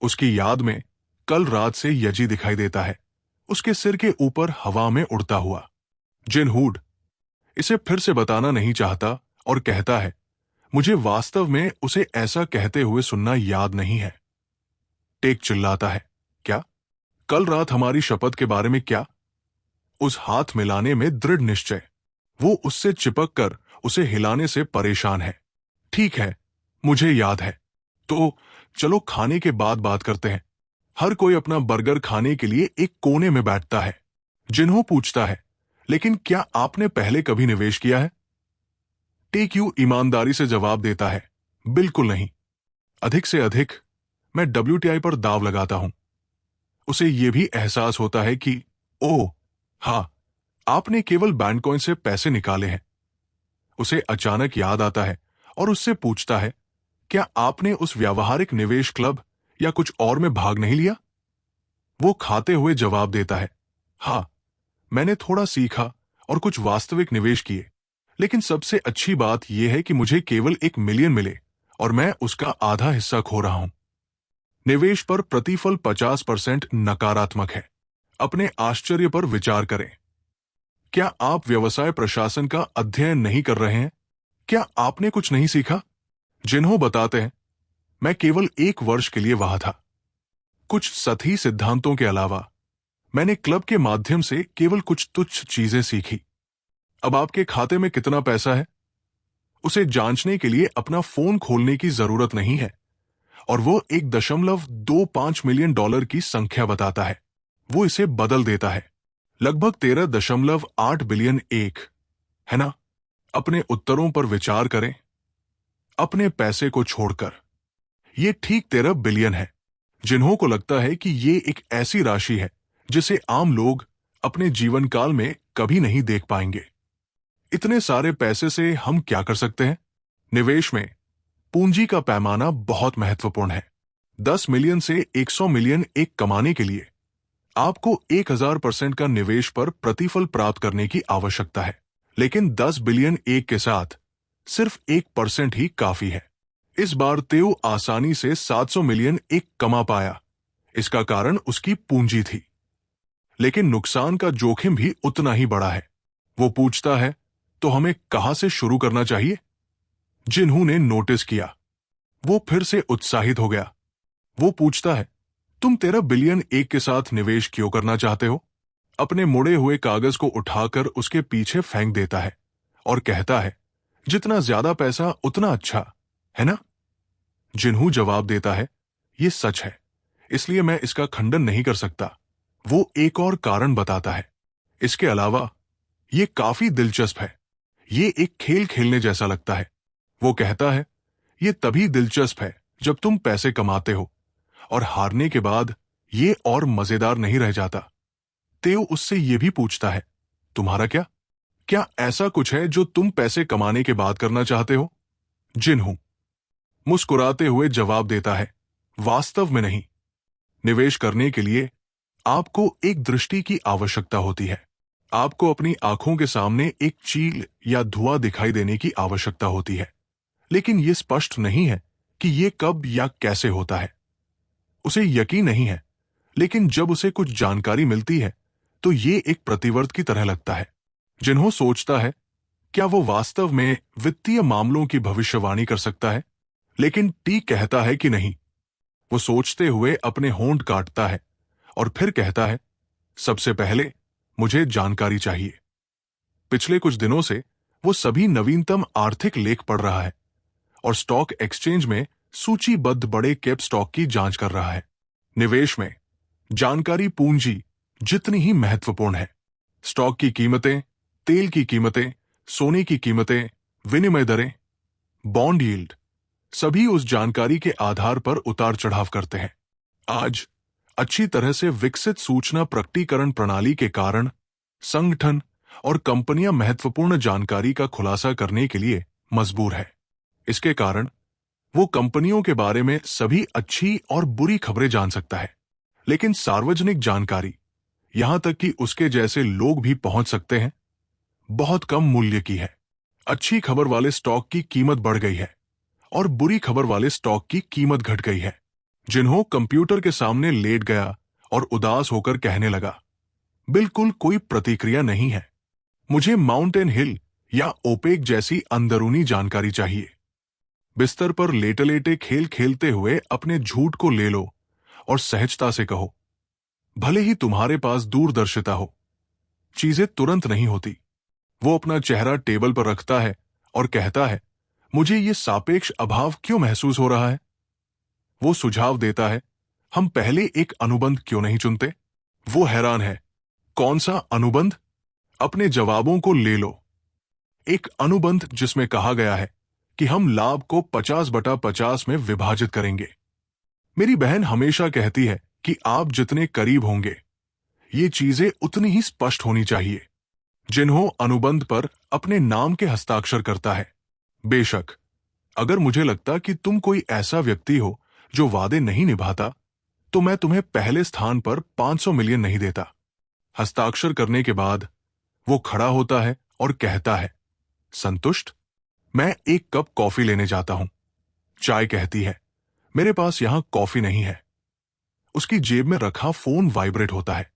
Speaker 1: उसकी याद में कल रात से यजी दिखाई देता है, उसके सिर के ऊपर हवा में उड़ता हुआ। जिनहूड इसे फिर से बताना नहीं चाहता और कहता है, मुझे वास्तव में उसे ऐसा कहते हुए सुनना याद नहीं है। टेक चिल्लाता है, क्या? कल रात हमारी शपथ के बारे में क्या? उस हाथ मिलाने में दृढ़ निश्चय। वो उससे चिपक कर उसे हिलाने से परेशान है। ठीक है, मुझे याद है। तो चलो खाने के बाद बात करते हैं। हर कोई अपना बर्गर खाने के लिए एक कोने में बैठता है। जिन्हों पूछता है, लेकिन क्या आपने पहले कभी निवेश किया है? टेक्यू ईमानदारी से जवाब देता है, बिल्कुल नहीं। अधिक से अधिक मैं WTI पर दाव लगाता हूं। उसे यह भी एहसास होता है कि ओह हां, आपने केवल बैंडकॉइन से पैसे निकाले हैं। उसे अचानक याद आता है और उससे पूछता है, क्या आपने उस व्यावहारिक निवेश क्लब या कुछ और में भाग नहीं लिया? वो खाते हुए जवाब देता है, हां, मैंने थोड़ा सीखा और कुछ वास्तविक निवेश किए, लेकिन सबसे अच्छी बात यह है कि मुझे केवल 1 मिलियन मिले और मैं उसका आधा हिस्सा खो रहा हूं। निवेश पर प्रतिफल 50% नकारात्मक है। अपने आश्चर्य पर विचार करें। क्या आप व्यवसाय प्रशासन का अध्ययन नहीं कर रहे हैं? क्या आपने कुछ नहीं सीखा? जिन्हों बताते हैं, मैं केवल 1 वर्ष के लिए वहां था। कुछ सतही सिद्धांतों के अलावा मैंने क्लब के माध्यम से केवल कुछ तुच्छ चीजें सीखी। अब आपके खाते में कितना पैसा है, उसे जांचने के लिए अपना फोन खोलने की जरूरत नहीं है और वो 1.25 मिलियन डॉलर की संख्या बताता है। वो इसे बदल देता है, लगभग 13.8 बिलियन 1, है ना? अपने उत्तरों पर विचार करें, अपने पैसे को छोड़कर। ये ठीक 13 बिलियन है। जिन्हों को लगता है कि ये एक ऐसी राशि है जिसे आम लोग अपने जीवन काल में कभी नहीं देख पाएंगे। इतने सारे पैसे से हम क्या कर सकते हैं? निवेश में पूंजी का पैमाना बहुत महत्वपूर्ण है। 10 मिलियन से 100 मिलियन एक कमाने के लिए आपको 1000% का निवेश पर प्रतिफल प्राप्त करने की आवश्यकता है, लेकिन 10 बिलियन एक के साथ सिर्फ 1% ही काफी है। इस बार तेओ आसानी से 700 मिलियन एक कमा पाया। इसका कारण उसकी पूंजी थी, लेकिन नुकसान का जोखिम भी उतना ही बड़ा है। वो पूछता है, तो हमें कहां से शुरू करना चाहिए? जिन्हों ने नोटिस किया, वो फिर से उत्साहित हो गया। वो पूछता है, तुम 13 बिलियन एक के साथ निवेश क्यों करना चाहते हो? अपने मुड़े हुए कागज को उठाकर उसके पीछे फेंक देता है और कहता है, जितना ज्यादा पैसा उतना अच्छा, है ना? जिन्हू जवाब देता है, ये सच है, इसलिए मैं इसका खंडन नहीं कर सकता। वो एक और कारण बताता है, इसके अलावा ये काफी दिलचस्प है। ये एक खेल खेलने जैसा लगता है। वो कहता है, ये तभी दिलचस्प है जब तुम पैसे कमाते हो, और हारने के बाद ये और मजेदार नहीं रह जाता। तेओ उससे ये भी पूछता है, तुम्हारा क्या? क्या ऐसा कुछ है जो तुम पैसे कमाने के बाद करना चाहते हो? जिन्हू मुस्कुराते हुए जवाब देता है, वास्तव में नहीं। निवेश करने के लिए आपको एक दृष्टि की आवश्यकता होती है। आपको अपनी आंखों के सामने एक चील या धुआं दिखाई देने की आवश्यकता होती है, लेकिन यह स्पष्ट नहीं है कि यह कब या कैसे होता है। उसे यकीन नहीं है, लेकिन जब उसे कुछ जानकारी मिलती है तो यह एक प्रतिवर्त की तरह लगता है। जिन्हों सोचता है, क्या वो वास्तव में वित्तीय मामलों की भविष्यवाणी कर सकता है? लेकिन टी कहता है कि नहीं। वो सोचते हुए अपने होंठ काटता है और फिर कहता है, सबसे पहले मुझे जानकारी चाहिए। पिछले कुछ दिनों से वो सभी नवीनतम आर्थिक लेख पढ़ रहा है और स्टॉक एक्सचेंज में सूचीबद्ध बड़े कैप स्टॉक की जांच कर रहा है। निवेश में जानकारी पूंजी जितनी ही महत्वपूर्ण है। स्टॉक की कीमतें, तेल की कीमतें, सोने की कीमतें, विनिमय दरें, बॉन्ड यील्ड, सभी उस जानकारी के आधार पर उतार चढ़ाव करते हैं। आज अच्छी तरह से विकसित सूचना प्रकटीकरण प्रणाली के कारण संगठन और कंपनियां महत्वपूर्ण जानकारी का खुलासा करने के लिए मजबूर है। इसके कारण वो कंपनियों के बारे में सभी अच्छी और बुरी खबरें जान सकता है, लेकिन सार्वजनिक जानकारी, यहां तक कि उसके जैसे लोग भी पहुंच सकते हैं, बहुत कम मूल्य की है। अच्छी खबर वाले स्टॉक की कीमत बढ़ गई है और बुरी खबर वाले स्टॉक की कीमत घट गई है। जिन्हों कंप्यूटर के सामने लेट गया और उदास होकर कहने लगा, बिल्कुल कोई प्रतिक्रिया नहीं है। मुझे माउंटेन हिल या ओपेक जैसी अंदरूनी जानकारी चाहिए। बिस्तर पर लेटे लेटे खेल खेलते हुए अपने झूठ को ले लो और सहजता से कहो, भले ही तुम्हारे पास दूरदर्शिता हो, चीजें तुरंत नहीं होती। वो अपना चेहरा टेबल पर रखता है और कहता है, मुझे ये सापेक्ष अभाव क्यों महसूस हो रहा है? वो सुझाव देता है, हम पहले एक अनुबंध क्यों नहीं चुनते? वो हैरान है, कौन सा अनुबंध? अपने जवाबों को ले लो। एक अनुबंध जिसमें कहा गया है कि हम लाभ को 50/50 में विभाजित करेंगे। मेरी बहन हमेशा कहती है कि आप जितने करीब होंगे, ये चीजें उतनी ही स्पष्ट होनी चाहिए। जिन्हों अनुबंध पर अपने नाम के हस्ताक्षर करता है। बेशक, अगर मुझे लगता कि तुम कोई ऐसा व्यक्ति हो जो वादे नहीं निभाता, तो मैं तुम्हें पहले स्थान पर 500 मिलियन नहीं देता। हस्ताक्षर करने के बाद वो खड़ा होता है और कहता है, संतुष्ट? मैं एक कप कॉफी लेने जाता हूं। चाय कहती है, मेरे पास यहां कॉफी नहीं है। उसकी जेब में रखा फोन वाइब्रेट होता है।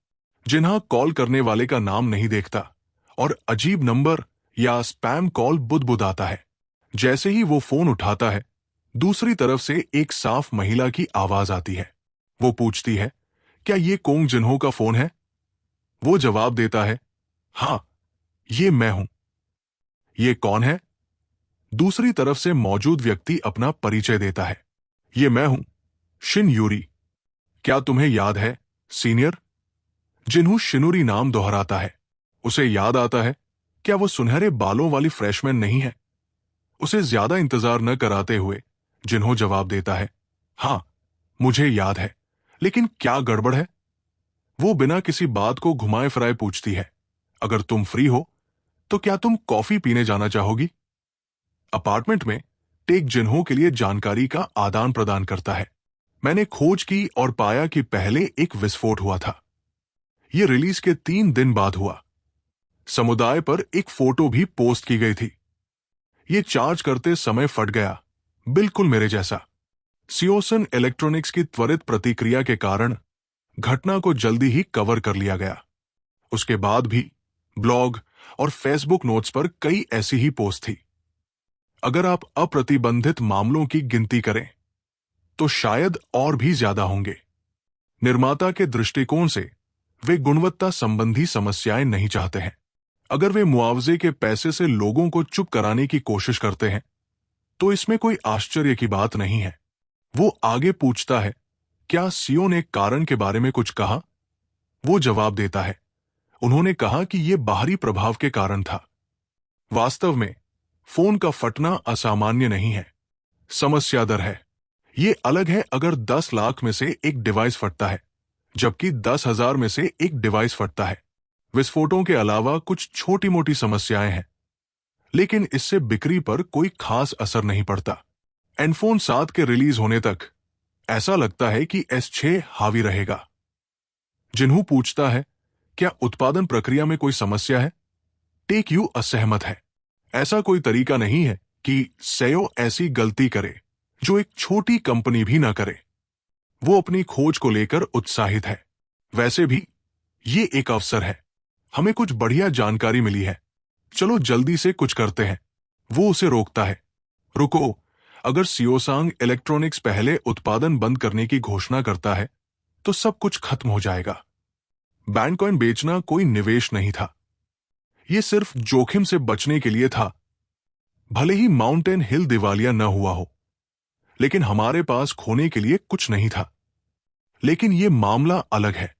Speaker 1: जिन्हा कॉल करने वाले का नाम नहीं देखता और अजीब नंबर या स्पैम कॉल बुदबुदाता है। जैसे ही वो फोन उठाता है, दूसरी तरफ से एक साफ महिला की आवाज आती है। वो पूछती है, क्या ये कोंग जिन्हों का फोन है? वो जवाब देता है, हां, ये मैं हूं। ये कौन है? दूसरी तरफ से मौजूद व्यक्ति अपना परिचय देता है। ये मैं हूं, शिन यूरी। क्या तुम्हें याद है, सीनियर? जिन्हों शिनुरी नाम दोहराता है। उसे याद आता है, क्या वो सुनहरे बालों वाली फ्रेशमैन नहीं है? उसे ज्यादा इंतजार न कराते हुए जिन्हों जवाब देता है, हां, मुझे याद है, लेकिन क्या गड़बड़ है? वो बिना किसी बात को घुमाए फिराए पूछती है, अगर तुम फ्री हो तो क्या तुम कॉफी पीने जाना चाहोगी? अपार्टमेंट में टेक जिन्हों के लिए जानकारी का आदान प्रदान करता है। मैंने खोज की और पाया कि पहले एक विस्फोट हुआ था। यह रिलीज के 3 दिन बाद हुआ। समुदाय पर एक फोटो भी पोस्ट की गई थी। ये चार्ज करते समय फट गया, बिल्कुल मेरे जैसा। सियोसन इलेक्ट्रॉनिक्स की त्वरित प्रतिक्रिया के कारण घटना को जल्दी ही कवर कर लिया गया। उसके बाद भी ब्लॉग और फेसबुक नोट्स पर कई ऐसी ही पोस्ट थी। अगर आप अप्रतिबंधित मामलों की गिनती करें तो शायद और भी ज्यादा होंगे। निर्माता के दृष्टिकोण से वे गुणवत्ता संबंधी समस्याएं नहीं चाहते हैं। अगर वे मुआवजे के पैसे से लोगों को चुप कराने की कोशिश करते हैं तो इसमें कोई आश्चर्य की बात नहीं है। वो आगे पूछता है, क्या सीईओ ने कारण के बारे में कुछ कहा? वो जवाब देता है, उन्होंने कहा कि यह बाहरी प्रभाव के कारण था। वास्तव में फोन का फटना असामान्य नहीं है, समस्या दर है। ये अलग है अगर 10 लाख में से एक डिवाइस फटता है जबकि 10,000 में से एक डिवाइस फटता है। विस्फोटों के अलावा कुछ छोटी मोटी समस्याएं हैं, लेकिन इससे बिक्री पर कोई खास असर नहीं पड़ता। एनफोन 7 के रिलीज होने तक ऐसा लगता है कि S6 हावी रहेगा। जिन्हों पूछता है, क्या उत्पादन प्रक्रिया में कोई समस्या है? टेक यू असहमत है। ऐसा कोई तरीका नहीं है कि सेयो ऐसी गलती करे जो एक छोटी कंपनी भी ना करे। वो अपनी खोज को लेकर उत्साहित है। वैसे भी ये एक अवसर है, हमें कुछ बढ़िया जानकारी मिली है, चलो जल्दी से कुछ करते हैं। वो उसे रोकता है, रुको, अगर सियोसांग इलेक्ट्रॉनिक्स पहले उत्पादन बंद करने की घोषणा करता है तो सब कुछ खत्म हो जाएगा। बैंकॉइन बेचना कोई निवेश नहीं था, यह सिर्फ जोखिम से बचने के लिए था। भले ही माउंटेन हिल दिवालिया न हुआ हो, लेकिन हमारे पास खोने के लिए कुछ नहीं था। लेकिन यह मामला अलग है।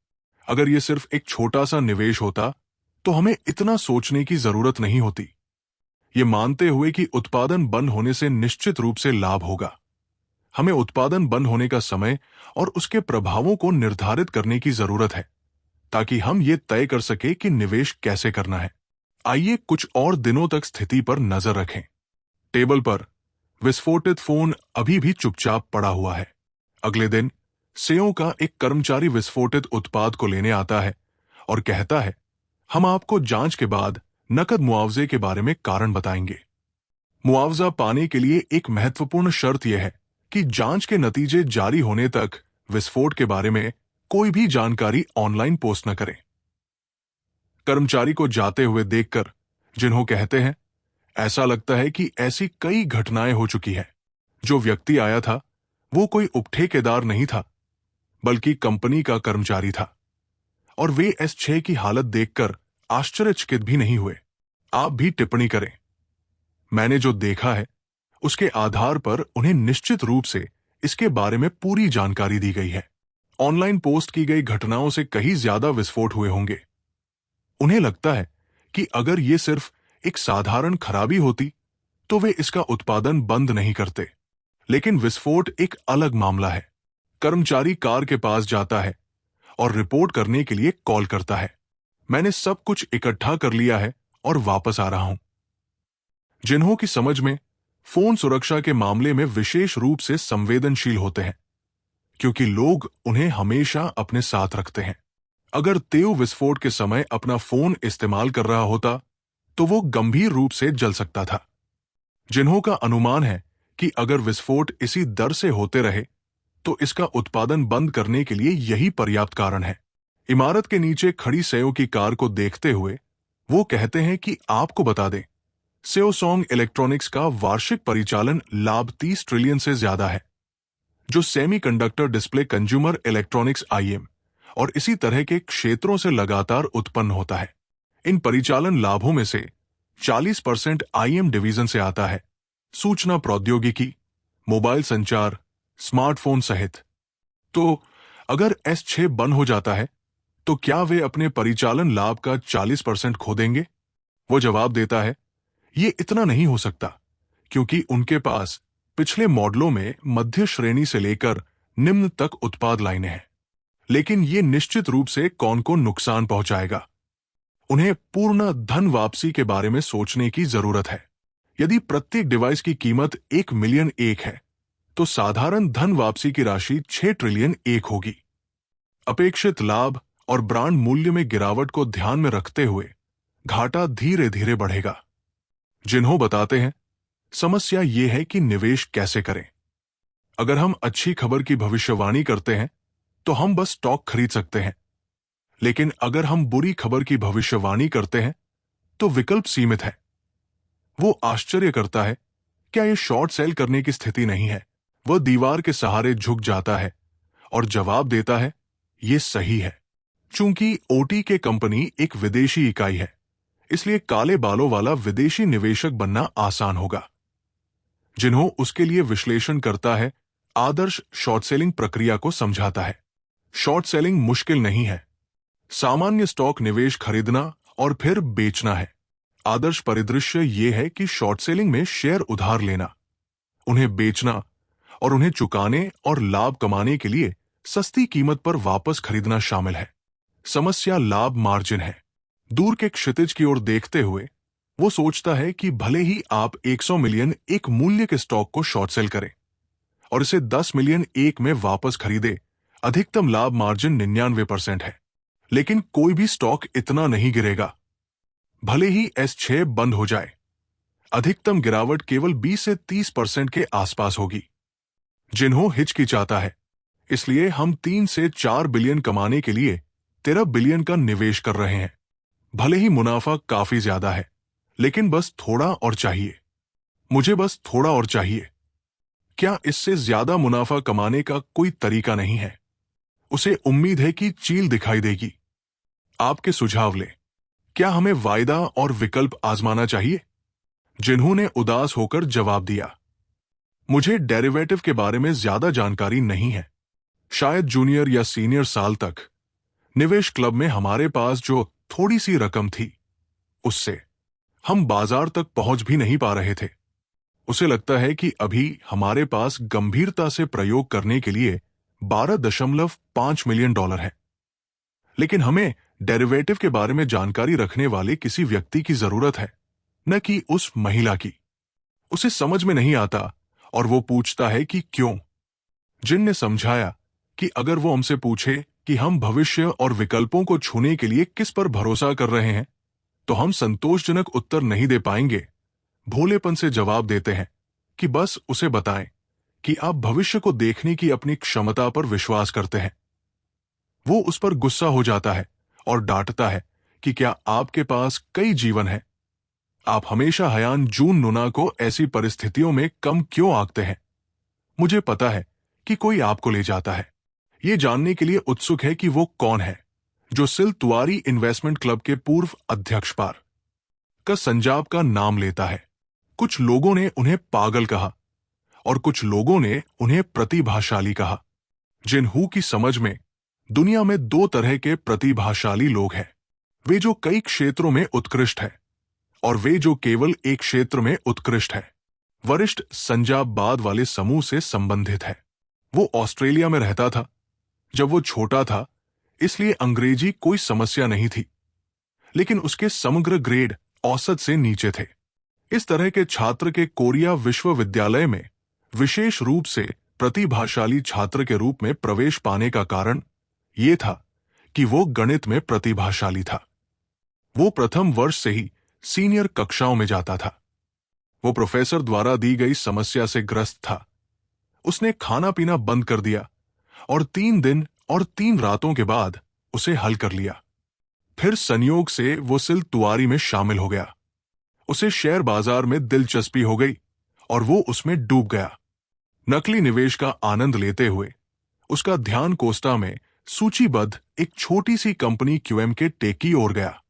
Speaker 1: अगर यह सिर्फ एक छोटा सा निवेश होता तो हमें इतना सोचने की जरूरत नहीं होती। ये मानते हुए कि उत्पादन बंद होने से निश्चित रूप से लाभ होगा, हमें उत्पादन बंद होने का समय और उसके प्रभावों को निर्धारित करने की जरूरत है ताकि हम ये तय कर सके कि निवेश कैसे करना है। आइए कुछ और दिनों तक स्थिति पर नजर रखें। टेबल पर विस्फोटित फोन अभी भी चुपचाप पड़ा हुआ है। अगले दिन सेयो का एक कर्मचारी विस्फोटित उत्पाद को लेने आता है और कहता है, हम आपको जांच के बाद नकद मुआवजे के बारे में कारण बताएंगे। मुआवजा पाने के लिए एक महत्वपूर्ण शर्त यह है कि जांच के नतीजे जारी होने तक विस्फोट के बारे में कोई भी जानकारी ऑनलाइन पोस्ट न करें। कर्मचारी को जाते हुए देखकर जिन्हों कहते हैं, ऐसा लगता है कि ऐसी कई घटनाएं हो चुकी हैं। जो व्यक्ति आया था वो कोई उपठेकेदार नहीं था बल्कि कंपनी का कर्मचारी था और वे S6 की हालत देखकर आश्चर्यचकित भी नहीं हुए। आप भी टिप्पणी करें। मैंने जो देखा है उसके आधार पर उन्हें निश्चित रूप से इसके बारे में पूरी जानकारी दी गई है। ऑनलाइन पोस्ट की गई घटनाओं से कहीं ज्यादा विस्फोट हुए होंगे। उन्हें लगता है कि अगर ये सिर्फ एक साधारण खराबी होती तो वे इसका उत्पादन बंद नहीं करते, लेकिन विस्फोट एक अलग मामला है। कर्मचारी कार के पास जाता है और रिपोर्ट करने के लिए कॉल करता है, मैंने सब कुछ इकट्ठा कर लिया है और वापस आ रहा हूं। जिन्हों की समझ में फोन सुरक्षा के मामले में विशेष रूप से संवेदनशील होते हैं क्योंकि लोग उन्हें हमेशा अपने साथ रखते हैं। अगर तेव विस्फोट के समय अपना फोन इस्तेमाल कर रहा होता तो वो गंभीर रूप से जल सकता था। जिन्हों का अनुमान है कि अगर विस्फोट इसी दर से होते रहे तो इसका उत्पादन बंद करने के लिए यही पर्याप्त कारण है। इमारत के नीचे खड़ी सेयो की कार को देखते हुए वो कहते हैं कि आपको बता दें, सेयोसोंग इलेक्ट्रॉनिक्स का वार्षिक परिचालन लाभ 30 ट्रिलियन से ज्यादा है, जो semiconductor display consumer electronics IM और इसी तरह के क्षेत्रों से लगातार उत्पन्न होता है। इन परिचालन लाभों में से 40% IM डिवीजन से आता है, सूचना प्रौद्योगिकी, मोबाइल संचार, स्मार्टफोन सहित। तो अगर S6 बंद हो जाता है तो क्या वे अपने परिचालन लाभ का 40% खो देंगे? वो जवाब देता है, ये इतना नहीं हो सकता क्योंकि उनके पास पिछले मॉडलों में मध्य श्रेणी से लेकर निम्न तक उत्पाद लाइनें हैं। लेकिन ये निश्चित रूप से कौन को नुकसान पहुंचाएगा। उन्हें पूर्ण धन वापसी के बारे में सोचने की जरूरत है। यदि प्रत्येक डिवाइस की कीमत 1 मिलियन एक है तो साधारण धन वापसी की राशि 6 ट्रिलियन एक होगी। अपेक्षित लाभ और ब्रांड मूल्य में गिरावट को ध्यान में रखते हुए घाटा धीरे धीरे बढ़ेगा। जिन्हों बताते हैं, समस्या यह है कि निवेश कैसे करें। अगर हम अच्छी खबर की भविष्यवाणी करते हैं तो हम बस स्टॉक खरीद सकते हैं, लेकिन अगर हम बुरी खबर की भविष्यवाणी करते हैं तो विकल्प सीमित है। वो आश्चर्य करता है, क्या यह शॉर्ट सेल करने की स्थिति नहीं है? वह दीवार के सहारे झुक जाता है और जवाब देता है, ये सही है। चूंकि ओटीके कंपनी एक विदेशी इकाई है, इसलिए काले बालों वाला विदेशी निवेशक बनना आसान होगा। जिन्हों उसके लिए विश्लेषण करता है, आदर्श शॉर्ट सेलिंग प्रक्रिया को समझाता है। शॉर्ट सेलिंग मुश्किल नहीं है। सामान्य स्टॉक निवेश खरीदना और फिर बेचना है। आदर्श परिदृश्य यह है कि शॉर्ट सेलिंग में शेयर उधार लेना, उन्हें बेचना और उन्हें चुकाने और लाभ कमाने के लिए सस्ती कीमत पर वापस खरीदना शामिल है। समस्या लाभ मार्जिन है। दूर के क्षितिज की ओर देखते हुए वो सोचता है कि भले ही आप 100 मिलियन एक मूल्य के स्टॉक को शॉर्ट सेल करें और इसे 10 मिलियन एक में वापस खरीदे, अधिकतम लाभ मार्जिन 99% है। लेकिन कोई भी स्टॉक इतना नहीं गिरेगा। भले ही S6 बंद हो जाए, अधिकतम गिरावट केवल 20 से 30% के आसपास होगी। जिन्हों हिचकिचाता है, इसलिए हम 3 से 4 बिलियन कमाने के लिए 13 बिलियन का निवेश कर रहे हैं। भले ही मुनाफा काफी ज्यादा है, लेकिन बस थोड़ा और चाहिए। मुझे बस थोड़ा और चाहिए। क्या इससे ज्यादा मुनाफा कमाने का कोई तरीका नहीं है? उसे उम्मीद है कि चील दिखाई देगी। आपके सुझाव ले। क्या हमें वायदा और विकल्प आजमाना चाहिए? जिन्होंने उदास होकर जवाब दिया, मुझे डेरिवेटिव के बारे में ज्यादा जानकारी नहीं है। शायद जूनियर या सीनियर साल तक निवेश क्लब में हमारे पास जो थोड़ी सी रकम थी, उससे हम बाजार तक पहुंच भी नहीं पा रहे थे। उसे लगता है कि अभी हमारे पास गंभीरता से प्रयोग करने के लिए 12.5 मिलियन डॉलर है। लेकिन हमें डेरिवेटिव के बारे में जानकारी रखने वाले किसी व्यक्ति की जरूरत है, न कि उस महिला की। उसे समझ में नहीं आता और वो पूछता है कि क्यों। जिन ने समझाया कि अगर वो हमसे पूछे कि हम भविष्य और विकल्पों को छूने के लिए किस पर भरोसा कर रहे हैं, तो हम संतोषजनक उत्तर नहीं दे पाएंगे। भोलेपन से जवाब देते हैं कि बस उसे बताएं कि आप भविष्य को देखने की अपनी क्षमता पर विश्वास करते हैं। वो उस पर गुस्सा हो जाता है और डांटता है कि क्या आपके पास कई जीवन हैं? आप हमेशा हयान जून नुना को ऐसी परिस्थितियों में कम क्यों आंकते हैं? मुझे पता है कि कोई आपको ले जाता है, ये जानने के लिए उत्सुक है कि वो कौन है, जो सिल तुआरी इन्वेस्टमेंट क्लब के पूर्व अध्यक्ष पार का संजाब का नाम लेता है। कुछ लोगों ने उन्हें पागल कहा और कुछ लोगों ने उन्हें प्रतिभाशाली कहा। जिन्हू की समझ में दुनिया में 2 तरह के प्रतिभाशाली लोग हैं, वे जो कई क्षेत्रों में उत्कृष्ट है और वे जो केवल एक क्षेत्र में उत्कृष्ट है। वरिष्ठ संजाबवाद वाले समूह से संबंधित है। वो ऑस्ट्रेलिया में रहता था जब वो छोटा था, इसलिए अंग्रेजी कोई समस्या नहीं थी, लेकिन उसके समग्र ग्रेड औसत से नीचे थे। इस तरह के छात्र के कोरिया विश्वविद्यालय में विशेष रूप से प्रतिभाशाली छात्र के रूप में प्रवेश पाने का कारण यह था कि वो गणित में प्रतिभाशाली था। वो प्रथम वर्ष से ही सीनियर कक्षाओं में जाता था। वो प्रोफेसर द्वारा दी गई समस्या से ग्रस्त था। उसने खाना पीना बंद कर दिया और 3 दिन और 3 रातों के बाद उसे हल कर लिया। फिर संयोग से वो सिल तुआरी में शामिल हो गया। उसे शेयर बाजार में दिलचस्पी हो गई और वो उसमें डूब गया। नकली निवेश का आनंद लेते हुए उसका ध्यान कोस्टा में सूचीबद्ध एक छोटी सी कंपनी क्यूएम के टेक की ओर गया।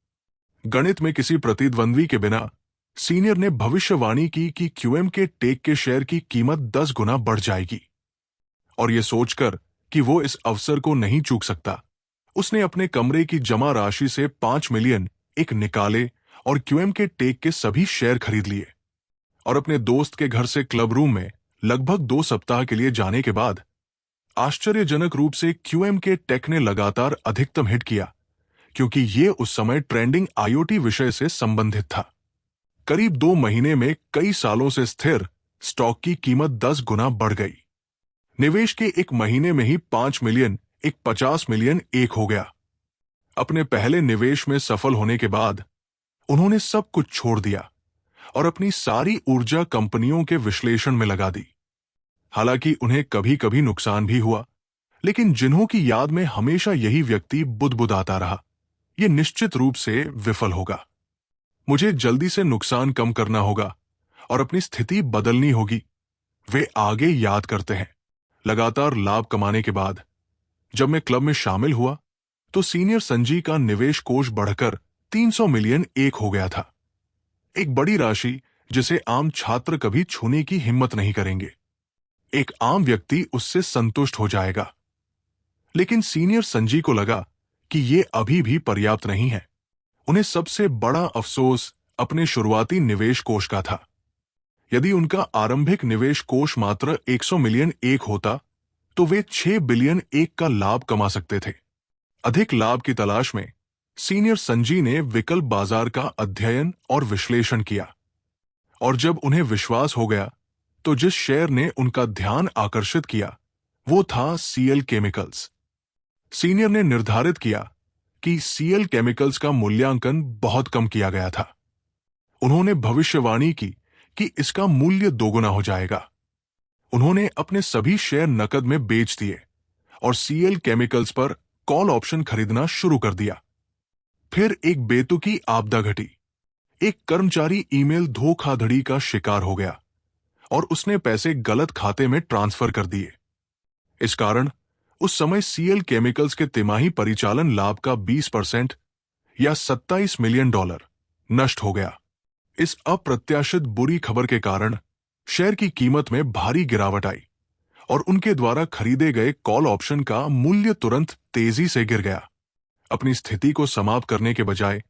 Speaker 1: गणित में किसी प्रतिद्वंद्वी के बिना सीनियर ने भविष्यवाणी की कि क्यूएम के टेक के शेयर की कीमत 10 गुना बढ़ जाएगी, और यह सोचकर कि वो इस अवसर को नहीं चूक सकता, उसने अपने कमरे की जमा राशि से 5 मिलियन एक निकाले और क्यूएम के टेक के सभी शेयर खरीद लिए। और अपने दोस्त के घर से क्लब रूम में लगभग 2 सप्ताह के लिए जाने के बाद आश्चर्यजनक रूप से क्यूएम के टेक ने लगातार अधिकतम हिट किया, क्योंकि ये उस समय ट्रेंडिंग आईओटी विषय से संबंधित था। करीब 2 महीने में कई सालों से स्थिर स्टॉक की कीमत 10 गुना बढ़ गई। निवेश के 1 महीने में ही 5 मिलियन एक 50 मिलियन एक हो गया। अपने पहले निवेश में सफल होने के बाद उन्होंने सब कुछ छोड़ दिया और अपनी सारी ऊर्जा कंपनियों के विश्लेषण में लगा दी। हालांकि उन्हें कभी कभी नुकसान भी हुआ, लेकिन जिन्हों की याद में हमेशा यही व्यक्ति बुदबुदाता रहा, यह निश्चित रूप से विफल होगा। मुझे जल्दी से नुकसान कम करना होगा और अपनी स्थिति बदलनी होगी। वे आगे याद करते हैं, लगातार लाभ कमाने के बाद जब मैं क्लब में शामिल हुआ तो सीनियर संजी का निवेश कोष बढ़कर 300 मिलियन एक हो गया था। एक बड़ी राशि जिसे आम छात्र कभी छूने की हिम्मत नहीं करेंगे। एक आम व्यक्ति उससे संतुष्ट हो जाएगा। लेकिन सीनियर संजी को लगा कि यह अभी भी पर्याप्त नहीं है। उन्हें सबसे बड़ा अफसोस अपने शुरुआती निवेश कोष का था। यदि उनका आरंभिक निवेश कोष मात्र 100 मिलियन एक होता तो वे 6 बिलियन एक का लाभ कमा सकते थे। अधिक लाभ की तलाश में सीनियर संजी ने विकल्प बाजार का अध्ययन और विश्लेषण किया, और जब उन्हें विश्वास हो गया तो जिस शेयर ने उनका ध्यान आकर्षित किया वो था सीएल केमिकल्स। सीनियर ने निर्धारित किया कि सीएल केमिकल्स का मूल्यांकन बहुत कम किया गया था। उन्होंने भविष्यवाणी की कि इसका मूल्य दोगुना हो जाएगा। उन्होंने अपने सभी शेयर नकद में बेच दिए और सीएल केमिकल्स पर कॉल ऑप्शन खरीदना शुरू कर दिया। फिर एक बेतुकी आपदा घटी। एक कर्मचारी ईमेल धोखाधड़ी का शिकार हो गया और उसने पैसे गलत खाते में ट्रांसफर कर दिए। इस कारण उस समय सीएल केमिकल्स के तिमाही परिचालन लाभ का 20% या $27 मिलियन नष्ट हो गया। इस अप्रत्याशित बुरी खबर के कारण शेयर की कीमत में भारी गिरावट आई और उनके द्वारा खरीदे गए कॉल ऑप्शन का मूल्य तुरंत तेजी से गिर गया। अपनी स्थिति को समाप्त करने के बजाय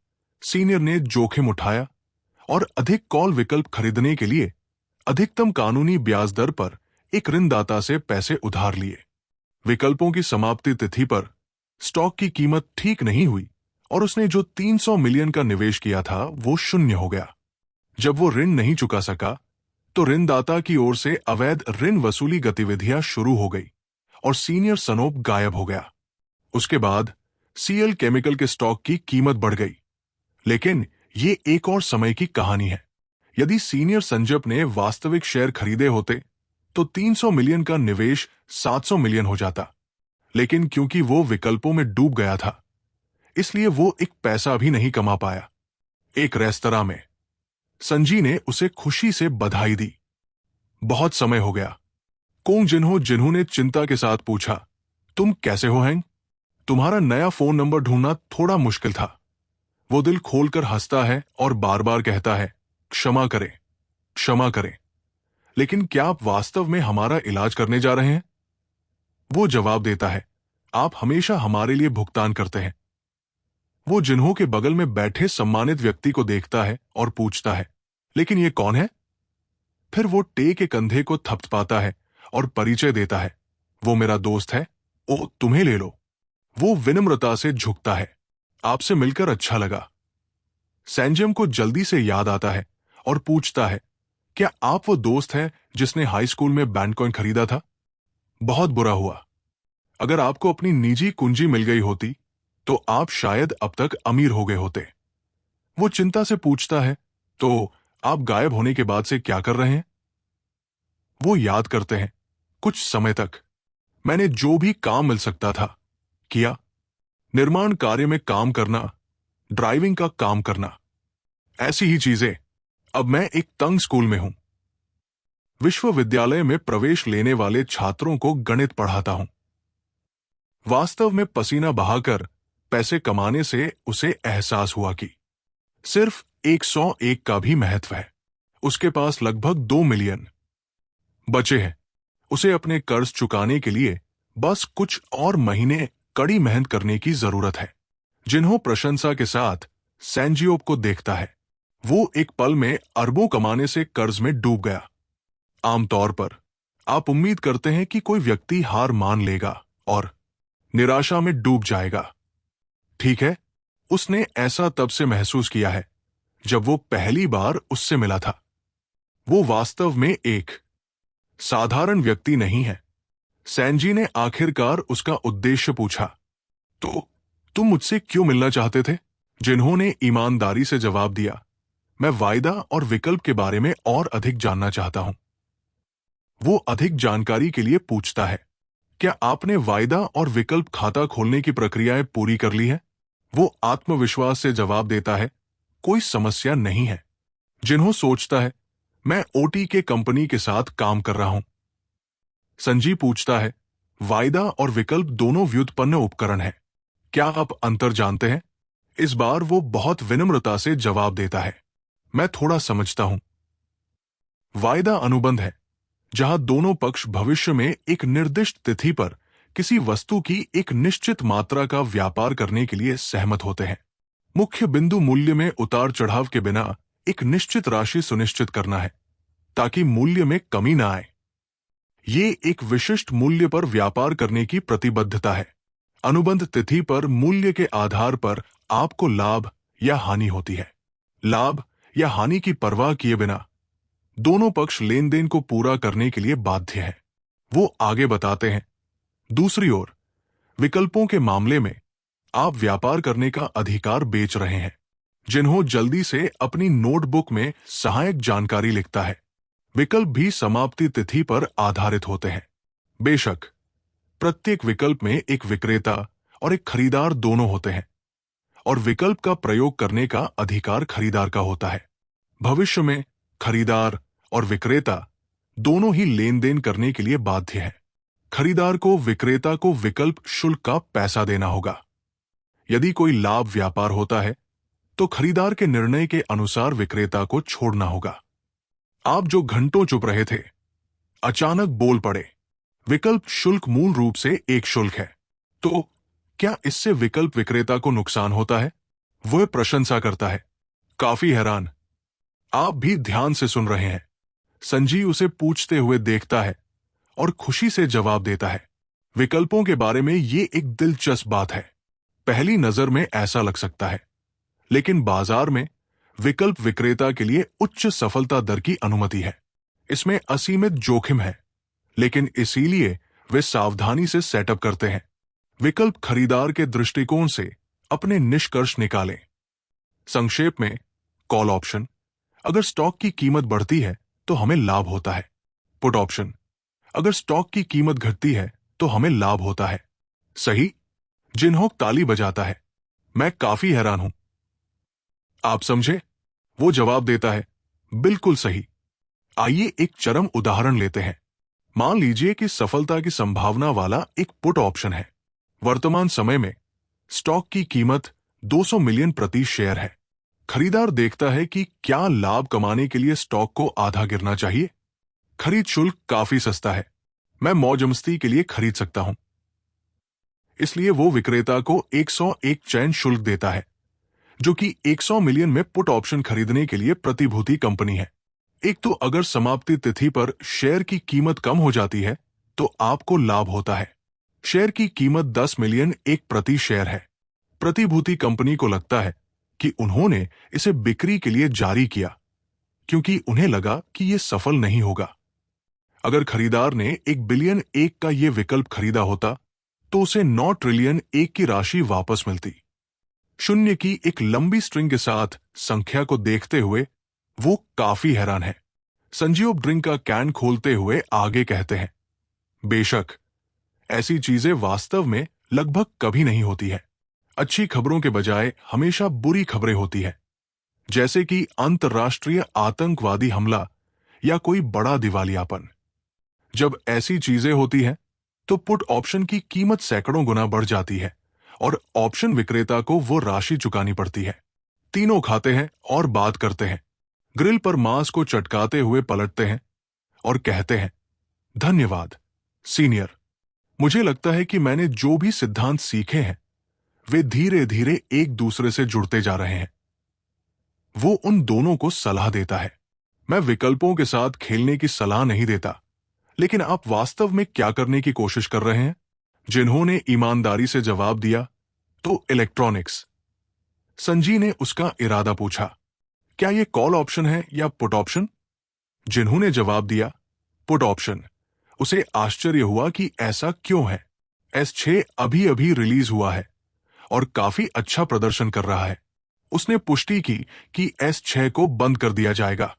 Speaker 1: सीनियर ने जोखिम उठाया और अधिक कॉल विकल्प खरीदने के लिए अधिकतम कानूनी ब्याज दर पर एक ऋणदाता से पैसे उधार लिए। विकल्पों की समाप्ति तिथि पर स्टॉक की कीमत ठीक नहीं हुई और उसने जो 300 मिलियन का निवेश किया था वो शून्य हो गया। जब वो ऋण नहीं चुका सका तो ऋणदाता की ओर से अवैध ऋण वसूली गतिविधियां शुरू हो गई और सीनियर सनोप गायब हो गया। उसके बाद सीएल केमिकल के स्टॉक की कीमत बढ़ गई। लेकिन ये एक और समय की कहानी है। यदि सीनियर संजप ने वास्तविक शेयर खरीदे होते तो 300 मिलियन का निवेश 700 मिलियन हो जाता। लेकिन क्योंकि वो विकल्पों में डूब गया था, इसलिए वो एक पैसा भी नहीं कमा पाया। एक रेस्तरां में संजी ने उसे खुशी से बधाई दी। बहुत समय हो गया। कोंग जिन्हों ने चिंता के साथ पूछा, तुम कैसे हो हैंग? तुम्हारा नया फोन नंबर ढूंढना थोड़ा मुश्किल था। वो दिल खोलकर हंसता है और बार बार कहता है, क्षमा करें, क्षमा करें। लेकिन क्या आप वास्तव में हमारा इलाज करने जा रहे हैं? वो जवाब देता है, आप हमेशा हमारे लिए भुगतान करते हैं। वो जिन्हों के बगल में बैठे सम्मानित व्यक्ति को देखता है और पूछता है, लेकिन ये कौन है? फिर वो टे के कंधे को थपथपाता है और परिचय देता है, वो मेरा दोस्त है, ओ तुम्हें ले लो। वो विनम्रता से झुकता है, आपसे मिलकर अच्छा लगा। सैंजम को जल्दी से याद आता है और पूछता है, क्या आप वो दोस्त हैं जिसने हाई स्कूल में बैंडकॉइन खरीदा था? बहुत बुरा हुआ। अगर आपको अपनी निजी कुंजी मिल गई होती तो आप शायद अब तक अमीर हो गए होते। वो चिंता से पूछता है, तो आप गायब होने के बाद से क्या कर रहे हैं? वो याद करते हैं, कुछ समय तक मैंने जो भी काम मिल सकता था किया। निर्माण कार्य में काम करना, ड्राइविंग का काम करना, ऐसी ही चीजें। अब मैं एक तंग स्कूल में हूं। विश्वविद्यालय में प्रवेश लेने वाले छात्रों को गणित पढ़ाता हूं। वास्तव में पसीना बहाकर पैसे कमाने से उसे एहसास हुआ कि सिर्फ 101 का भी महत्व है। उसके पास लगभग 2 मिलियन बचे हैं। उसे अपने कर्ज चुकाने के लिए बस कुछ और महीने कड़ी मेहनत करने की जरूरत है। जिन्हों प्रशंसा के साथ सैंजियोप को देखता है, वो एक पल में अरबों कमाने से कर्ज में डूब गया। आमतौर पर आप उम्मीद करते हैं कि कोई व्यक्ति हार मान लेगा और निराशा में डूब जाएगा। ठीक है, उसने ऐसा तब से महसूस किया है जब वो पहली बार उससे मिला था। वो वास्तव में एक साधारण व्यक्ति नहीं है। सैंजी ने आखिरकार उसका उद्देश्य पूछा, तो तुम मुझसे क्यों मिलना चाहते थे? जिन्होंने ईमानदारी से जवाब दिया, मैं वायदा और विकल्प के बारे में और अधिक जानना चाहता हूं। वो अधिक जानकारी के लिए पूछता है, क्या आपने वायदा और विकल्प खाता खोलने की प्रक्रियाएं पूरी कर ली है? वो आत्मविश्वास से जवाब देता है, कोई समस्या नहीं है। जिन्हों सोचता है, मैं ओटी के कंपनी के साथ काम कर रहा हूं। संजीव पूछता है, वायदा और विकल्प दोनों व्युत्पन्न उपकरण हैं। क्या आप अंतर जानते हैं? इस बार वो बहुत विनम्रता से जवाब देता है, मैं थोड़ा समझता हूं। वायदा अनुबंध है, जहां दोनों पक्ष भविष्य में एक निर्दिष्ट तिथि पर किसी वस्तु की एक निश्चित मात्रा का व्यापार करने के लिए सहमत होते हैं। मुख्य बिंदु मूल्य में उतार चढ़ाव के बिना एक निश्चित राशि सुनिश्चित करना है, ताकि मूल्य में कमी ना आए। ये एक विशिष्ट मूल्य पर व्यापार करने की प्रतिबद्धता है। अनुबंध तिथि पर मूल्य के आधार पर आपको लाभ या हानि होती है। लाभ या हानि की परवाह किए बिना दोनों पक्ष लेन देन को पूरा करने के लिए बाध्य हैं। वो आगे बताते हैं, दूसरी ओर विकल्पों के मामले में आप व्यापार करने का अधिकार बेच रहे हैं। जिन्हों जल्दी से अपनी नोटबुक में सहायक जानकारी लिखता है। विकल्प भी समाप्ति तिथि पर आधारित होते हैं। बेशक प्रत्येक विकल्प में एक विक्रेता और एक खरीदार दोनों होते हैं, और विकल्प का प्रयोग करने का अधिकार खरीदार का होता है। भविष्य में खरीदार और विक्रेता दोनों ही लेन देन करने के लिए बाध्य हैं। खरीदार को विक्रेता को विकल्प शुल्क का पैसा देना होगा। यदि कोई लाभ व्यापार होता है तो खरीदार के निर्णय के अनुसार विक्रेता को छोड़ना होगा। आप जो घंटों चुप रहे थे, अचानक बोल पड़े। विकल्प शुल्क मूल रूप से एक शुल्क है, तो क्या इससे विकल्प विक्रेता को नुकसान होता है? वह प्रशंसा करता है, काफी हैरान। आप भी ध्यान से सुन रहे हैं। संजीव उसे पूछते हुए देखता है और खुशी से जवाब देता है, विकल्पों के बारे में ये एक दिलचस्प बात है। पहली नजर में ऐसा लग सकता है, लेकिन बाजार में विकल्प विक्रेता के लिए उच्च सफलता दर की अनुमति है। इसमें असीमित जोखिम है, लेकिन इसीलिए वे सावधानी से सेटअप करते हैं। विकल्प खरीदार के दृष्टिकोण से अपने निष्कर्ष निकालें। संक्षेप में, कॉल ऑप्शन, अगर स्टॉक की कीमत बढ़ती है तो हमें लाभ होता है। पुट ऑप्शन, अगर स्टॉक की कीमत घटती है तो हमें लाभ होता है। सही? जिनहोक ताली बजाता है, मैं काफी हैरान हूं। आप समझे? वो जवाब देता है, बिल्कुल सही। आइए एक चरम उदाहरण लेते हैं। मान लीजिए कि सफलता की संभावना वाला एक पुट ऑप्शन है। वर्तमान समय में स्टॉक की कीमत 200 मिलियन प्रति शेयर है। खरीदार देखता है कि क्या लाभ कमाने के लिए स्टॉक को आधा गिरना चाहिए। खरीद शुल्क काफी सस्ता है, मैं मौज-मस्ती के लिए खरीद सकता हूं। इसलिए वो विक्रेता को 101 चयन शुल्क देता है, जो कि 100 मिलियन में पुट ऑप्शन खरीदने के लिए प्रतिभूति कंपनी है। एक तो अगर समाप्ति तिथि पर शेयर की कीमत कम हो जाती है तो आपको लाभ होता है। शेयर की कीमत 10 मिलियन एक प्रति शेयर है। प्रतिभूति कंपनी को लगता है कि उन्होंने इसे बिक्री के लिए जारी किया, क्योंकि उन्हें लगा कि यह सफल नहीं होगा। अगर खरीदार ने 1 बिलियन एक का यह विकल्प खरीदा होता तो उसे 9 ट्रिलियन एक की राशि वापस मिलती। शून्य की एक लंबी स्ट्रिंग के साथ संख्या को देखते हुए वो काफी हैरान है। संजीव ड्रिंक का कैन खोलते हुए आगे कहते हैं, बेशक ऐसी चीजें वास्तव में लगभग कभी नहीं होती है। अच्छी खबरों के बजाय हमेशा बुरी खबरें होती है, जैसे कि अंतर्राष्ट्रीय आतंकवादी हमला या कोई बड़ा दिवालियापन। जब ऐसी चीजें होती हैं तो पुट ऑप्शन की कीमत सैकड़ों गुना बढ़ जाती है और ऑप्शन विक्रेता को वो राशि चुकानी पड़ती है। तीनों खाते हैं और बात करते हैं, ग्रिल पर मांस को चटकाते हुए पलटते हैं और कहते हैं, धन्यवाद सीनियर। मुझे लगता है कि मैंने जो भी सिद्धांत सीखे हैं वे धीरे धीरे एक दूसरे से जुड़ते जा रहे हैं। वो उन दोनों को सलाह देता है। मैं विकल्पों के साथ खेलने की सलाह नहीं देता, लेकिन आप वास्तव में क्या करने की कोशिश कर रहे हैं? जिन्होंने ईमानदारी से जवाब दिया, तो इलेक्ट्रॉनिक्स। संजी ने उसका इरादा पूछा, क्या यह कॉल ऑप्शन है या पुट ऑप्शन? जिन्होंने जवाब दिया, पुट ऑप्शन। उसे आश्चर्य हुआ कि ऐसा क्यों है। S6 अभी अभी रिलीज हुआ है और काफी अच्छा प्रदर्शन कर रहा है। उसने पुष्टि की कि S6 को बंद कर दिया जाएगा।